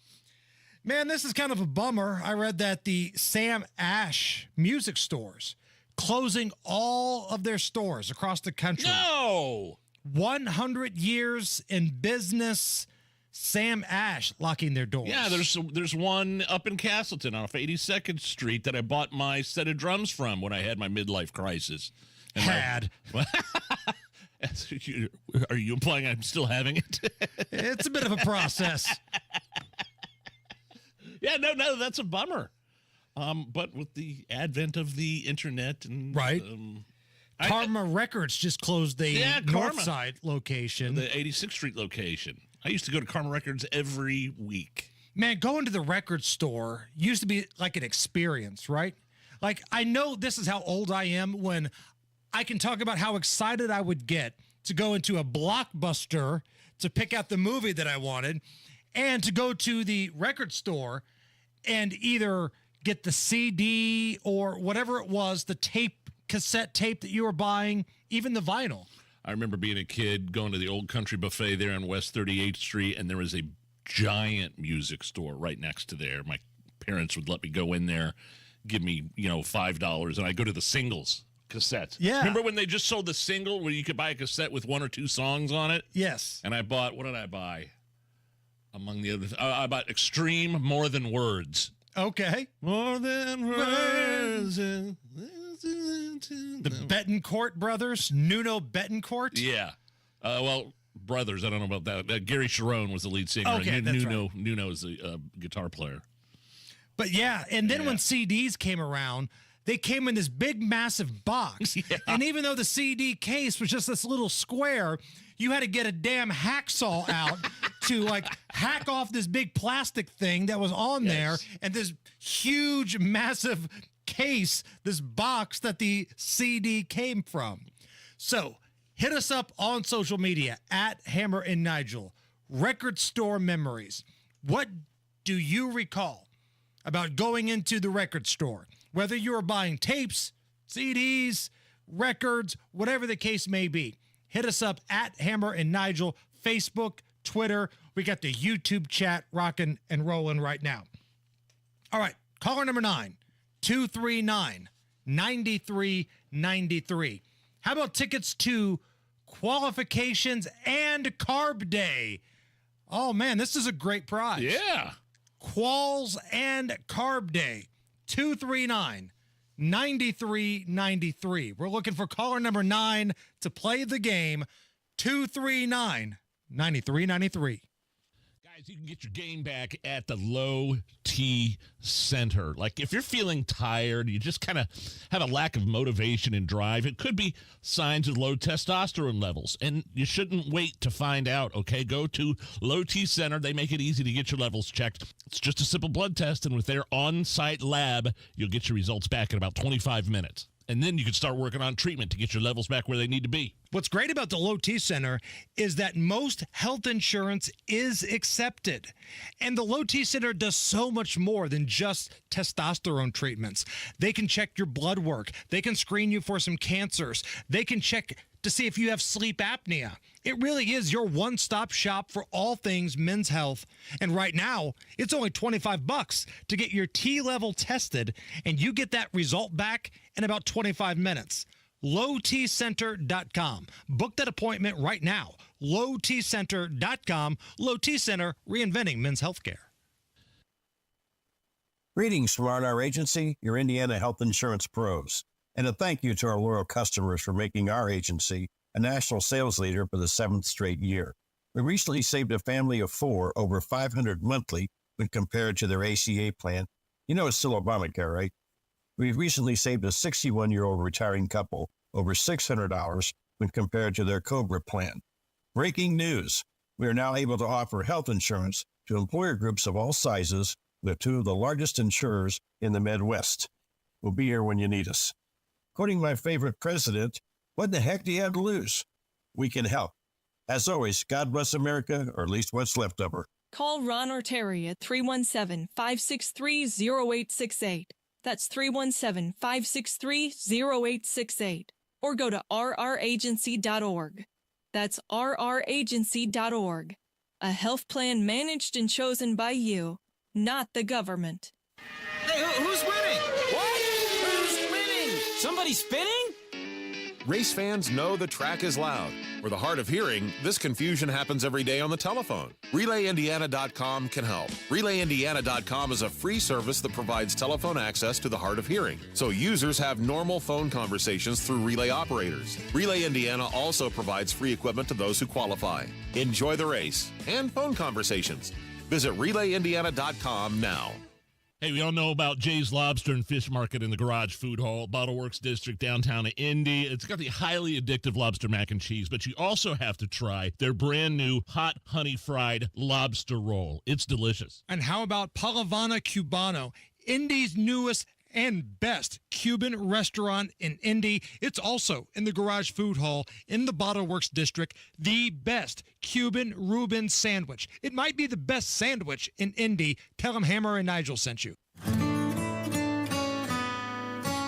Man, this is kind of a bummer. I read that the Sam Ash music stores closing all of their stores across the country. No! 100 years in business, Sam Ash locking their doors. Yeah, there's one up in Castleton off 82nd Street that I bought my set of drums from when I had my midlife crisis. And Are you implying I'm still having it? It's a bit of a process. Yeah, no, that's a bummer. But with the advent of the internet and right, Karma Records just closed the Northside location, the 86th Street location. I used to go to Karma Records every week. Man, going to the record store used to be like an experience, right? Like, I know this is how old I am when I can talk about how excited I would get to go into a Blockbuster to pick out the movie that I wanted and to go to the record store and either get the CD or whatever it was, the cassette tape that you were buying, even the vinyl. I remember being a kid going to the Old Country Buffet there on West 38th Street, and there was a giant music store right next to there. My parents would let me go in there, give me, $5, and I'd go to the singles cassettes. Yeah. Remember when they just sold the single where you could buy a cassette with one or two songs on it? Yes. And I bought, what did I buy? Among the other, I bought Extreme More Than Words. Okay. More than words. The Betancourt brothers, Nuno Betancourt. Yeah. Brothers. I don't know about that. Gary Sharon was the lead singer. Okay, that's right. Nuno is the guitar player. But yeah, and then when CDs came around, they came in this big, massive box. Yeah. And even though the CD case was just this little square, you had to get a damn hacksaw out to hack off this big plastic thing that was on there, and this huge, massive case, this box that the CD came from. So hit us up on social media at Hammer and Nigel. Record store memories. What do you recall about going into the record store? Whether you were buying tapes, CDs, records, whatever the case may be. Hit us up at Hammer and Nigel, Facebook, Twitter. We got the YouTube chat rocking and rolling right now. All right, caller number 9, 239-9393. How about tickets to Qualifications and Carb Day? Oh, man, this is a great prize. Yeah. Quals and Carb Day, 239-9393. We're looking for caller number 9 to play the game, 239-9393. Guys, you can get your game back at the Low T Center. Like, if you're feeling tired, you just kind of have a lack of motivation and drive, it could be signs of low testosterone levels, and you shouldn't wait to find out, okay? Go to Low T Center. They make it easy to get your levels checked. It's just a simple blood test, and with their on-site lab, you'll get your results back in about 25 minutes. And then you can start working on treatment to get your levels back where they need to be. What's great about the Low T Center is that most health insurance is accepted. And the Low T Center does so much more than just testosterone treatments. They can check your blood work. They can screen you for some cancers. They can check to see if you have sleep apnea. It really is your one-stop shop for all things men's health. And right now, it's only $25 to get your T-level tested, and you get that result back in about 25 minutes. LowTCenter.com. Book that appointment right now. LowTCenter.com. Low T Center, reinventing men's healthcare. Greetings from R&R Agency, your Indiana health insurance pros. And a thank you to our loyal customers for making our agency a national sales leader for the 7th straight year. We recently saved a family of 4 over $500 monthly when compared to their ACA plan. You know it's still Obamacare, right? We've recently saved a 61-year-old retiring couple over $600 when compared to their COBRA plan. Breaking news. We are now able to offer health insurance to employer groups of all sizes with 2 of the largest insurers in the Midwest. We'll be here when you need us. Quoting my favorite president, what the heck do you have to lose? We can help. As always, God bless America, or at least what's left of her. Call Ron or Terry at 317-563-0868. That's 317-563-0868. Or go to rragency.org. That's rragency.org. A health plan managed and chosen by you, not the government. Hey, who's winning? What? Who's winning? Somebody spinning? Race fans know the track is loud. For the hard of hearing, this confusion happens every day on the telephone. RelayIndiana.com can help. RelayIndiana.com is a free service that provides telephone access to the hard of hearing, so users have normal phone conversations through relay operators. Relay Indiana also provides free equipment to those who qualify. Enjoy the race and phone conversations. Visit RelayIndiana.com now. Hey, we all know about Jay's Lobster and Fish Market in the Garage Food Hall, Bottle Works District, downtown of Indy. It's got the highly addictive lobster mac and cheese, but you also have to try their brand new hot honey fried lobster roll. It's delicious. And how about Palavana Cubano, Indy's newest and best Cuban restaurant in Indy? It's also in the Garage Food Hall in the Bottle Works District, the best Cuban Reuben sandwich. It might be the best sandwich in Indy. Tell them Hammer and Nigel sent you.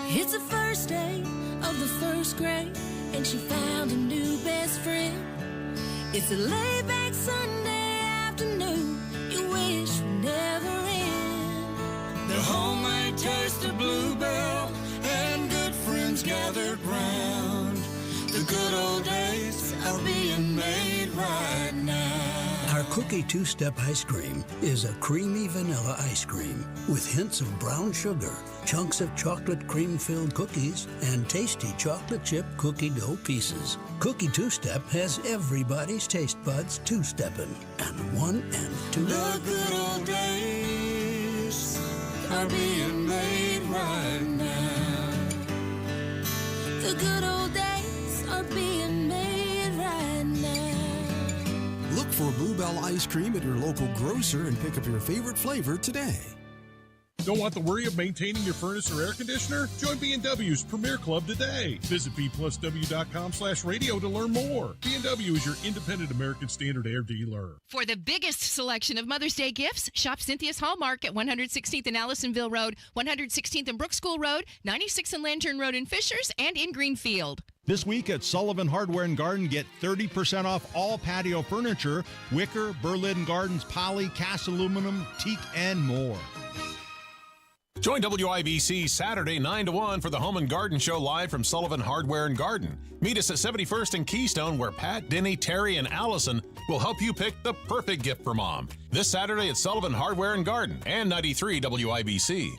It's the first day of the first grade, and she found a new best friend. It's a laid-back Sunday afternoon you wish would never end. The homemade taste of Bluebell and good friends gathered round. The good old days are being made right now. Our Cookie Two-Step Ice Cream is a creamy vanilla ice cream with hints of brown sugar, chunks of chocolate cream-filled cookies, and tasty chocolate chip cookie dough pieces. Cookie Two-Step has everybody's taste buds two-stepping, and 1 and 2. The good old days are being made right now. The good old days are being made right now. Look for Bluebell ice cream at your local grocer and pick up your favorite flavor today. Don't want the worry of maintaining your furnace or air conditioner? Join B&W's Premier Club today. Visit bplusw.com/radio to learn more. B&W is your independent American Standard air dealer. For the biggest selection of Mother's Day gifts, shop Cynthia's Hallmark at 116th and Allisonville Road, 116th and Brook School Road, 96th and Lantern Road in Fishers, and in Greenfield. This week at Sullivan Hardware and Garden, get 30% off all patio furniture, wicker, Berlin Gardens, poly, cast aluminum, teak, and more. Join WIBC Saturday 9 to 1 for the Home and Garden Show live from Sullivan Hardware and Garden. Meet us at 71st and Keystone, where Pat, Denny, Terry, and Allison will help you pick the perfect gift for mom. This Saturday at Sullivan Hardware and Garden and 93 WIBC.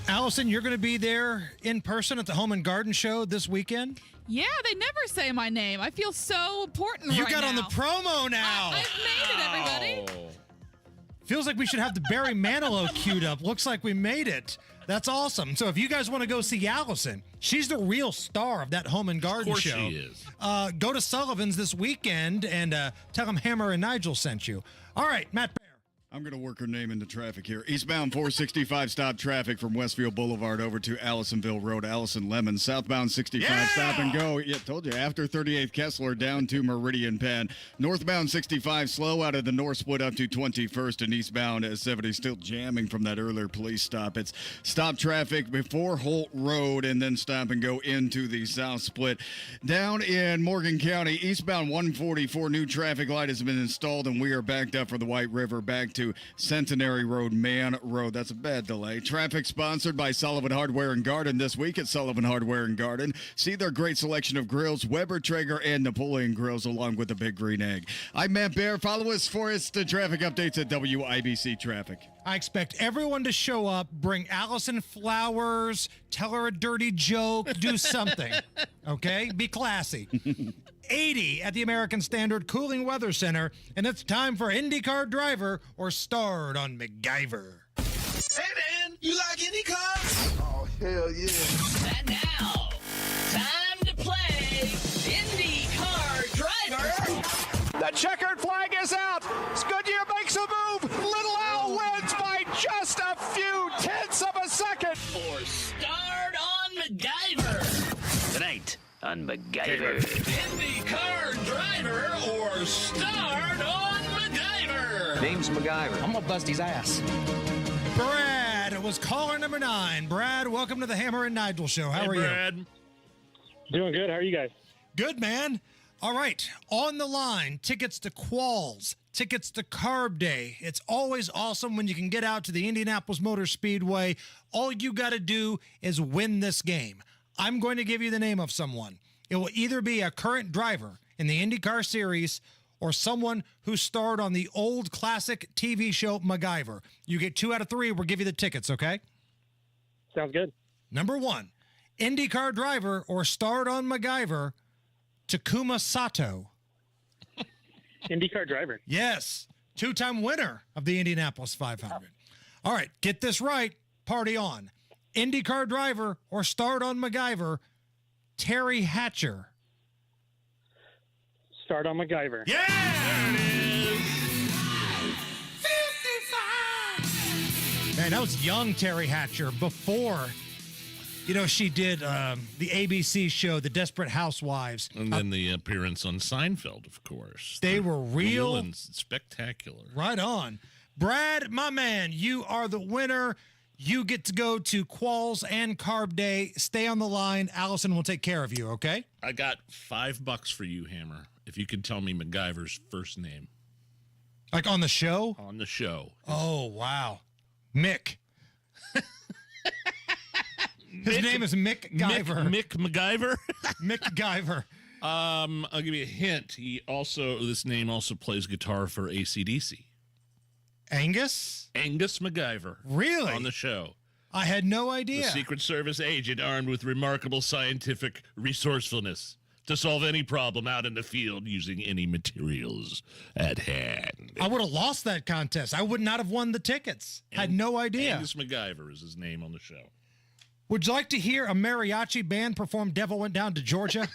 Allison, you're going to be there in person at the Home and Garden Show this weekend? Yeah, they never say my name. I feel so important You right got now. on the promo now. I've made it, everybody. Feels like we should have the Barry Manilow queued up. Looks like we made it. That's awesome. So if you guys want to go see Allison, she's the real star of that Home and Garden Of course show. she is. Go to Sullivan's this weekend and tell them Hammer and Nigel sent you. All right, Matt Bear. I'm going to work her name into traffic here. Eastbound 465 stop traffic from Westfield Boulevard over to Allisonville Road, Allison Lemon. Southbound 65 stop and go. Yeah, told you. After 38th Kessler down to Meridian Penn. Northbound 65 slow out of the north split up to 21st and eastbound at 70 still jamming from that earlier police stop. It's stop traffic before Holt Road and then stop and go into the south split. Down in Morgan County, eastbound 144 new traffic light has been installed and we are backed up for the White River back to Centenary Road, Man Road. That's a bad delay. Traffic sponsored by Sullivan Hardware and Garden this week at Sullivan Hardware and Garden. See their great selection of grills, Weber, Traeger, and Napoleon grills, along with the Big Green Egg. I'm Matt Bear. Follow us for the traffic updates at WIBC Traffic. I expect everyone to show up, bring Allison flowers, tell her a dirty joke, do something. Okay? Be classy. 80 at the American Standard Cooling Weather Center, and it's time for IndyCar Driver or Starred on MacGyver. Hey man, you like Indy cars? Oh, hell yeah. And now, time to play Indy Car Driver. The checkered flag is out. Goodyear makes a move. Little Al wins by just a few tenths of a second. For Starred on MacGyver. Tonight on MacGyver. IndyCar Driver or Starred on MacGyver. Name's MacGyver. I'm gonna bust his ass. Brad was caller number 9. Brad, welcome to the Hammer and Nigel Show. How are Brad. you? Doing good. How are you guys? Good, man. All right. On the line, tickets to Qualls, tickets to Carb Day. It's always awesome when you can get out to the Indianapolis Motor Speedway. All you got to do is win this game. I'm going to give you the name of someone. It will either be a current driver in the IndyCar series or someone who starred on the old classic TV show MacGyver. You get 2 out of 3. We'll give you the tickets, okay? Sounds good. Number 1, IndyCar driver or starred on MacGyver, Takuma Sato. IndyCar driver. Yes, 2-time winner of the Indianapolis 500. All right, get this right. Party on. IndyCar driver or starred on MacGyver, Terry Hatcher. Start on MacGyver. Yeah! There it is. 55! Man, that was young Terry Hatcher before, she did the ABC show, The Desperate Housewives. And then the appearance on Seinfeld, of course. They were real and spectacular. Right on. Brad, my man, you are the winner. You get to go to Qualls and Carb Day. Stay on the line. Allison will take care of you, okay? I got $5 for you, Hammer, if you could tell me MacGyver's first name. Like on the show? On the show. Oh, wow. Mick. His name is Mick Guyver. Mick MacGyver? Mick Guyver. I'll give you a hint. This name also plays guitar for AC/DC. Angus? Angus MacGyver. Really? On the show. I had no idea. The Secret Service agent armed with remarkable scientific resourcefulness to solve any problem out in the field using any materials at hand. I would have lost that contest. I would not have won the tickets. Had no idea. Angus MacGyver is his name on the show. Would you like to hear a mariachi band perform Devil Went Down to Georgia?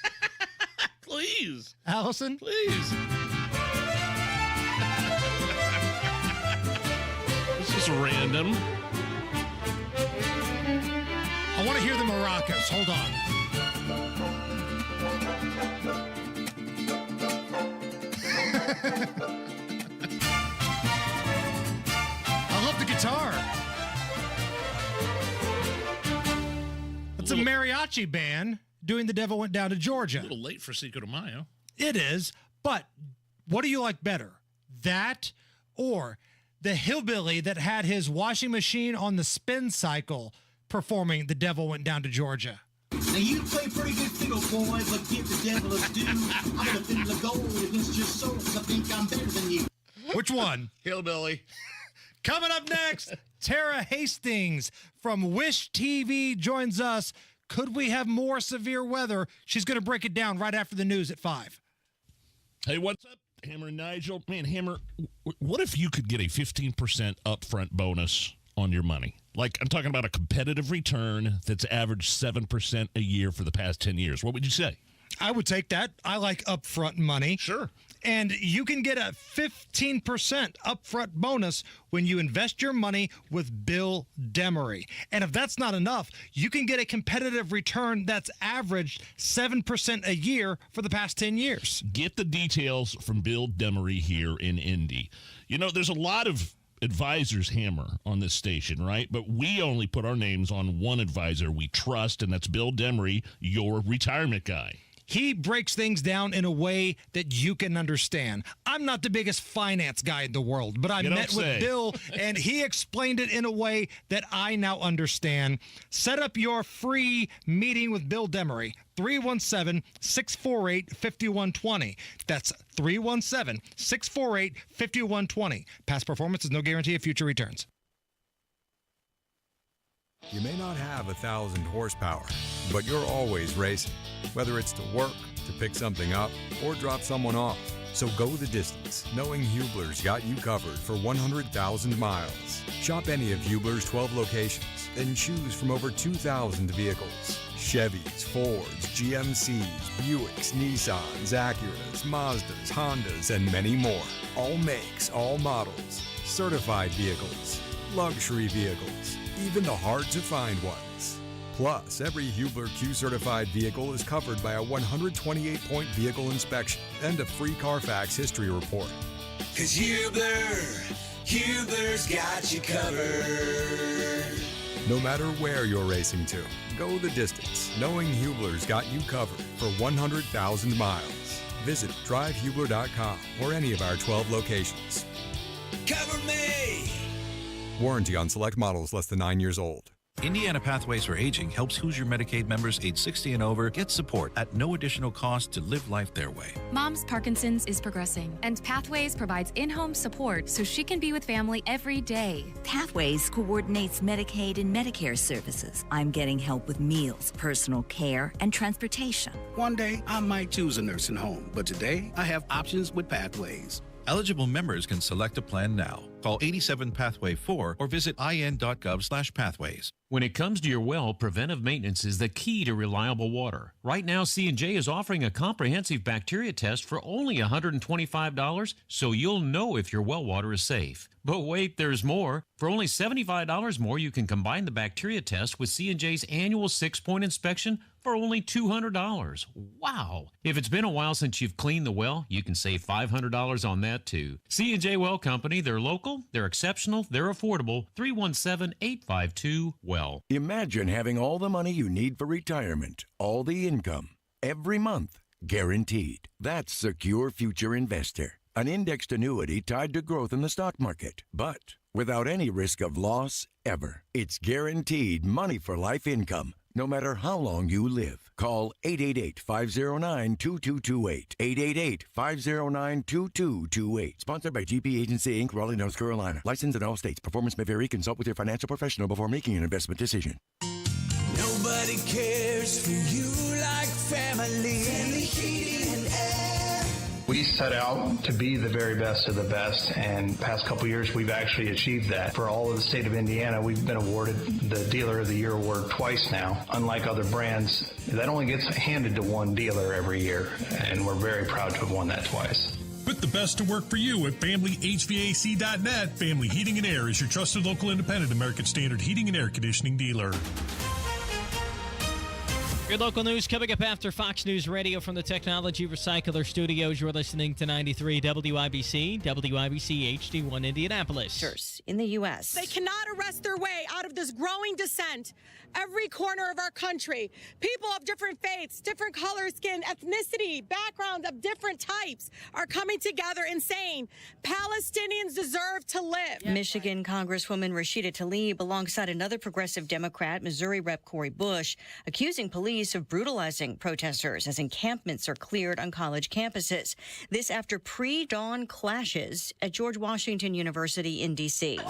Please. Allison? Please. This is random. I want to hear the maracas. Hold on. I love the guitar. It's a mariachi band doing The Devil Went Down to Georgia. A little late for Cinco de Mayo. It is, but what do you like better? That or the hillbilly that had his washing machine on the spin cycle performing The Devil Went Down to Georgia? Now you play pretty good fiddle, boy, but give the devil his due. I'm gonna fiddle the gold against your soul, 'cause I think I'm better than you. Which one? Hillbilly. Coming up next, Tara Hastings from Wish TV joins us. Could we have more severe weather? She's going to break it down right after the news at 5. Hey, what's up, Hammer and Nigel? Man, Hammer, what if you could get a 15% upfront bonus on your money? Like, I'm talking about a competitive return that's averaged 7% a year for the past 10 years. What would you say? I would take that. I like upfront money. Sure. And you can get a 15% upfront bonus when you invest your money with Bill Demery. And if that's not enough, you can get a competitive return that's averaged 7% a year for the past 10 years. Get the details from Bill Demery here in Indy. You know, there's a lot of advisors, Hammer, on this station, right? But we only put our names on one advisor we trust, and that's Bill Demery, your retirement guy. He breaks things down in a way that you can understand. I'm not the biggest finance guy in the world, but I met with Bill, and he explained it in a way that I now understand. Set up your free meeting with Bill Demery, 317-648-5120. That's 317-648-5120. Past performance is no guarantee of future returns. You may not have 1,000 horsepower, but you're always racing. Whether it's to work, to pick something up, or drop someone off. So go the distance, knowing Hubler's got you covered for 100,000 miles. Shop any of Hubler's 12 locations, then choose from over 2,000 vehicles. Chevys, Fords, GMCs, Buicks, Nissans, Acuras, Mazdas, Hondas, and many more. All makes, all models. Certified vehicles, luxury vehicles, even the hard-to-find ones. Plus, every Hubler Q-certified vehicle is covered by a 128-point vehicle inspection and a free Carfax history report. 'Cause Hubler's got you covered. No matter where you're racing to, go the distance, knowing Hubler's got you covered for 100,000 miles. Visit drivehubler.com or any of our 12 locations. Cover me! Warranty on select models less than 9 years old. Indiana Pathways for Aging helps Hoosier Medicaid members age 60 and over get support at no additional cost to live life their way. Mom's Parkinson's is progressing, and Pathways provides in-home support so she can be with family every day. Pathways coordinates Medicaid and Medicare services. I'm getting help with meals, personal care, and transportation. One day, I might choose a nursing home, but today, I have options with Pathways. Eligible members can select a plan now. Call 87-PATHWAY-4 or visit in.gov/pathways. When it comes to your well, preventive maintenance is the key to reliable water. Right now, C&J is offering a comprehensive bacteria test for only $125, so you'll know if your well water is safe. But wait, there's more. For only $75 more, you can combine the bacteria test with C&J's annual 6-point inspection for only $200. Wow! If it's been a while since you've cleaned the well, you can save $500 on that too. C&J Well Company, they're local, they're exceptional, they're affordable. 317-852-WELL. Imagine having all the money you need for retirement, all the income, every month, guaranteed. That's Secure Future Investor, an indexed annuity tied to growth in the stock market, but without any risk of loss ever. It's guaranteed money for life income, no matter how long you live. Call 888-509-2228. 888-509-2228. Sponsored by GP Agency, Inc., Raleigh, North Carolina. Licensed in all states. Performance may vary. Consult with your financial professional before making an investment decision. Nobody cares for you like family. Family Heating and Air. We set out to be the very best of the best, and past couple years we've actually achieved that. For all of the state of Indiana, we've been awarded the Dealer of the Year award twice now. Unlike other brands, that only gets handed to one dealer every year, and we're very proud to have won that twice. Put the best to work for you at FamilyHVAC.net. Family Heating and Air is your trusted local independent American Standard heating and air conditioning dealer. Your local news coming up after Fox News Radio from the Technology Recycler Studios. You're listening to 93 WIBC, WIBC HD1 Indianapolis. In the U.S. They cannot arrest their way out of this growing dissent. Every corner of our country, people of different faiths, different color, skin, ethnicity, backgrounds of different types are coming together and saying Palestinians deserve to live. Michigan Congresswoman Rashida Tlaib, alongside another progressive Democrat, Missouri Rep. Cori Bush, accusing police of brutalizing protesters as encampments are cleared on college campuses. This after pre-dawn clashes at George Washington University in D.C.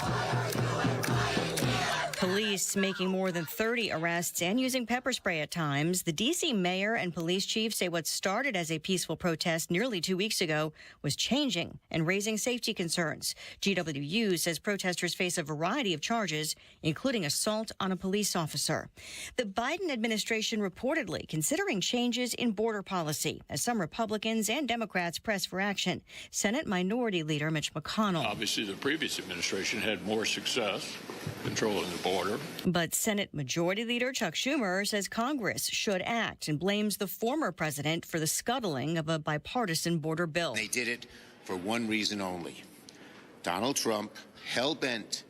Police making more than 30 arrests and using pepper spray at times. The D.C. mayor and police chief say what started as a peaceful protest nearly 2 weeks ago was changing and raising safety concerns. GWU says protesters face a variety of charges, including assault on a police officer. The Biden administration reportedly considering changes in border policy as some Republicans and Democrats press for action. Senate Minority Leader Mitch McConnell. Obviously, the previous administration had more success controlling the border. But Senate Majority Leader Chuck Schumer says Congress should act and blames the former president for the scuttling of a bipartisan border bill. They did it for one reason only. Donald Trump, hell-bent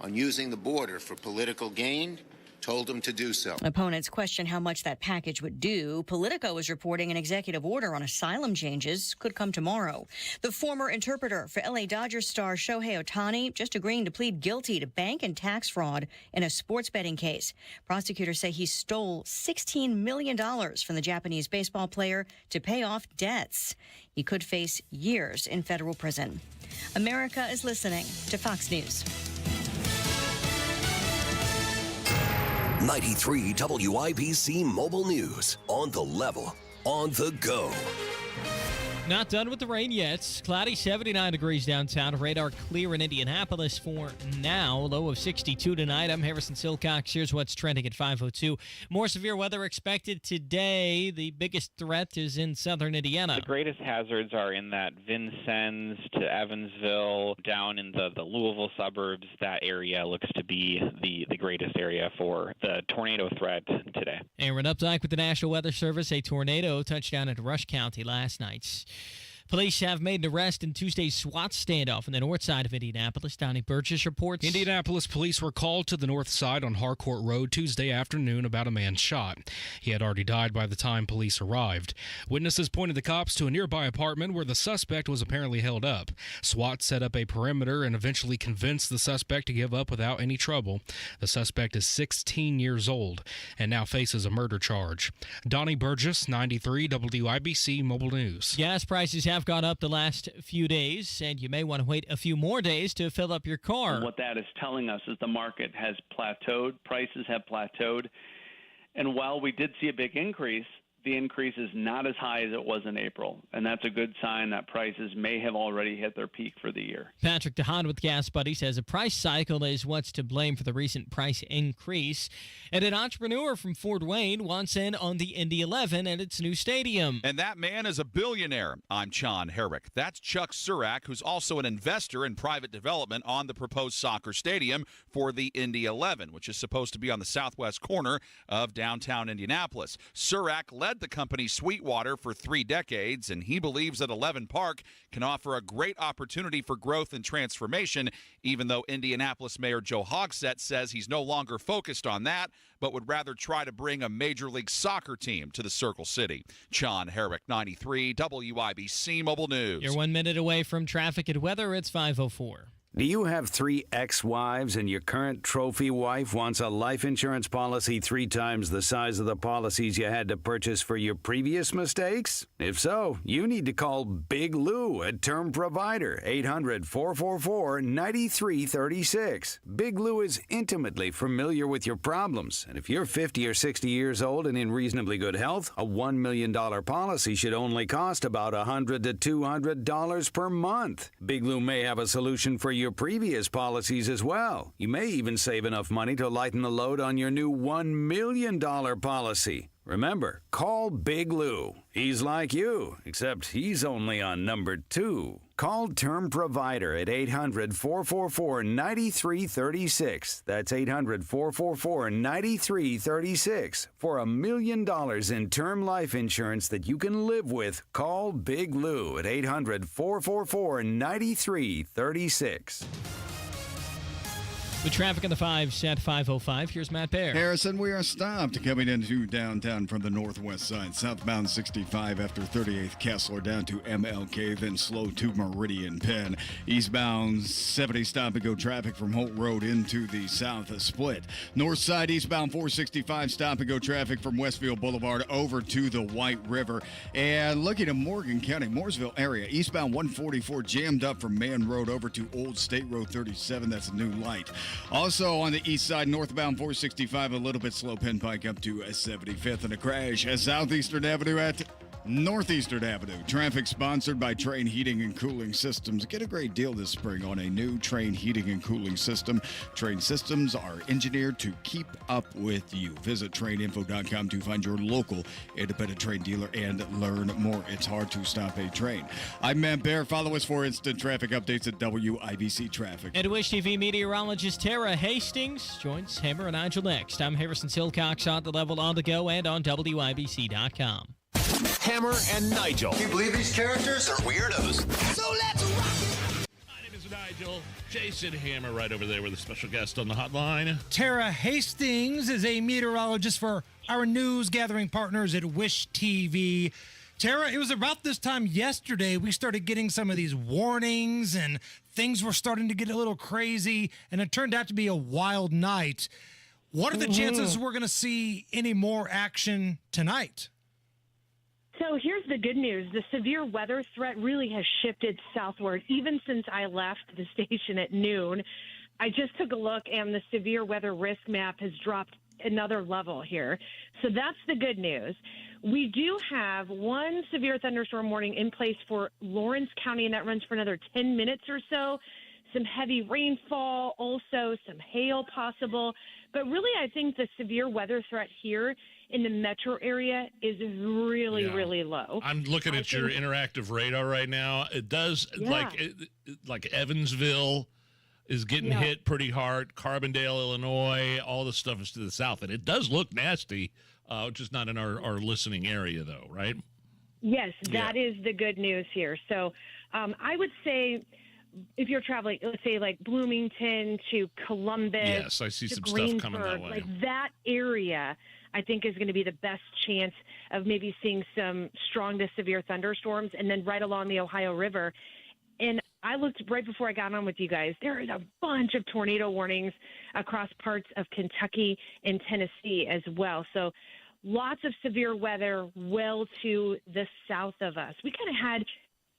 on using the border for political gain, told him to do so. Opponents question how much that package would do. Politico is reporting an executive order on asylum changes could come tomorrow. The former interpreter for LA Dodgers star Shohei Ohtani just agreeing to plead guilty to bank and tax fraud in a sports betting case. Prosecutors say he stole $16 million from the Japanese baseball player to pay off debts. He could face years in federal prison. America is listening to Fox News. 93 WIBC Mobile News. On the level, on the go. Not done with the rain yet. Cloudy, 79 degrees downtown. Radar clear in Indianapolis for now. Low of 62 tonight. I'm Harrison Silcox. Here's what's trending at 5:02. More severe weather expected today. The biggest threat is in southern Indiana. The greatest hazards are in that Vincennes to Evansville, down in the Louisville suburbs. That area looks to be the greatest area for the tornado threat today. Aaron Updike with the National Weather Service. A tornado touched down at Rush County last night. Police have made an arrest in Tuesday's SWAT standoff on the north side of Indianapolis. Donnie Burgess reports. Indianapolis police were called to the north side on Harcourt Road Tuesday afternoon about a man shot. He had already died by the time police arrived. Witnesses pointed the cops to a nearby apartment where the suspect was apparently held up. SWAT set up a perimeter and eventually convinced the suspect to give up without any trouble. The suspect is 16 years old and now faces a murder charge. Donnie Burgess, 93 WIBC Mobile News. Gas prices have gone up the last few days, and you may want to wait a few more days to fill up your car. And what that is telling us is the market has plateaued, prices have plateaued, and while we did see a big increase, the increase is not as high as it was in April, and that's a good sign that prices may have already hit their peak for the year. Patrick DeHaan with Gas Buddy says a price cycle is what's to blame for the recent price increase. And an entrepreneur from Fort Wayne wants in on the Indy 11 at its new stadium. And that man is a billionaire. I'm John Herrick. That's Chuck Surak, who's also an investor in private development on the proposed soccer stadium for the Indy 11, which is supposed to be on the southwest corner of downtown Indianapolis. Surak led the company Sweetwater for 3 decades, and he believes that 11 Park can offer a great opportunity for growth and transformation, even though Indianapolis Mayor Joe Hogsett says he's no longer focused on that, but would rather try to bring a Major League Soccer team to the Circle City. John Herrick, 93 WIBC Mobile News. You're 1 minute away from traffic and weather. It's 5:04. Do you have 3 ex-wives and your current trophy wife wants a life insurance policy 3 times the size of the policies you had to purchase for your previous mistakes? If so, you need to call Big Lou at Term Provider, 800-444-9336. Big Lou is intimately familiar with your problems, and if you're 50 or 60 years old and in reasonably good health, a $1 million policy should only cost about $100 to $200 per month. Big Lou may have a solution for your previous policies as well. You may even save enough money to lighten the load on your new $1 million policy. Remember, call Big Lou. He's like you, except he's only on number 2. Call Term Provider at 800-444-9336. That's 800-444-9336. For $1 million in term life insurance that you can live with, call Big Lou at 800-444-9336. The traffic in the 5s at 5:05. Here's Matt Bear. Harrison, we are stopped coming into downtown from the northwest side. Southbound 65 after 38th Kessler down to MLK, then slow to Meridian Penn. Eastbound 70 stop-and-go traffic from Holt Road into the south split. North side eastbound 465 stop-and-go traffic from Westfield Boulevard over to the White River. And looking at Morgan County, Mooresville area, eastbound 144 jammed up from Man Road over to Old State Road 37. That's a new light. Also on the east side, northbound 465, a little bit slow Penn Pike up to 75th, and a crash at Southeastern Avenue at Northeastern Avenue. Traffic sponsored by Train Heating and Cooling Systems. Get a great deal this spring on a new Train Heating and Cooling System. Train systems are engineered to keep up with you. Visit traininfo.com to find your local independent train dealer and learn more. It's hard to stop a train. I'm Matt Bear. Follow us for instant traffic updates at WIBC Traffic. And Wish TV meteorologist Tara Hastings joins Hammer and Nigel next. I'm Harrison Silcox on the level, on the go, and on WIBC.com. Hammer and Nigel. Can you believe these characters are weirdos? So let's rock it! My name is Nigel. Jason Hammer right over there with a special guest on the hotline. Tara Hastings is a meteorologist for our news gathering partners at Wish TV. Tara, it was about this time yesterday we started getting some of these warnings and things were starting to get a little crazy, and it turned out to be a wild night. What are the chances we're going to see any more action tonight? So here's the good news. The severe weather threat really has shifted southward even since I left the station at noon. I just took a look, and the severe weather risk map has dropped another level here. So that's the good news. We do have one severe thunderstorm warning in place for Lawrence County, and that runs for another 10 minutes or so. Some heavy rainfall, also some hail possible. But really, I think the severe weather threat here in the metro area is really low. I'm looking at your interactive radar right now. It does, like Evansville is getting hit pretty hard. Carbondale, Illinois, all the stuff is to the south. And it does look nasty, just not in our listening area, though, right? Yes, that is the good news here. So I would say if you're traveling, let's say like Bloomington to Columbus. Yes, I see to some stuff coming that Greensburg, way. Like that area, I think is going to be the best chance of maybe seeing some strong to severe thunderstorms, and then right along the Ohio River. And I looked right before I got on with you guys. There is a bunch of tornado warnings across parts of Kentucky and Tennessee as well. So lots of severe weather well to the south of us. We kind of had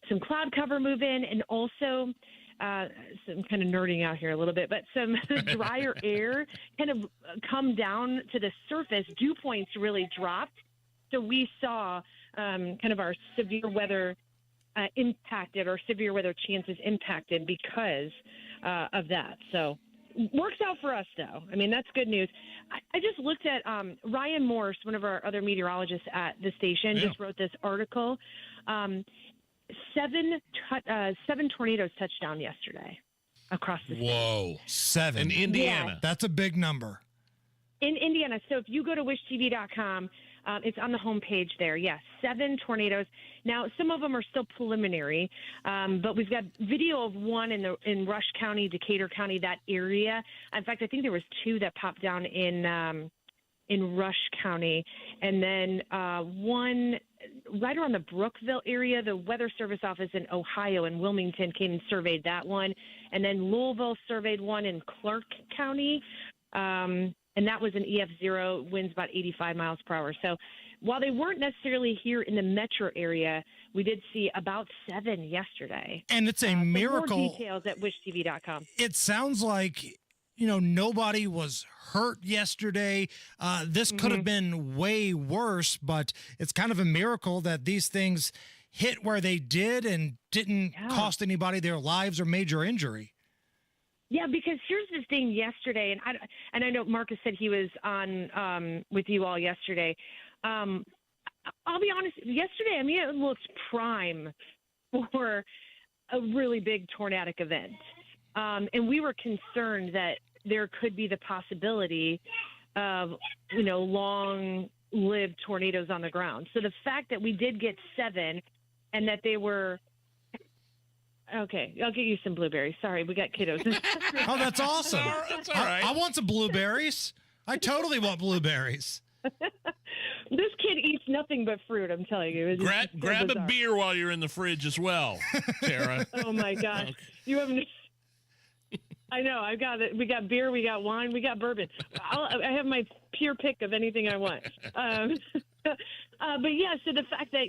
some cloud cover move in, and also some kind of nerding out here a little bit, but some drier air kind of come down to the surface. Dew points really dropped. So we saw kind of our severe weather impacted, or severe weather chances impacted because of that. So works out for us, though. I mean, that's good news. I just looked at Ryan Morse, one of our other meteorologists at the station, just wrote this article. 7 tornadoes touched down yesterday across the state. Whoa. 7. In Indiana. Yeah. That's a big number. In Indiana. So if you go to wishtv.com, it's on the homepage there. Yes, 7 tornadoes. Now, some of them are still preliminary, but we've got video of one in Rush County, Decatur County, that area. In fact, I think there was 2 that popped down in Rush County, and then one right around the Brookville area. The Weather Service office in Ohio and Wilmington came and surveyed that one, and then Louisville surveyed one in Clark County. And that was an EF0, winds about 85 miles per hour. So while they weren't necessarily here in the metro area, we did see about 7 yesterday. And it's a miracle. More details at wishtv.com. It sounds like, nobody was hurt yesterday. This could have been way worse, but it's kind of a miracle that these things hit where they did and didn't cost anybody their lives or major injury. Yeah, because here's the thing yesterday, and I know Marcus said he was on with you all yesterday. I'll be honest, yesterday, it looked prime for a really big tornadic event. And we were concerned that there could be the possibility of, long-lived tornadoes on the ground. So the fact that we did get 7 and that they were... Okay, I'll get you some blueberries. Sorry, we got kiddos. Oh, that's awesome. That's all right. I want some blueberries. I totally want blueberries. This kid eats nothing but fruit, I'm telling you. Grab a beer while you're in the fridge as well, Tara. Oh, my gosh. Okay. You haven't... I know. I got it. We got beer, we got wine, we got bourbon. I have my pure pick of anything I want. But yeah, so the fact that,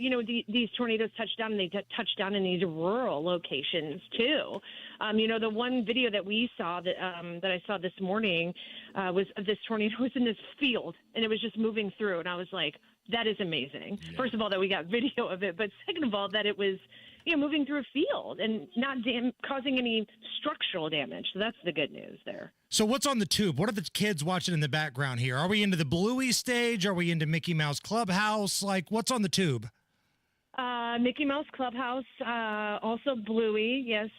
these tornadoes touch down, and they touch down in these rural locations too. The one video that we saw that I saw this morning was this tornado was in this field, and it was just moving through. And I was like, that is amazing. Yeah. First of all, that we got video of it, but second of all, that it was, moving through a field and not causing any structural damage. So that's the good news there. So what's on the tube? What are the kids watching in the background here? Are we into the Bluey stage? Are we into Mickey Mouse Clubhouse? Like, what's on the tube? Mickey Mouse Clubhouse, also Bluey, yes.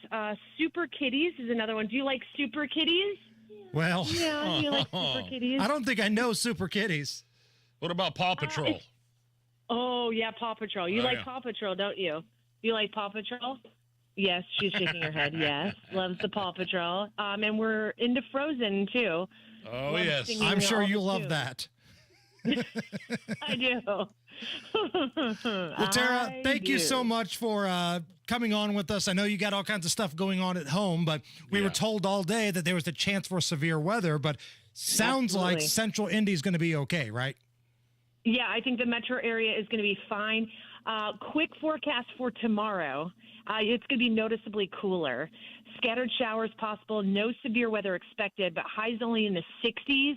Super Kitties is another one. Do you like Super Kitties? Well, yeah, do you like Super Kitties? I don't think I know Super Kitties. What about Paw Patrol? Oh, yeah, Paw Patrol. You like Paw Patrol, don't you? You like Paw Patrol? Yes, she's shaking her head. Yes, loves the Paw Patrol. And we're into Frozen, too. Oh, yes. I'm sure you love that. I do. Well, Tara, thank you so much for coming on with us. I know you got all kinds of stuff going on at home, but we were told all day that there was a chance for severe weather, but sounds like Central Indy is going to be okay, right? Yeah, I think the metro area is going to be fine. Quick forecast for tomorrow. It's going to be noticeably cooler. Scattered showers possible. No severe weather expected, but highs only in the 60s,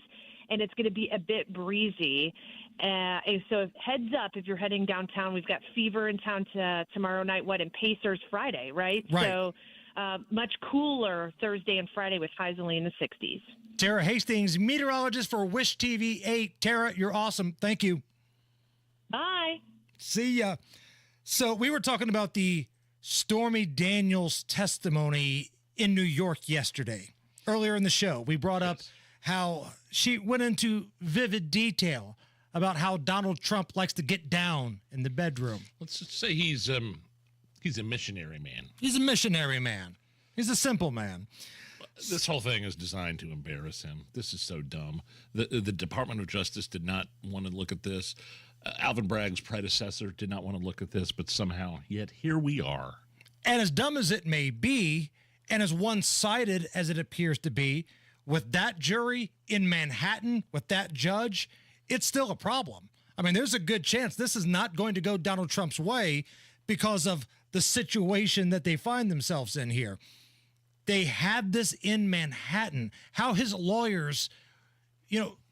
and it's going to be a bit breezy. And so heads up if you're heading downtown. We've got Fever in town tomorrow night, and Pacers Friday, right? So much cooler Thursday and Friday with highs only in the 60s. Tara Hastings, meteorologist for Wish TV 8. Tara, you're awesome. Thank you. Bye. See ya. So we were talking about the Stormy Daniels testimony in New York yesterday. Earlier in the show, we brought up how she went into vivid detail about how Donald Trump likes to get down in the bedroom. Let's just say he's a missionary man. He's a missionary man. He's a simple man. This whole thing is designed to embarrass him. This is so dumb. The Department of Justice did not want to look at this. Alvin Bragg's predecessor did not want to look at this, but somehow, yet here we are. And as dumb as it may be, and as one-sided as it appears to be, with that jury in Manhattan, with that judge, it's still a problem. I mean, there's a good chance this is not going to go Donald Trump's way because of the situation that they find themselves in here. They had this in Manhattan. How his lawyers,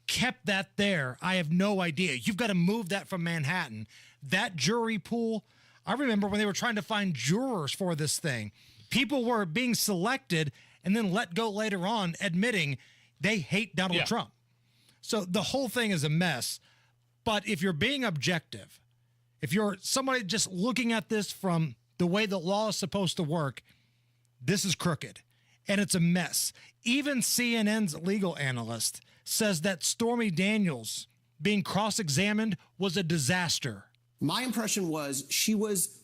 kept that there, I have no idea. You've got to move that from Manhattan. That jury pool, I remember when they were trying to find jurors for this thing, people were being selected and then let go later on, admitting they hate Donald Trump. So the whole thing is a mess. But if you're being objective, if you're somebody just looking at this from the way the law is supposed to work, this is crooked and it's a mess. Even CNN's legal analyst says that Stormy Daniels being cross-examined was a disaster. My impression was she was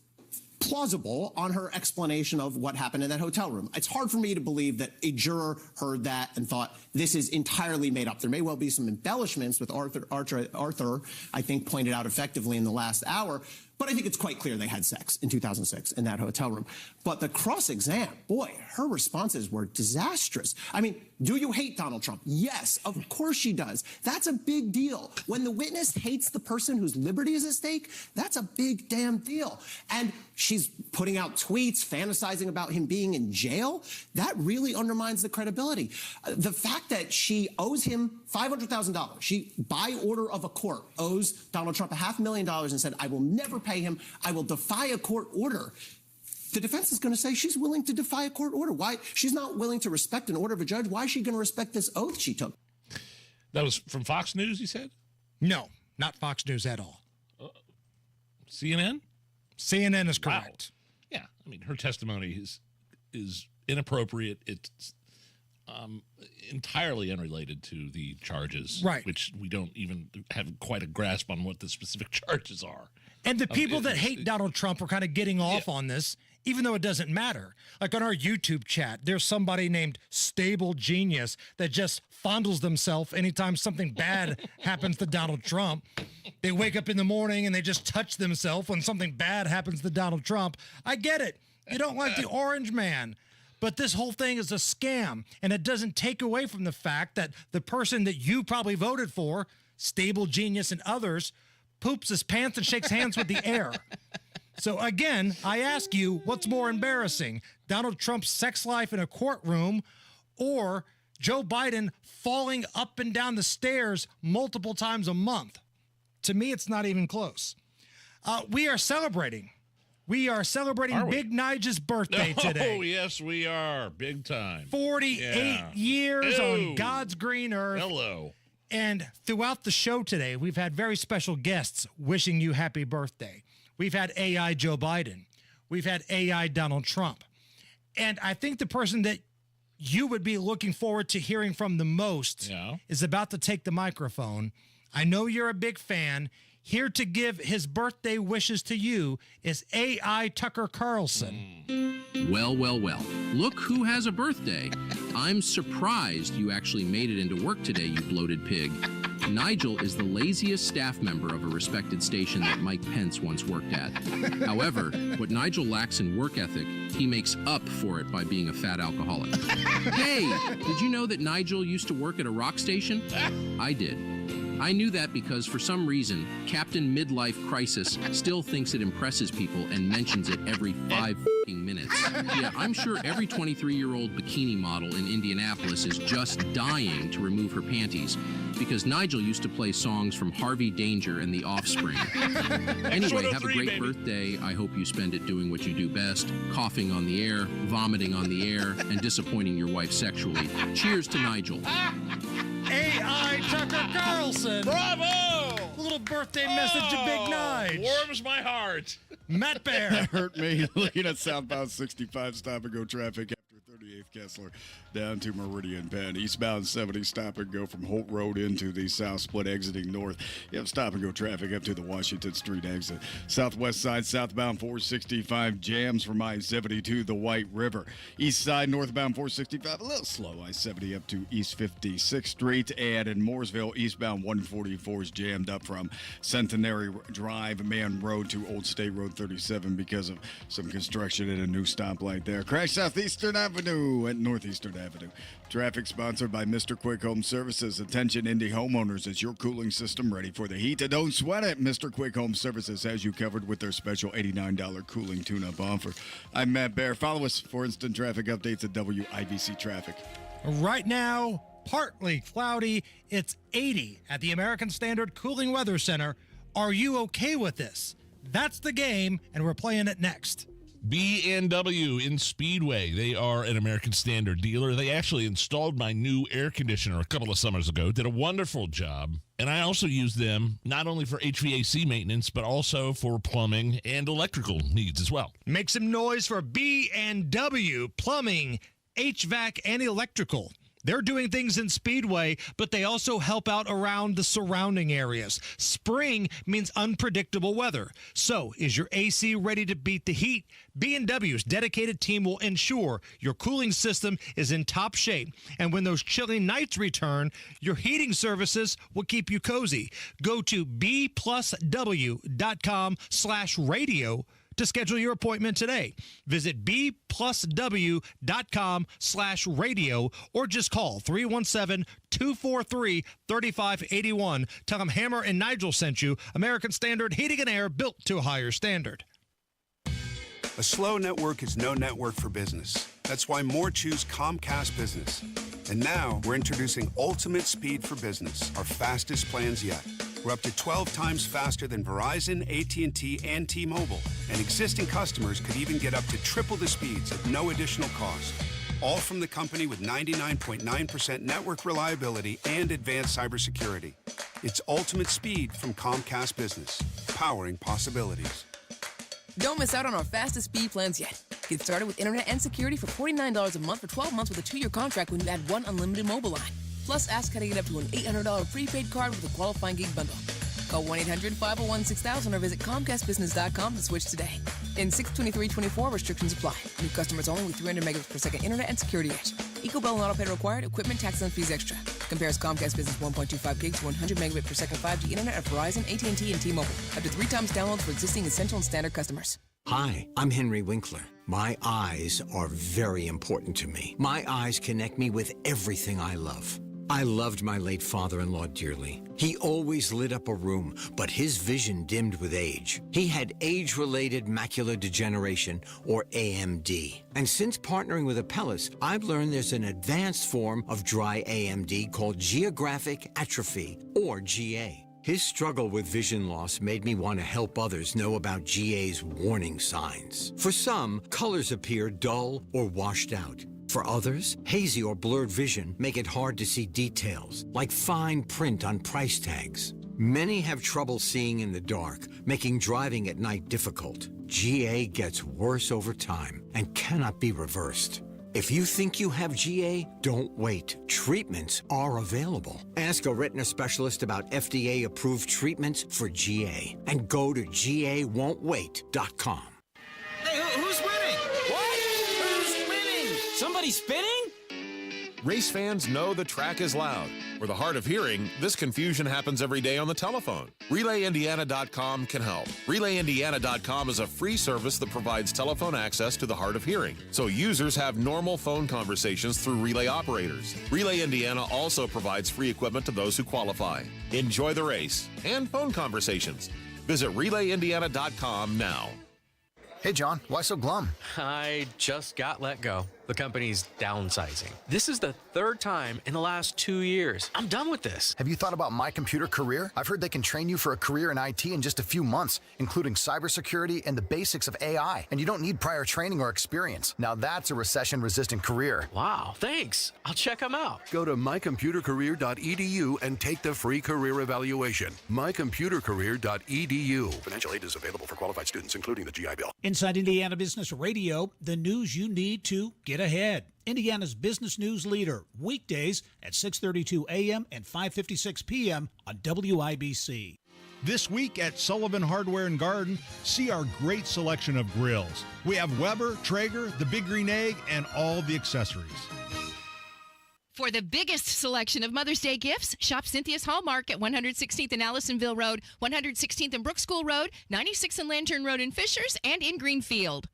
plausible on her explanation of what happened in that hotel room. It's hard for me to believe that a juror heard that and thought this is entirely made up. There may well be some embellishments with Arthur, I think, pointed out effectively in the last hour, but I think it's quite clear they had sex in 2006 in that hotel room. But the cross-exam, boy, her responses were disastrous. I mean, do you hate Donald Trump? Yes, of course she does. That's a big deal. When the witness hates the person whose liberty is at stake, that's a big damn deal. And she's putting out tweets, fantasizing about him being in jail. That really undermines the credibility. The fact that she owes him $500,000, she, by order of a court, owes Donald Trump $500,000 and said, I will never pay him. I will defy a court order. The defense is going to say she's willing to defy a court order. Why? She's not willing to respect an order of a judge. Why is she going to respect this oath she took? That was from Fox News, you said? No, not Fox News at all. CNN? CNN is correct. Wow. Yeah, I mean, her testimony is inappropriate. It's entirely unrelated to the charges, right? Which we don't even have quite a grasp on what the specific charges are. And the people that hate Donald Trump are kind of getting off on this, even though it doesn't matter. Like on our YouTube chat, there's somebody named Stable Genius that just fondles themselves anytime something bad happens to Donald Trump. They wake up in the morning and they just touch themselves when something bad happens to Donald Trump. I get it. You don't like the orange man. But this whole thing is a scam, and it doesn't take away from the fact that the person that you probably voted for, Stable Genius and others, poops his pants and shakes hands with the air. So again, I ask you, what's more embarrassing? Donald Trump's sex life in a courtroom or Joe Biden falling up and down the stairs multiple times a month? To me, it's not even close. We are celebrating. We are celebrating Big Nigel's birthday today. Oh, yes, we are. Big time. 48 years on God's green earth. Hello. And throughout the show today, we've had very special guests wishing you happy birthday. We've had AI Joe Biden. We've had AI Donald Trump. And I think the person that you would be looking forward to hearing from the most is about to take the microphone. I know you're a big fan. Here to give his birthday wishes to you is AI Tucker Carlson. Well, well, well. Look who has a birthday. I'm surprised you actually made it into work today, you bloated pig. Nigel is the laziest staff member of a respected station that Mike Pence once worked at. However, what Nigel lacks in work ethic, he makes up for it by being a fat alcoholic. Hey, did you know that Nigel used to work at a rock station? I did. I knew that because, for some reason, Captain Midlife Crisis still thinks it impresses people and mentions it every 5 minutes. Yeah, I'm sure every 23-year-old bikini model in Indianapolis is just dying to remove her panties because Nigel used to play songs from Harvey Danger and The Offspring. Anyway, have a great birthday. I hope you spend it doing what you do best, coughing on the air, vomiting on the air, and disappointing your wife sexually. Cheers to Nigel. AI Tucker Carlson. Bravo! A little birthday message to Big Nige. Warms my heart. Matt Bear. That hurt me looking at southbound 65 stop and go traffic after 38th Kessler down to Meridian Penn. Eastbound 70, stop and go from Holt Road into the south split exiting north. You have stop and go traffic up to the Washington Street exit. Southwest side, southbound 465 jams from I-70 to the White River. East side, northbound 465, a little slow. I-70 up to East 56th Street. And in Mooresville, eastbound 144 is jammed up from Centenary Drive, Man Road to Old State Road 37 because of some construction at a new stoplight there. Crash Southeastern Avenue at Northeastern Avenue. Traffic sponsored by Mr. Quick Home Services. Attention, Indy homeowners, is your cooling system ready for the heat? Don't sweat it. Mr. Quick Home Services has you covered with their special $89 cooling tune-up offer. I'm Matt Bear. Follow us for instant traffic updates at WIBC Traffic. Right now, partly cloudy. It's 80 at the American Standard Cooling Weather Center. Are you okay with this? That's the game, and we're playing it next. B&W in Speedway. They are an American Standard dealer. They actually installed my new air conditioner a couple of summers ago. Did a wonderful job. And I also use them not only for HVAC maintenance, but also for plumbing and electrical needs as well. Make some noise for B&W Plumbing, HVAC, and electrical. They're doing things in Speedway, but they also help out around the surrounding areas. Spring means unpredictable weather. So, is your AC ready to beat the heat? B&W's dedicated team will ensure your cooling system is in top shape. And when those chilly nights return, your heating services will keep you cozy. Go to bplusw.com/radio to schedule your appointment today. Visit bplusw.com/radio or just call 317-243-3581. Tell them Hammer and Nigel sent you. American Standard Heating and Air, built to a higher standard. A slow network is no network for business. That's why more choose Comcast Business. And now we're introducing Ultimate Speed for Business, our fastest plans yet. We're up to 12 times faster than Verizon, AT&T, and T-Mobile. And existing customers could even get up to triple the speeds at no additional cost. All from the company with 99.9% network reliability and advanced cybersecurity. It's ultimate speed from Comcast Business, powering possibilities. Don't miss out on our fastest speed plans yet. Get started with internet and security for $49 a month for 12 months with a 2-year contract when you add one unlimited mobile line. Plus, ask how to get up to an $800 prepaid card with a qualifying gig bundle. Call 1-800-501-6000 or visit ComcastBusiness.com to switch today. In 62324, restrictions apply. New customers only with 300 megabits per second internet and security edge. EcoBell and autopay required. Equipment, tax, and fees extra. Compares Comcast Business 1.25 gigs to 100 megabit per second 5G internet at Verizon, AT&T, and T-Mobile. Up to 3 times downloads for existing essential and standard customers. Hi, I'm Henry Winkler. My eyes are very important to me. My eyes connect me with everything I love. I loved my late father-in-law dearly. He always lit up a room, but his vision dimmed with age. He had age-related macular degeneration, or AMD. And since partnering with Apellis, I've learned there's an advanced form of dry AMD called geographic atrophy, or GA. His struggle with vision loss made me want to help others know about GA's warning signs. For some, colors appear dull or washed out. For others, hazy or blurred vision make it hard to see details, like fine print on price tags. Many have trouble seeing in the dark, making driving at night difficult. GA gets worse over time and cannot be reversed. If you think you have GA, don't wait. Treatments are available. Ask a retina specialist about FDA-approved treatments for GA and go to GAWon'tWait.com. Hey, who's winning? What? Who's winning? Somebody spinning? Race fans know the track is loud. For the hard of hearing, this confusion happens every day on the telephone. RelayIndiana.com can help. RelayIndiana.com is a free service that provides telephone access to the hard of hearing, so users have normal phone conversations through relay operators. Relay Indiana also provides free equipment to those who qualify. Enjoy the race and phone conversations. Visit RelayIndiana.com now. Hey, John, why so glum? I just got let go. The company's downsizing. This is the third time in the last 2 years. I'm done with this. Have you thought about My Computer Career? I've heard they can train you for a career in IT in just a few months, including cybersecurity and the basics of AI. And you don't need prior training or experience. Now that's a recession-resistant career. Wow, thanks. I'll check them out. Go to mycomputercareer.edu and take the free career evaluation. mycomputercareer.edu. Financial aid is available for qualified students, including the GI Bill. Inside Indiana Business Radio, the news you need to get ahead. Indiana's business news leader, weekdays at 6:32 a.m. and 5:56 p.m. on WIBC. This week at Sullivan Hardware and Garden, see our great selection of grills. We have Weber, Traeger, the Big Green Egg, and all the accessories. For the biggest selection of Mother's Day gifts, shop Cynthia's Hallmark at 116th and Allisonville Road, 116th and Brook School Road, 96th and Lantern Road in Fishers, and in Greenfield.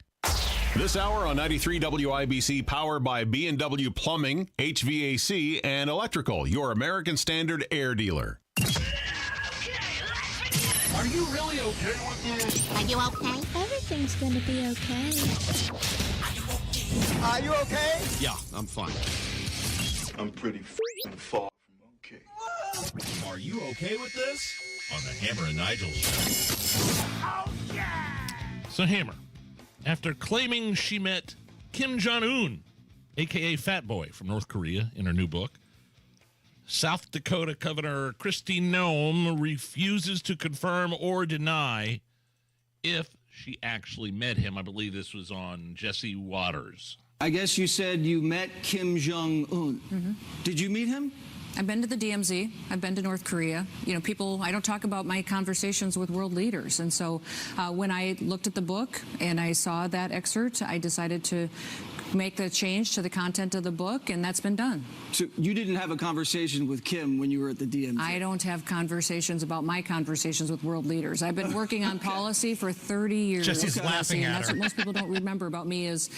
This hour on 93 WIBC, powered by B&W Plumbing, HVAC, and Electrical, your American Standard air dealer. Are you really okay with this? Are you okay? Everything's gonna be okay. Are you okay? Yeah, I'm fine. I'm pretty far from okay. Are you okay with this? On the Hammer and Nigel show. Oh, yeah! So, Hammer, after claiming she met Kim Jong-un, a.k.a. Fat Boy from North Korea, in her new book, South Dakota Governor Kristi Noem refuses to confirm or deny if she actually met him. I believe this was on Jesse Waters. I guess you said you met Kim Jong-un. Mm-hmm. Did you meet him? I've been to the DMZ. I've been to North Korea. You know, I don't talk about my conversations with world leaders. And so when I looked at the book and I saw that excerpt, I decided to make the change to the content of the book, and that's been done. So you didn't have a conversation with Kim when you were at the DMZ? I don't have conversations about my conversations with world leaders. I've been working on policy for 30 years. Jesse's laughing at her. And that's what most people don't remember about me is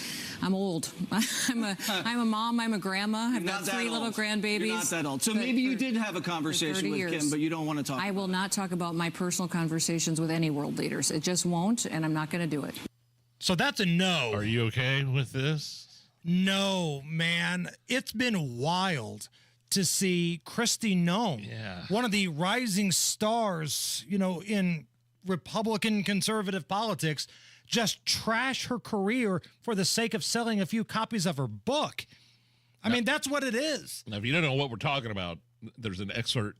I'm old. I'm a mom. I'm a grandma. I've got 3 little grandbabies. You're not that old. So maybe you did have a conversation with Kim, but you don't want to talk. I will not talk about my personal conversations with any world leaders. It just won't, and I'm not going to do it. So that's a no. Are you okay with this? No, man. It's been wild to see Kristi Noem, one of the rising stars, in Republican conservative politics, just trash her career for the sake of selling a few copies of her book. I mean, that's what it is. Now, if you don't know what we're talking about, there's an excerpt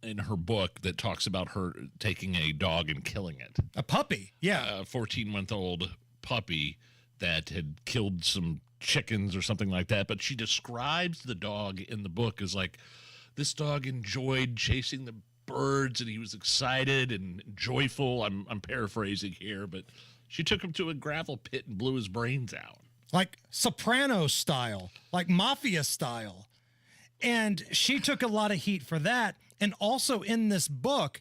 in her book that talks about her taking a dog and killing it. A puppy, yeah. A 14-month-old puppy that had killed some chickens or something like that. But she describes the dog in the book as like, this dog enjoyed chasing the birds and he was excited and joyful. I'm paraphrasing here, but she took him to a gravel pit and blew his brains out. Like Soprano style, like Mafia style. And she took a lot of heat for that. And also in this book,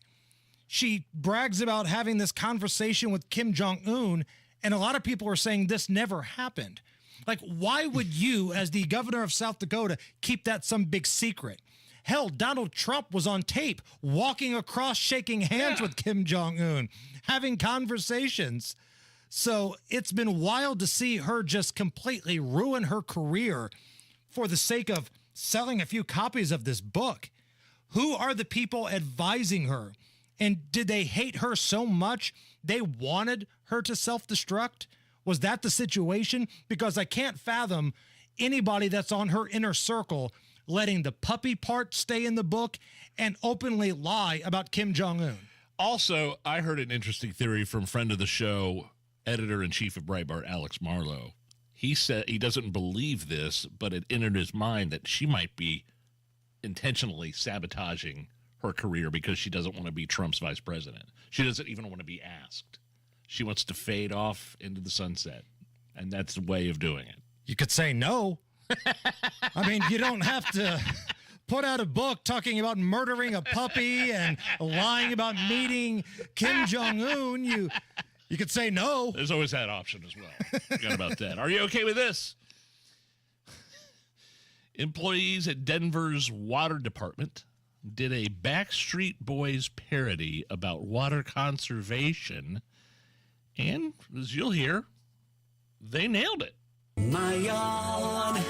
she brags about having this conversation with Kim Jong-un. And a lot of people are saying this never happened. Like, why would you, as the governor of South Dakota, keep that some big secret? Hell, Donald Trump was on tape walking across, shaking hands with Kim Jong-un, having conversations. So it's been wild to see her just completely ruin her career for the sake of selling a few copies of this book. Who are the people advising her? And did they hate her so much they wanted her to self-destruct? Was that the situation? Because I can't fathom anybody that's on her inner circle letting the puppy part stay in the book and openly lie about Kim Jong-un. Also, I heard an interesting theory from friend of the show, editor-in-chief of Breitbart, Alex Marlowe. He said he doesn't believe this, but it entered his mind that she might be intentionally sabotaging her career because she doesn't want to be Trump's vice president. She doesn't even want to be asked. She wants to fade off into the sunset, and that's the way of doing it. You could say no. I mean, you don't have to put out a book talking about murdering a puppy and lying about meeting Kim Jong-un. You could say no. There's always that option as well. Forgot about that. Are you okay with this? Employees at Denver's water department did a Backstreet Boys parody about water conservation, and as you'll hear, they nailed it. My yard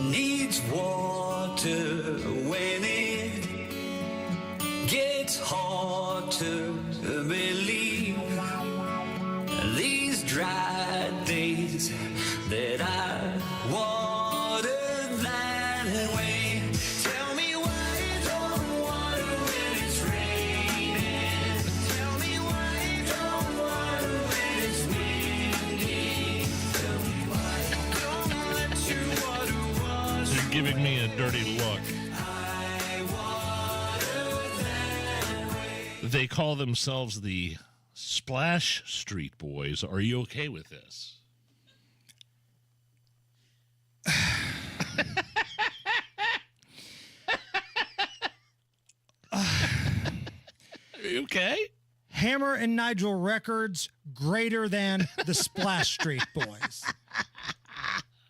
needs water when it gets hard to believe these dry days that I watered that way. Tell me why it don't water when it's raining. Tell me why it don't water when it's windy. Tell me why it don't let giving me a dirty look. They call themselves the Splash Street Boys. Are you okay with this? Are you okay? Hammer and Nigel records greater than the Splash Street Boys.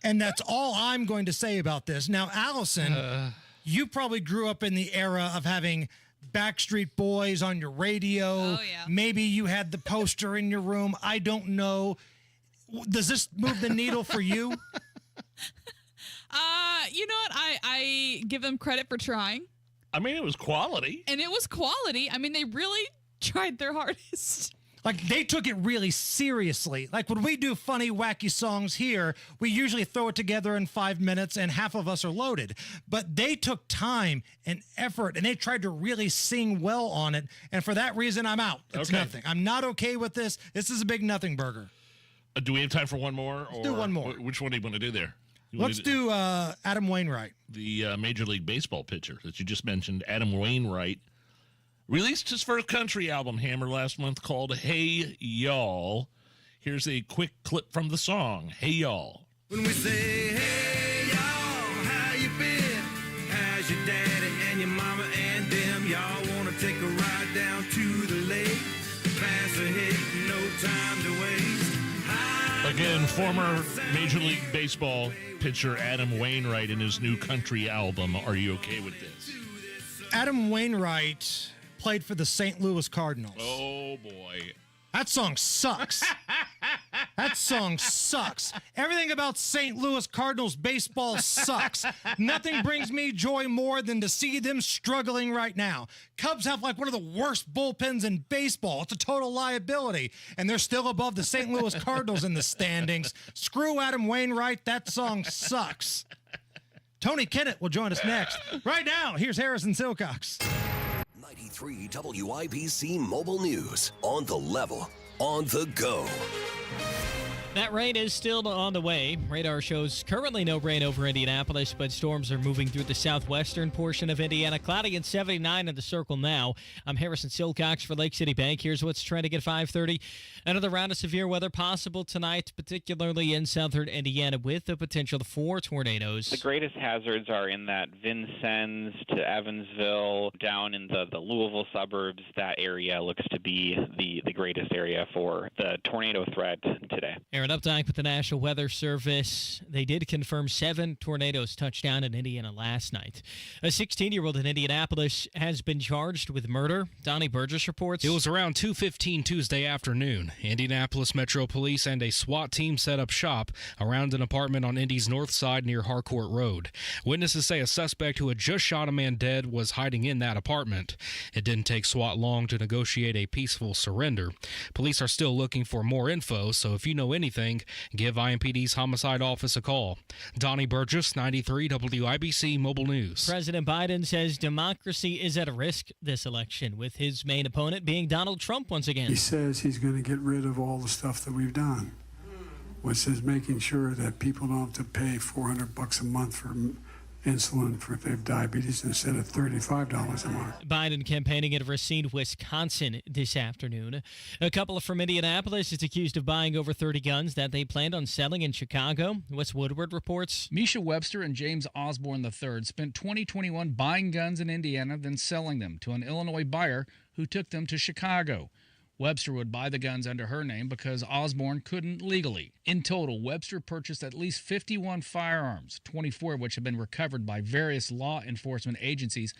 And that's all I'm going to say about this. Now, Allison, you probably grew up in the era of having Backstreet Boys on your radio. Oh, yeah. Maybe you had the poster in your room. I don't know. Does this move the needle for you? You know what? I give them credit for trying. I mean, it was quality. And it was quality. I mean, they really tried their hardest. Like, they took it really seriously. Like, when we do funny, wacky songs here, we usually throw it together in 5 minutes and half of us are loaded. But they took time and effort, and they tried to really sing well on it. And for that reason, I'm out. It's nothing. I'm not okay with this. This is a big nothing burger. Do we have time for one more? Let's do one more. Which one do you want to do there? Let's do Adam Wainwright. The Major League Baseball pitcher that you just mentioned, Adam Wainwright, released his first country album, Hammer, last month called Hey Y'all. Here's a quick clip from the song, Hey Y'all. When we say, hey, y'all, how you been? How's your daddy and your mama and them? Y'all want to take a ride down to the lake? Pass ahead, no time to waste. Again, former Major League Baseball pitcher Adam Wainwright in his new country album, Are You Okay With This? Adam Wainwright played for the St. Louis Cardinals. Oh, boy. That song sucks. That song sucks. Everything about St. Louis Cardinals baseball sucks. Nothing brings me joy more than to see them struggling right now. Cubs have like one of the worst bullpens in baseball. It's a total liability. And they're still above the St. Louis Cardinals in the standings. Screw Adam Wainwright. That song sucks. Tony Kennett will join us next. Right now, here's Harrison Silcox. 93 WIBC Mobile News. On the level, on the go. That rain is still on the way. Radar shows currently no rain over Indianapolis, but storms are moving through the southwestern portion of Indiana. Cloudy and 79 in the circle now. I'm Harrison Silcox for Lake City Bank. Here's what's trending at 5:30. Another round of severe weather possible tonight, particularly in southern Indiana, with the potential for tornadoes. The greatest hazards are in that Vincennes to Evansville, down in the Louisville suburbs. That area looks to be the greatest area for the tornado threat today. Aaron Updike with the National Weather Service. They did confirm 7 tornadoes touched down in Indiana last night. A 16-year-old in Indianapolis has been charged with murder. Donnie Burgess reports. It was around 2:15 Tuesday afternoon. Indianapolis Metro Police and a SWAT team set up shop around an apartment on Indy's north side near Harcourt Road. Witnesses say a suspect who had just shot a man dead was hiding in that apartment. It didn't take SWAT long to negotiate a peaceful surrender. Police are still looking for more info, so if you know anything, give IMPD's homicide office a call. Donnie Burgess, 93 WIBC Mobile News. President Biden says democracy is at risk this election, with his main opponent being Donald Trump once again. He says he's going to get rid of all the stuff that we've done, which is making sure that people don't have to pay $400 a month for insulin if they have diabetes instead of $35 a month. Biden campaigning in Racine, Wisconsin this afternoon. A couple from Indianapolis is accused of buying over 30 guns that they planned on selling in Chicago. Wes Woodward reports. Misha Webster and James Osborne III spent 2021 buying guns in Indiana, then selling them to an Illinois buyer who took them to Chicago. Webster would buy the guns under her name because Osborne couldn't legally. In total, Webster purchased at least 51 firearms, 24 of which have been recovered by various law enforcement agencies.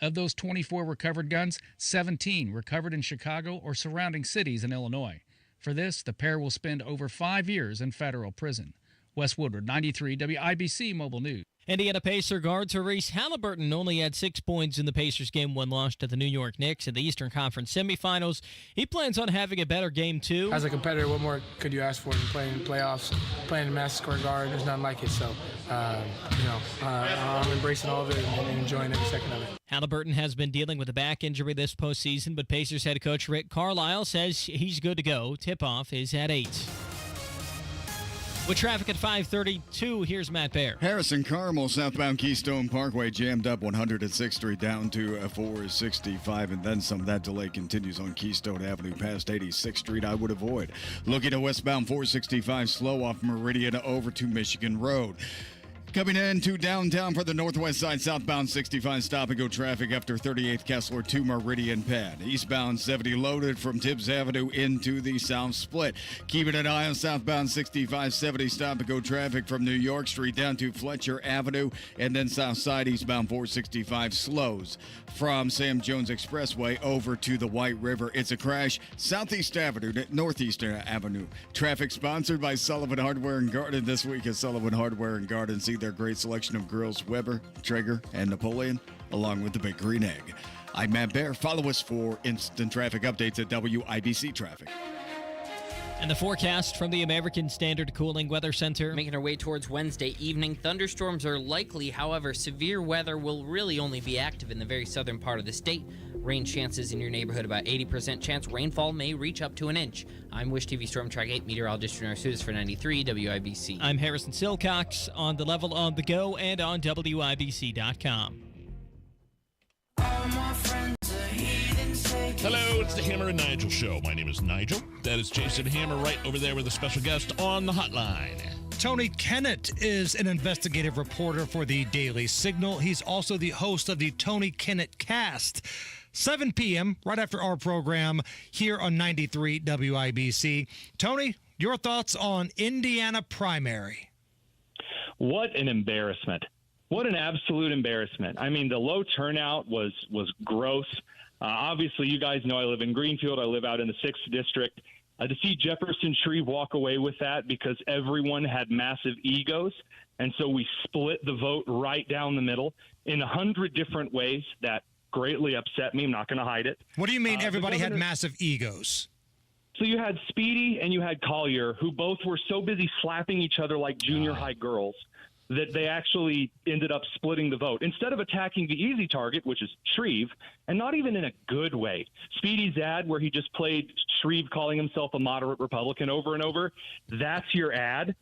Of those 24 recovered guns, 17 recovered in Chicago or surrounding cities in Illinois. For this, the pair will spend over 5 years in federal prison. Wes Woodward, 93 WIBC Mobile News. Indiana Pacer guard Therese Halliburton only had 6 points in the Pacers game 1 loss to the New York Knicks in the Eastern Conference semifinals. He plans on having a better game, too. As a competitor, what more could you ask for than playing in playoffs, playing in Master Square Garden? There's nothing like it. So, I'm embracing all of it and enjoying every second of it. Halliburton has been dealing with a back injury this postseason, but Pacers head coach Rick Carlisle says he's good to go. Tip-off is at 8. With traffic at 532, here's Matt Baer. Harrison Carmel, southbound Keystone Parkway, jammed up 106th Street down to 465, and then some. That delay continues on Keystone Avenue past 86th Street. I would avoid. Looking at westbound 465, slow off Meridian over to Michigan Road. Coming into downtown for the northwest side, southbound 65 stop-and-go traffic after 38th Kessler to Meridian Pad. Eastbound 70 loaded from Tibbs Avenue into the south split. Keeping an eye on southbound 65-70 stop-and-go traffic from New York Street down to Fletcher Avenue, and then south side eastbound 465 slows from Sam Jones Expressway over to the White River. It's a crash southeast Avenue to northeast Avenue. Traffic sponsored by Sullivan Hardware and Garden this week at Sullivan Hardware and Garden. See their great selection of grills, Weber, Traeger, and Napoleon, along with the Big Green Egg. I'm Matt Baer. Follow us for instant traffic updates at WIBC Traffic. And the forecast from the American Standard Cooling Weather Center. Making our way towards Wednesday evening. Thunderstorms are likely. However, severe weather will really only be active in the very southern part of the state. Rain chances in your neighborhood about 80% chance. Rainfall may reach up to an inch. I'm Wish TV Storm Track 8 meteorologist Renard Sudas for 93 WIBC. I'm Harrison Silcox on the level on the go and on WIBC.com. Hello, it's the Hammer and Nigel Show. My name is Nigel. That is Jason Hammer right over there with a special guest on the hotline. Tony Kennett is an investigative reporter for the Daily Signal. He's also the host of the Tony Kennett Cast. 7 p.m., right after our program here on 93 WIBC. Tony, your thoughts on Indiana primary? What an embarrassment. What an absolute embarrassment. I mean, the low turnout was gross. Obviously, you guys know I live in Greenfield. I live out in the 6th District. To see Jefferson Shreve walk away with that because everyone had massive egos, and so we split the vote right down the middle in 100 different ways that greatly upset me. I'm not going to hide it. What do you mean everybody had massive egos? So you had Speedy and you had Collier, who both were so busy slapping each other like junior high girls that they actually ended up splitting the vote. Instead of attacking the easy target, which is Shreve, and not even in a good way. Speedy's ad where he just played Shreve calling himself a moderate Republican over and over, that's your ad.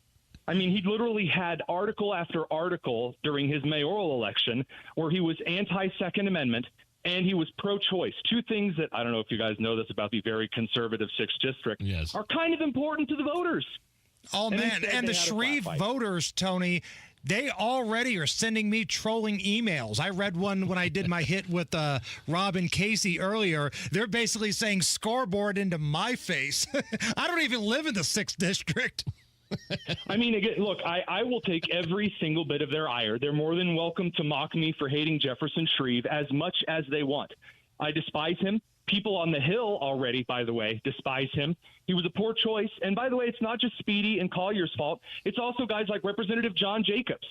I mean, he literally had article after article during his mayoral election where he was anti-Second Amendment and he was pro-choice. Two things that, I don't know if you guys know this about the very conservative 6th District, are kind of important to the voters. Oh, man, and the Shreve voters, Tony, they already are sending me trolling emails. I read one when I did my hit with Rob and Casey earlier. They're basically saying scoreboard into my face. I don't even live in the 6th District. I mean, again, look, I will take every single bit of their ire. They're more than welcome to mock me for hating Jefferson Shreve as much as they want. I despise him. People on the Hill already, by the way, despise him. He was a poor choice. And by the way, it's not just Speedy and Collier's fault. It's also guys like Representative John Jacobs,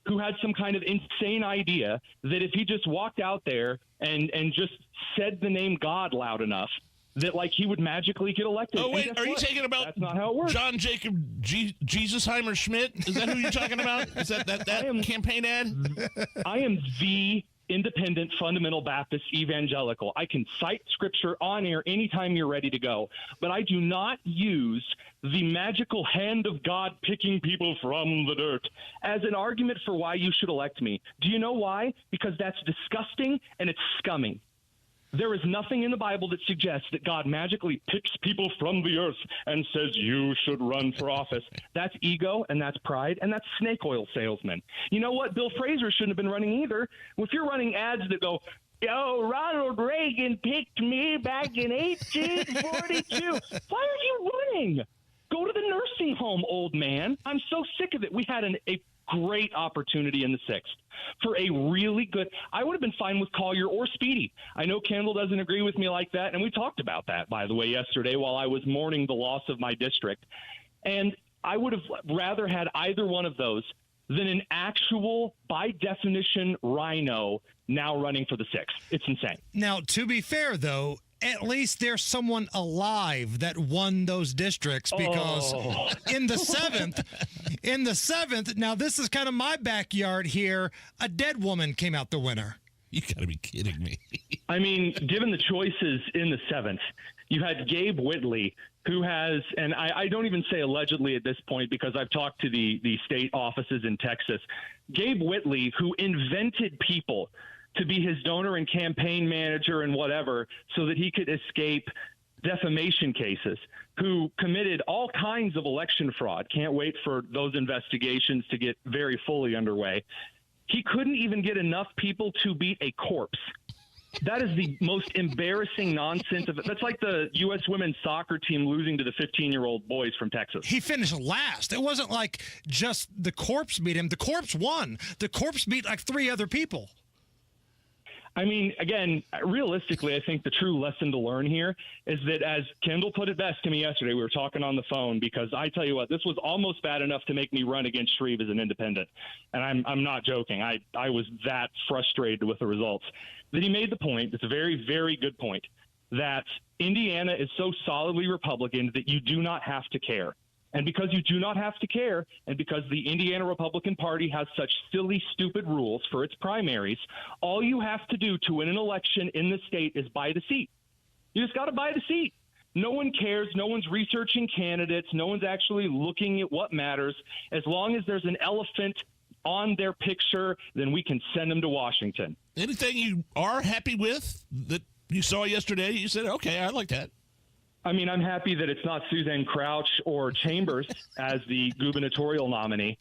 who had some kind of insane idea that if he just walked out there and just said the name God loud enough, that like he would magically get elected. Oh, wait, are you talking about That's not how it works. John Jacob Jesusheimer Schmidt? Is that who you're talking about? Is that campaign ad? I am the independent fundamental Baptist evangelical. I can cite scripture on air anytime you're ready to go, but I do not use the magical hand of God picking people from the dirt as an argument for why you should elect me. Do you know why? Because that's disgusting and it's scummy. There is nothing in the Bible that suggests that God magically picks people from the earth and says, you should run for office. That's ego, and that's pride, and that's snake oil salesman. You know what? Bill Fraser shouldn't have been running either. If you're running ads that go, yo, Ronald Reagan picked me back in 1842. Why are you running? Go to the nursing home, old man. I'm so sick of it. We had a great opportunity in the 6th for a really good. I would have been fine with Collier or Speedy. I know Kendall doesn't agree with me like that, and we talked about that, by the way, yesterday while I was mourning the loss of my district. And I would have rather had either one of those than an actual, by definition, rhino now running for the 6th. It's insane. Now, to be fair, though, at least there's someone alive that won those districts because in the 7th, now this is kind of my backyard here, a dead woman came out the winner. You got to be kidding me. I mean, given the choices in the 7th, you had Gabe Whitley, who has, and I don't even say allegedly at this point because I've talked to the state offices in Texas, Gabe Whitley, who invented people to be his donor and campaign manager and whatever so that he could escape defamation cases, who committed all kinds of election fraud. Can't wait for those investigations to get very fully underway. He couldn't even get enough people to beat a corpse. That is the most embarrassing nonsense of it. That's like the U.S. women's soccer team losing to the 15-year-old boys from Texas. He finished last. It wasn't like just the corpse beat him. The corpse won. The corpse beat like 3 other people. I mean, again, realistically, I think the true lesson to learn here is that, as Kendall put it best to me yesterday, we were talking on the phone, because I tell you what, this was almost bad enough to make me run against Shreve as an independent. And I'm not joking. I was that frustrated with the results. That he made the point, it's a very, very good point, that Indiana is so solidly Republican that you do not have to care. And because you do not have to care, and because the Indiana Republican Party has such silly, stupid rules for its primaries, all you have to do to win an election in the state is buy the seat. You just got to buy the seat. No one cares. No one's researching candidates. No one's actually looking at what matters. As long as there's an elephant on their picture, then we can send them to Washington. Anything you are happy with that you saw yesterday, you said, okay, I like that. I mean, I'm happy that it's not Suzanne Crouch or Chambers as the gubernatorial nominee.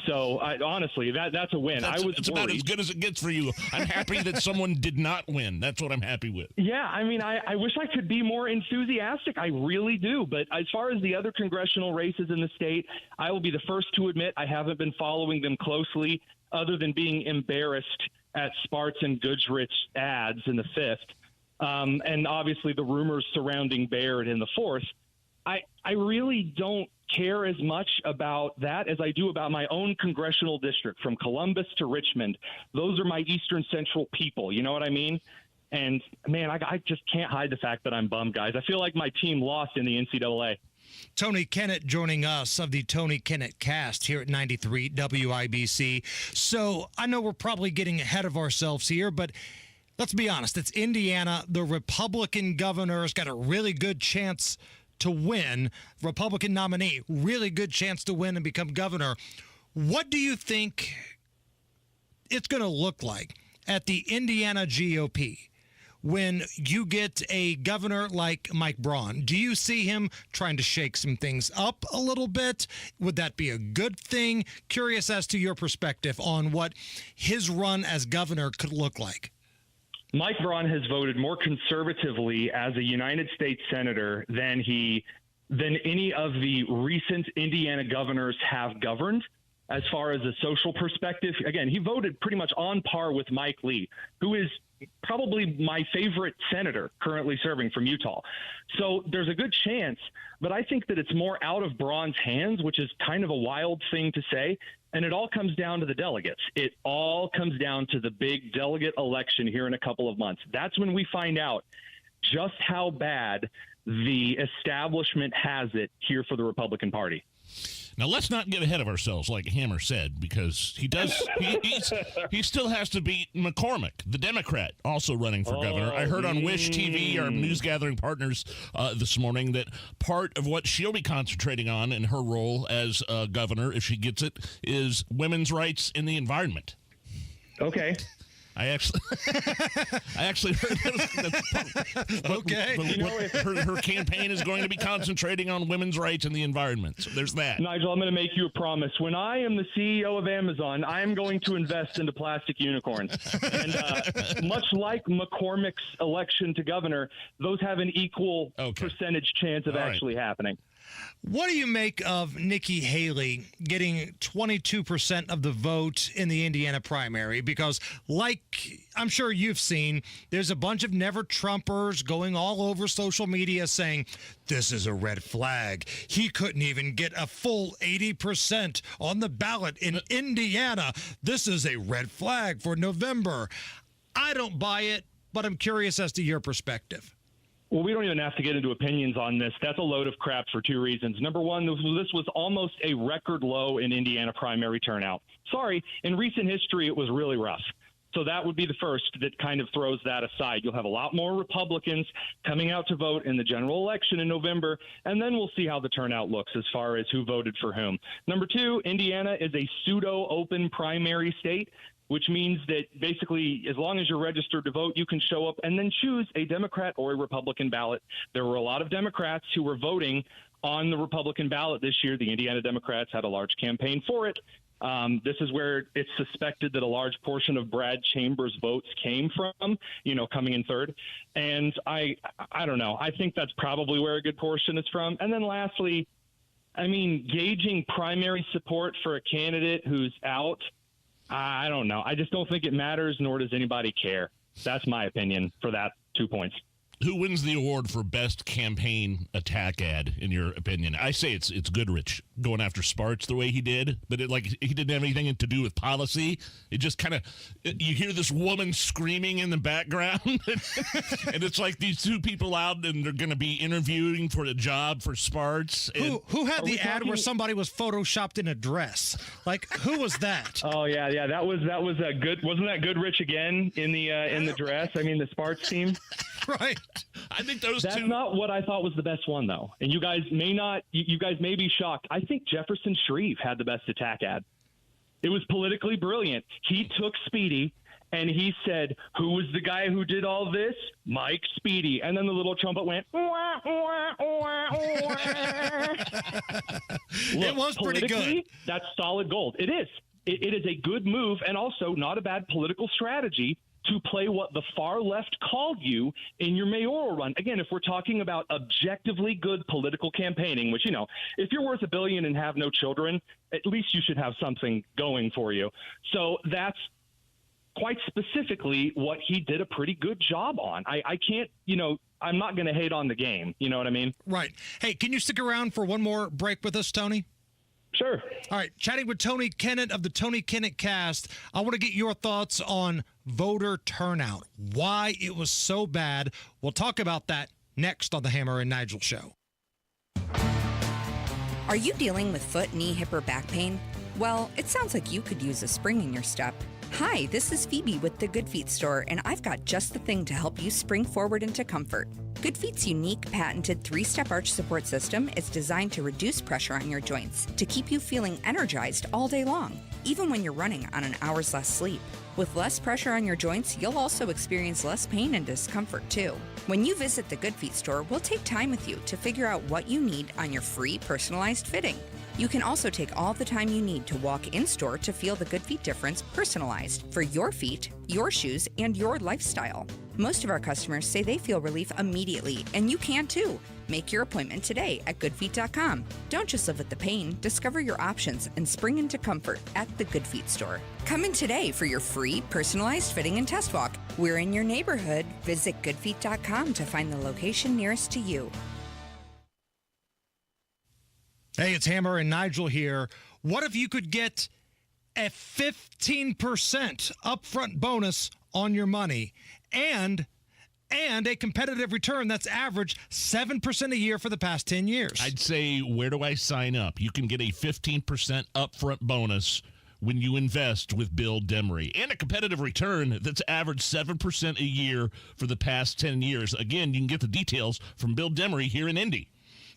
So, honestly, that's a win. It's about as good as it gets for you. I'm happy that someone did not win. That's what I'm happy with. Yeah, I mean, I wish I could be more enthusiastic. I really do. But as far as the other congressional races in the state, I will be the first to admit I haven't been following them closely, other than being embarrassed at Sparts and Goodrich ads in the 5th. And obviously the rumors surrounding Baird in the 4th. I really don't care as much about that as I do about my own congressional district, from Columbus to Richmond. Those are my Eastern Central people. You know what I mean? And, man, I just can't hide the fact that I'm bummed, guys. I feel like my team lost in the NCAA. Tony Kennett joining us of the Tony Kennett cast here at 93 WIBC. So I know we're probably getting ahead of ourselves here, but let's be honest. It's Indiana. The Republican governor has got a really good chance to win. Republican nominee, really good chance to win and become governor. What do you think it's going to look like at the Indiana GOP when you get a governor like Mike Braun? Do you see him trying to shake some things up a little bit? Would that be a good thing? Curious as to your perspective on what his run as governor could look like. Mike Braun has voted more conservatively as a United States senator than any of the recent Indiana governors have governed. As far as a social perspective, again, he voted pretty much on par with Mike Lee, who is probably my favorite senator currently serving from Utah. So there's a good chance, but I think that it's more out of Braun's hands, which is kind of a wild thing to say. And it all comes down to the delegates. It all comes down to the big delegate election here in a couple of months. That's when we find out just how bad the establishment has it here for the Republican Party. Now, let's not get ahead of ourselves, like Hammer said, because he still has to beat McCormick, the Democrat, also running for governor. I heard on Wish TV, our news gathering partners, this morning, that part of what she'll be concentrating on in her role as governor, if she gets it, is women's rights in the environment. Okay. I actually heard that. Okay. Her campaign is going to be concentrating on women's rights and the environment. So there's that. Nigel, I'm going to make you a promise. When I am the CEO of Amazon, I am going to invest into plastic unicorns. And much like McCormick's election to governor, those have an equal percentage chance of actually happening. What do you make of Nikki Haley getting 22% of the vote in the Indiana primary? Because, like I'm sure you've seen, there's a bunch of never Trumpers going all over social media saying, this is a red flag. He couldn't even get a full 80% on the ballot in Indiana. This is a red flag for November. I don't buy it, but I'm curious as to your perspective. Well, we don't even have to get into opinions on this. That's a load of crap for two reasons. Number one, this was almost a record low in Indiana primary turnout. Sorry, in recent history, it was really rough. So that would be the first that kind of throws that aside. You'll have a lot more Republicans coming out to vote in the general election in November, and then we'll see how the turnout looks as far as who voted for whom. Number two, Indiana is a pseudo-open primary state, which means that basically as long as you're registered to vote, you can show up and then choose a Democrat or a Republican ballot. There were a lot of Democrats who were voting on the Republican ballot this year. The Indiana Democrats had a large campaign for it. This is where it's suspected that a large portion of Brad Chambers' votes came from, coming in third. And I don't know. I think that's probably where a good portion is from. And then lastly, gauging primary support for a candidate who's out, I don't know. I just don't think it matters, nor does anybody care. That's my opinion for that 2 points. Who wins the award for best campaign attack ad, in your opinion? I say it's Goodrich going after Sparks the way he did, but he didn't have anything to do with policy. It just kind of, you hear this woman screaming in the background, and it's like these two people out and they're going to be interviewing for a job for Sparks. And Who had the ad where somebody was photoshopped in a dress? Like, who was that? Oh yeah, that was a good. Wasn't that Goodrich again in the dress? The Sparks team. Right. I think those That's two. That's not what I thought was the best one, though. And you guys may not. You guys may be shocked. I think Jefferson Shreve had the best attack ad. It was politically brilliant. He took Speedy and he said, "Who was the guy who did all this? Mike Speedy." And then the little trumpet went. Wah, wah, wah, wah. Look, it was pretty good. That's solid gold. It is. It is a good move, and also not a bad political strategy to play what the far left called you in your mayoral run. Again, if we're talking about objectively good political campaigning, which, if you're worth $1 billion and have no children, at least you should have something going for you. So that's quite specifically what he did a pretty good job on. I can't, I'm not going to hate on the game. You know what I mean? Right. Hey, can you stick around for one more break with us, Tony? Sure. All right. Chatting with Tony Kennett of the Tony Kennett Cast. I want to get your thoughts on voter turnout, why it was so bad. We'll talk about that next on the Hammer and Nigel Show. Are you dealing with foot, knee, hip, or back pain? Well, it sounds like you could use a spring in your step. Hi, this is Phoebe with the Good Feet store, and I've got just the thing to help you spring forward into comfort. Good Feet's unique, patented 3-step arch support system is designed to reduce pressure on your joints to keep you feeling energized all day long, even when you're running on an hour's less sleep. With less pressure on your joints, you'll also experience less pain and discomfort too. When you visit the Good Feet store, we'll take time with you to figure out what you need on your free personalized fitting. You can also take all the time you need to walk in-store to feel the Good Feet difference personalized for your feet, your shoes, and your lifestyle. Most of our customers say they feel relief immediately, and you can too. Make your appointment today at goodfeet.com. Don't just live with the pain. Discover your options and spring into comfort at the Good Feet store. Come in today for your free personalized fitting and test walk. We're in your neighborhood. Visit goodfeet.com to find the location nearest to you. Hey, it's Hammer and Nigel here. What if you could get a 15% upfront bonus on your money and a competitive return that's averaged 7% a year for the past 10 years? I'd say, where do I sign up? You can get a 15% upfront bonus when you invest with Bill Demery and a competitive return that's averaged 7% a year for the past 10 years. Again, you can get the details from Bill Demery here in Indy.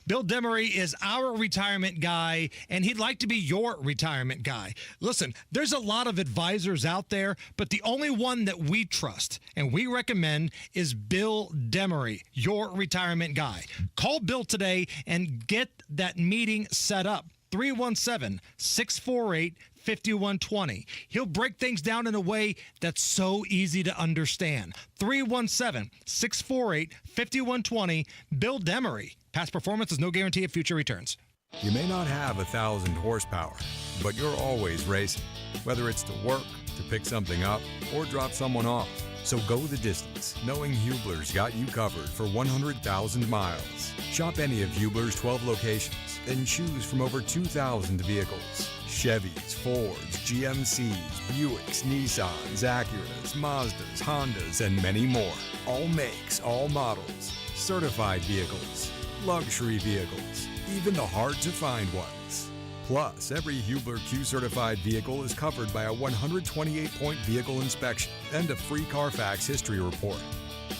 Bill Demery is our retirement guy, and he'd like to be your retirement guy. Listen, there's a lot of advisors out there, but the only one that we trust and we recommend is Bill Demery, your retirement guy. Call Bill today and get that meeting set up. 317-648-5120. He'll break things down in a way that's so easy to understand. 317-648-5120. Bill Demery. Past performance is no guarantee of future returns. You may not have 1,000 horsepower, but you're always racing. Whether it's to work, to pick something up, or drop someone off. So go the distance, knowing Hubler's got you covered for 100,000 miles. Shop any of Hubler's 12 locations, then choose from over 2,000 vehicles. Chevys, Fords, GMCs, Buicks, Nissans, Acuras, Mazdas, Hondas, and many more. All makes, all models. Certified vehicles. Luxury vehicles, even the hard-to-find ones. Plus, every Hubler Q-certified vehicle is covered by a 128-point vehicle inspection and a free Carfax history report.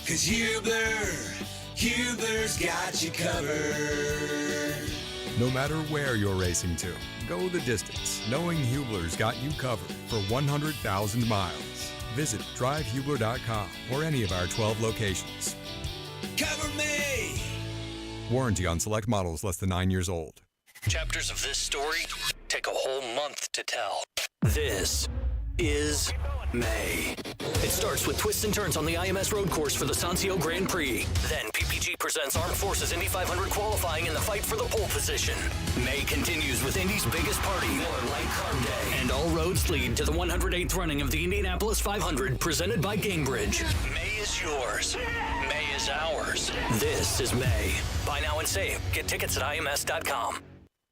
'Cause Hubler's got you covered. No matter where you're racing to, go the distance, knowing Hubler's got you covered for 100,000 miles. Visit drivehubler.com or any of our 12 locations. Cover me! Warranty on select models less than 9 years old. Chapters of this story take a whole month to tell. This is May. It starts with twists and turns on the IMS road course for the Sancio Grand Prix. Then PPG presents Armed Forces Indy 500 qualifying in the fight for the pole position. May continues with Indy's biggest party, Miller Lite Carb Day. And all roads lead to the 108th running of the Indianapolis 500 presented by Gamebridge. May is yours. May is ours. This is May. Buy now and save. Get tickets at IMS.com.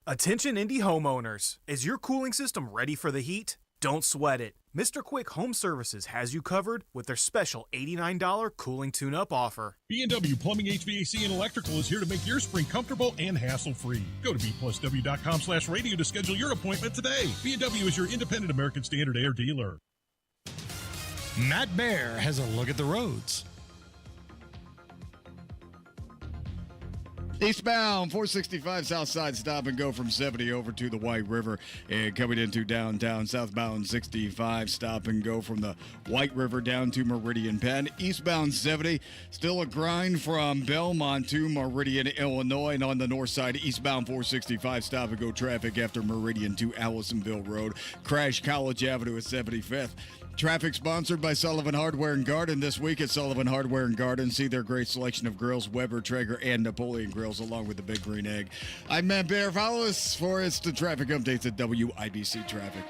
Attention Indy homeowners. Is your cooling system ready for the heat? Don't sweat it. Mr. Quick Home Services has you covered with their special $89 cooling tune-up offer. B&W Plumbing, HVAC, and Electrical is here to make your spring comfortable and hassle-free. Go to bplusw.com/radio to schedule your appointment today. B&W is your independent American Standard Air dealer. Matt Bear has a look at the roads. Eastbound 465 south side, stop and go from 70 over to the White River, and coming into downtown. Southbound 65, stop and go from the White River down to Meridian Penn. Eastbound 70, still a grind from Belmont to Meridian, Illinois. And on the north side, eastbound 465, stop and go traffic after Meridian to Allisonville Road. Crash College Avenue at 75th. Traffic sponsored by Sullivan Hardware and Garden. This week at Sullivan Hardware and Garden, see their great selection of grills, Weber, Traeger, and Napoleon grills, along with the Big Green Egg. I'm Matt Bear. Follow us for instant traffic updates at WIBC Traffic.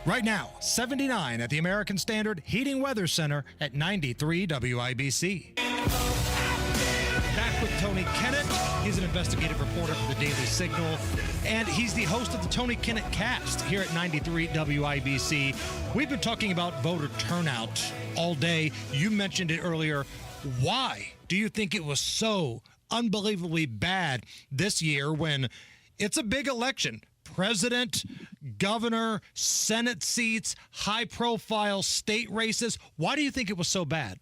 Right now, 79 at the American Standard Heating Weather Center at 93 WIBC. Back with Tony Kennett. He's an investigative reporter for the Daily Signal, and he's the host of the Tony Kennett Cast here at 93 WIBC. We've been talking about voter turnout all day. You mentioned it earlier. Why do you think it was so unbelievably bad this year when it's a big election? President, governor, Senate seats, high-profile state races. Why do you think it was so bad?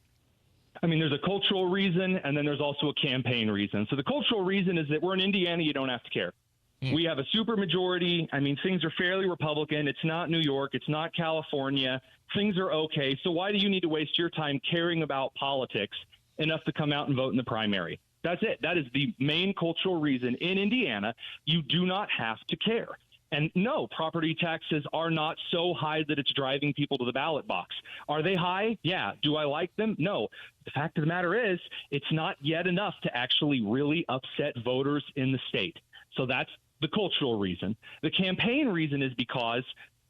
I mean, there's a cultural reason, and then there's also a campaign reason. So the cultural reason is that we're in Indiana, you don't have to care. We have a supermajority. I mean, things are fairly Republican. It's not New York. It's not California. Things are okay. So why do you need to waste your time caring about politics enough to come out and vote in the primary? That's it. That is the main cultural reason. In Indiana, you do not have to care. And no, property taxes are not so high that it's driving people to the ballot box. Are they high? Yeah. Do I like them? No. The fact of the matter is, it's not yet enough to actually really upset voters in the state. So that's the cultural reason. The campaign reason is because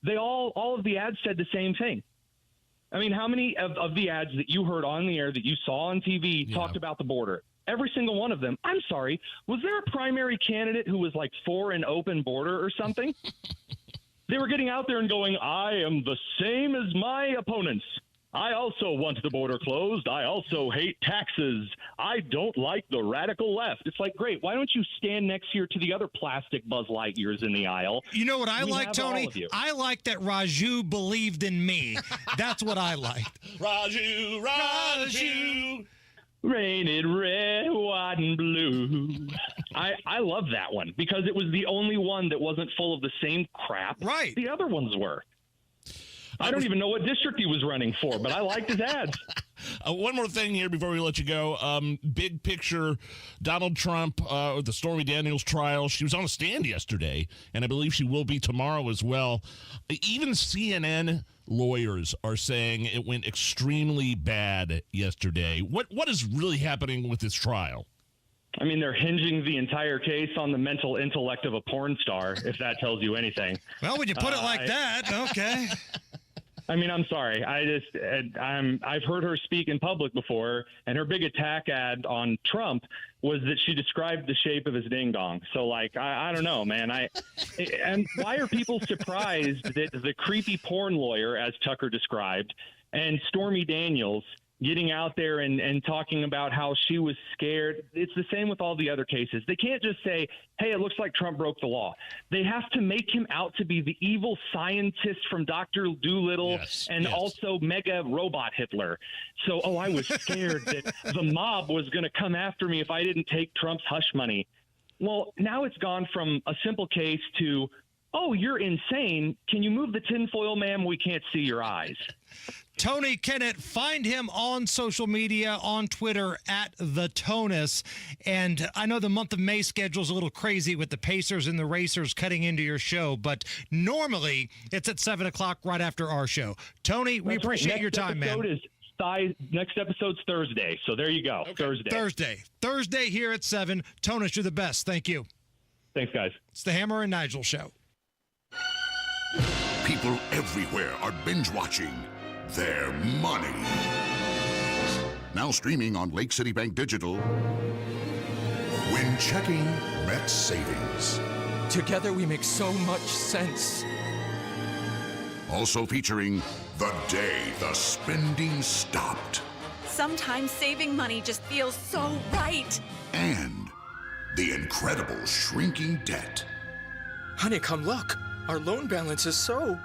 they all of the ads said the same thing. I mean, how many of the ads that you heard on the air that you saw on TV talked about the border? Every single one of them. I'm sorry. Was there a primary candidate who was like for an open border or something? They were getting out there and going, I am the same as my opponents. I also want the border closed. I also hate taxes. I don't like the radical left. It's like, great. Why don't you stand next here to the other plastic Buzz Lightyears in the aisle? You know what I like, Tony? I like that Raju believed in me. That's what I liked. Raju. Rained red, white, and blue. I love that one because it was the only one that wasn't full of the same crap the other ones were. I don't even know what district he was running for, but I liked his ads. One more thing here before we let you go. Big picture, Donald Trump, the Stormy Daniels trial. She was on a stand yesterday, and I believe she will be tomorrow as well. Even CNN lawyers are saying it went extremely bad yesterday. What is really happening with this trial? I mean, they're hinging the entire case on the mental intellect of a porn star, if that tells you anything. Well, when you put it like that, okay. I mean, I'm sorry. I've heard her speak in public before, and her big attack ad on Trump was that she described the shape of his ding dong. So, like, I don't know, man. And why are people surprised that the creepy porn lawyer, as Tucker described, and Stormy Daniels getting out there and talking about how she was scared. It's the same with all the other cases. They can't just say, hey, it looks like Trump broke the law. They have to make him out to be the evil scientist from Dr. Dolittle and also mega robot Hitler. So, I was scared that the mob was going to come after me if I didn't take Trump's hush money. Well, now it's gone from a simple case to, oh, you're insane. Can you move the tinfoil, ma'am? We can't see your eyes. Tony Kennett, find him on social media, on Twitter, at The Tonus. And I know the month of May schedule is a little crazy with the Pacers and the Racers cutting into your show, but normally it's at 7 o'clock right after our show. Tony, we appreciate your time, man. Next episode's Thursday, so there you go. Okay. Thursday here at 7. Tonus, you're the best. Thank you. Thanks, guys. It's the Hammer and Nigel Show. People everywhere are binge watching their money. Now streaming on Lake City Bank Digital. When checking met savings. Together we make so much sense. Also featuring the day the spending stopped. Sometimes saving money just feels so right. And the incredible shrinking debt. Honey, come look. Our loan balance is so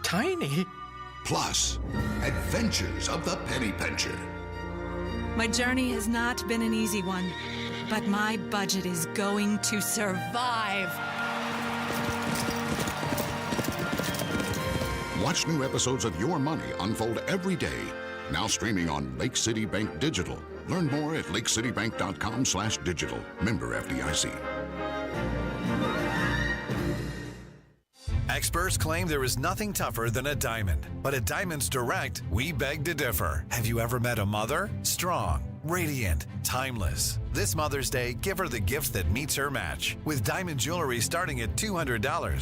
tiny. Plus, adventures of the penny pincher. My journey has not been an easy one, but my budget is going to survive. Watch new episodes of Your Money unfold every day. Now streaming on Lake City Bank Digital. Learn more at lakecitybank.com/digital. Member FDIC. Experts claim there is nothing tougher than a diamond. But at Diamonds Direct, we beg to differ. Have you ever met a mother? Strong, radiant, timeless. This Mother's Day, give her the gift that meets her match. With diamond jewelry starting at $200.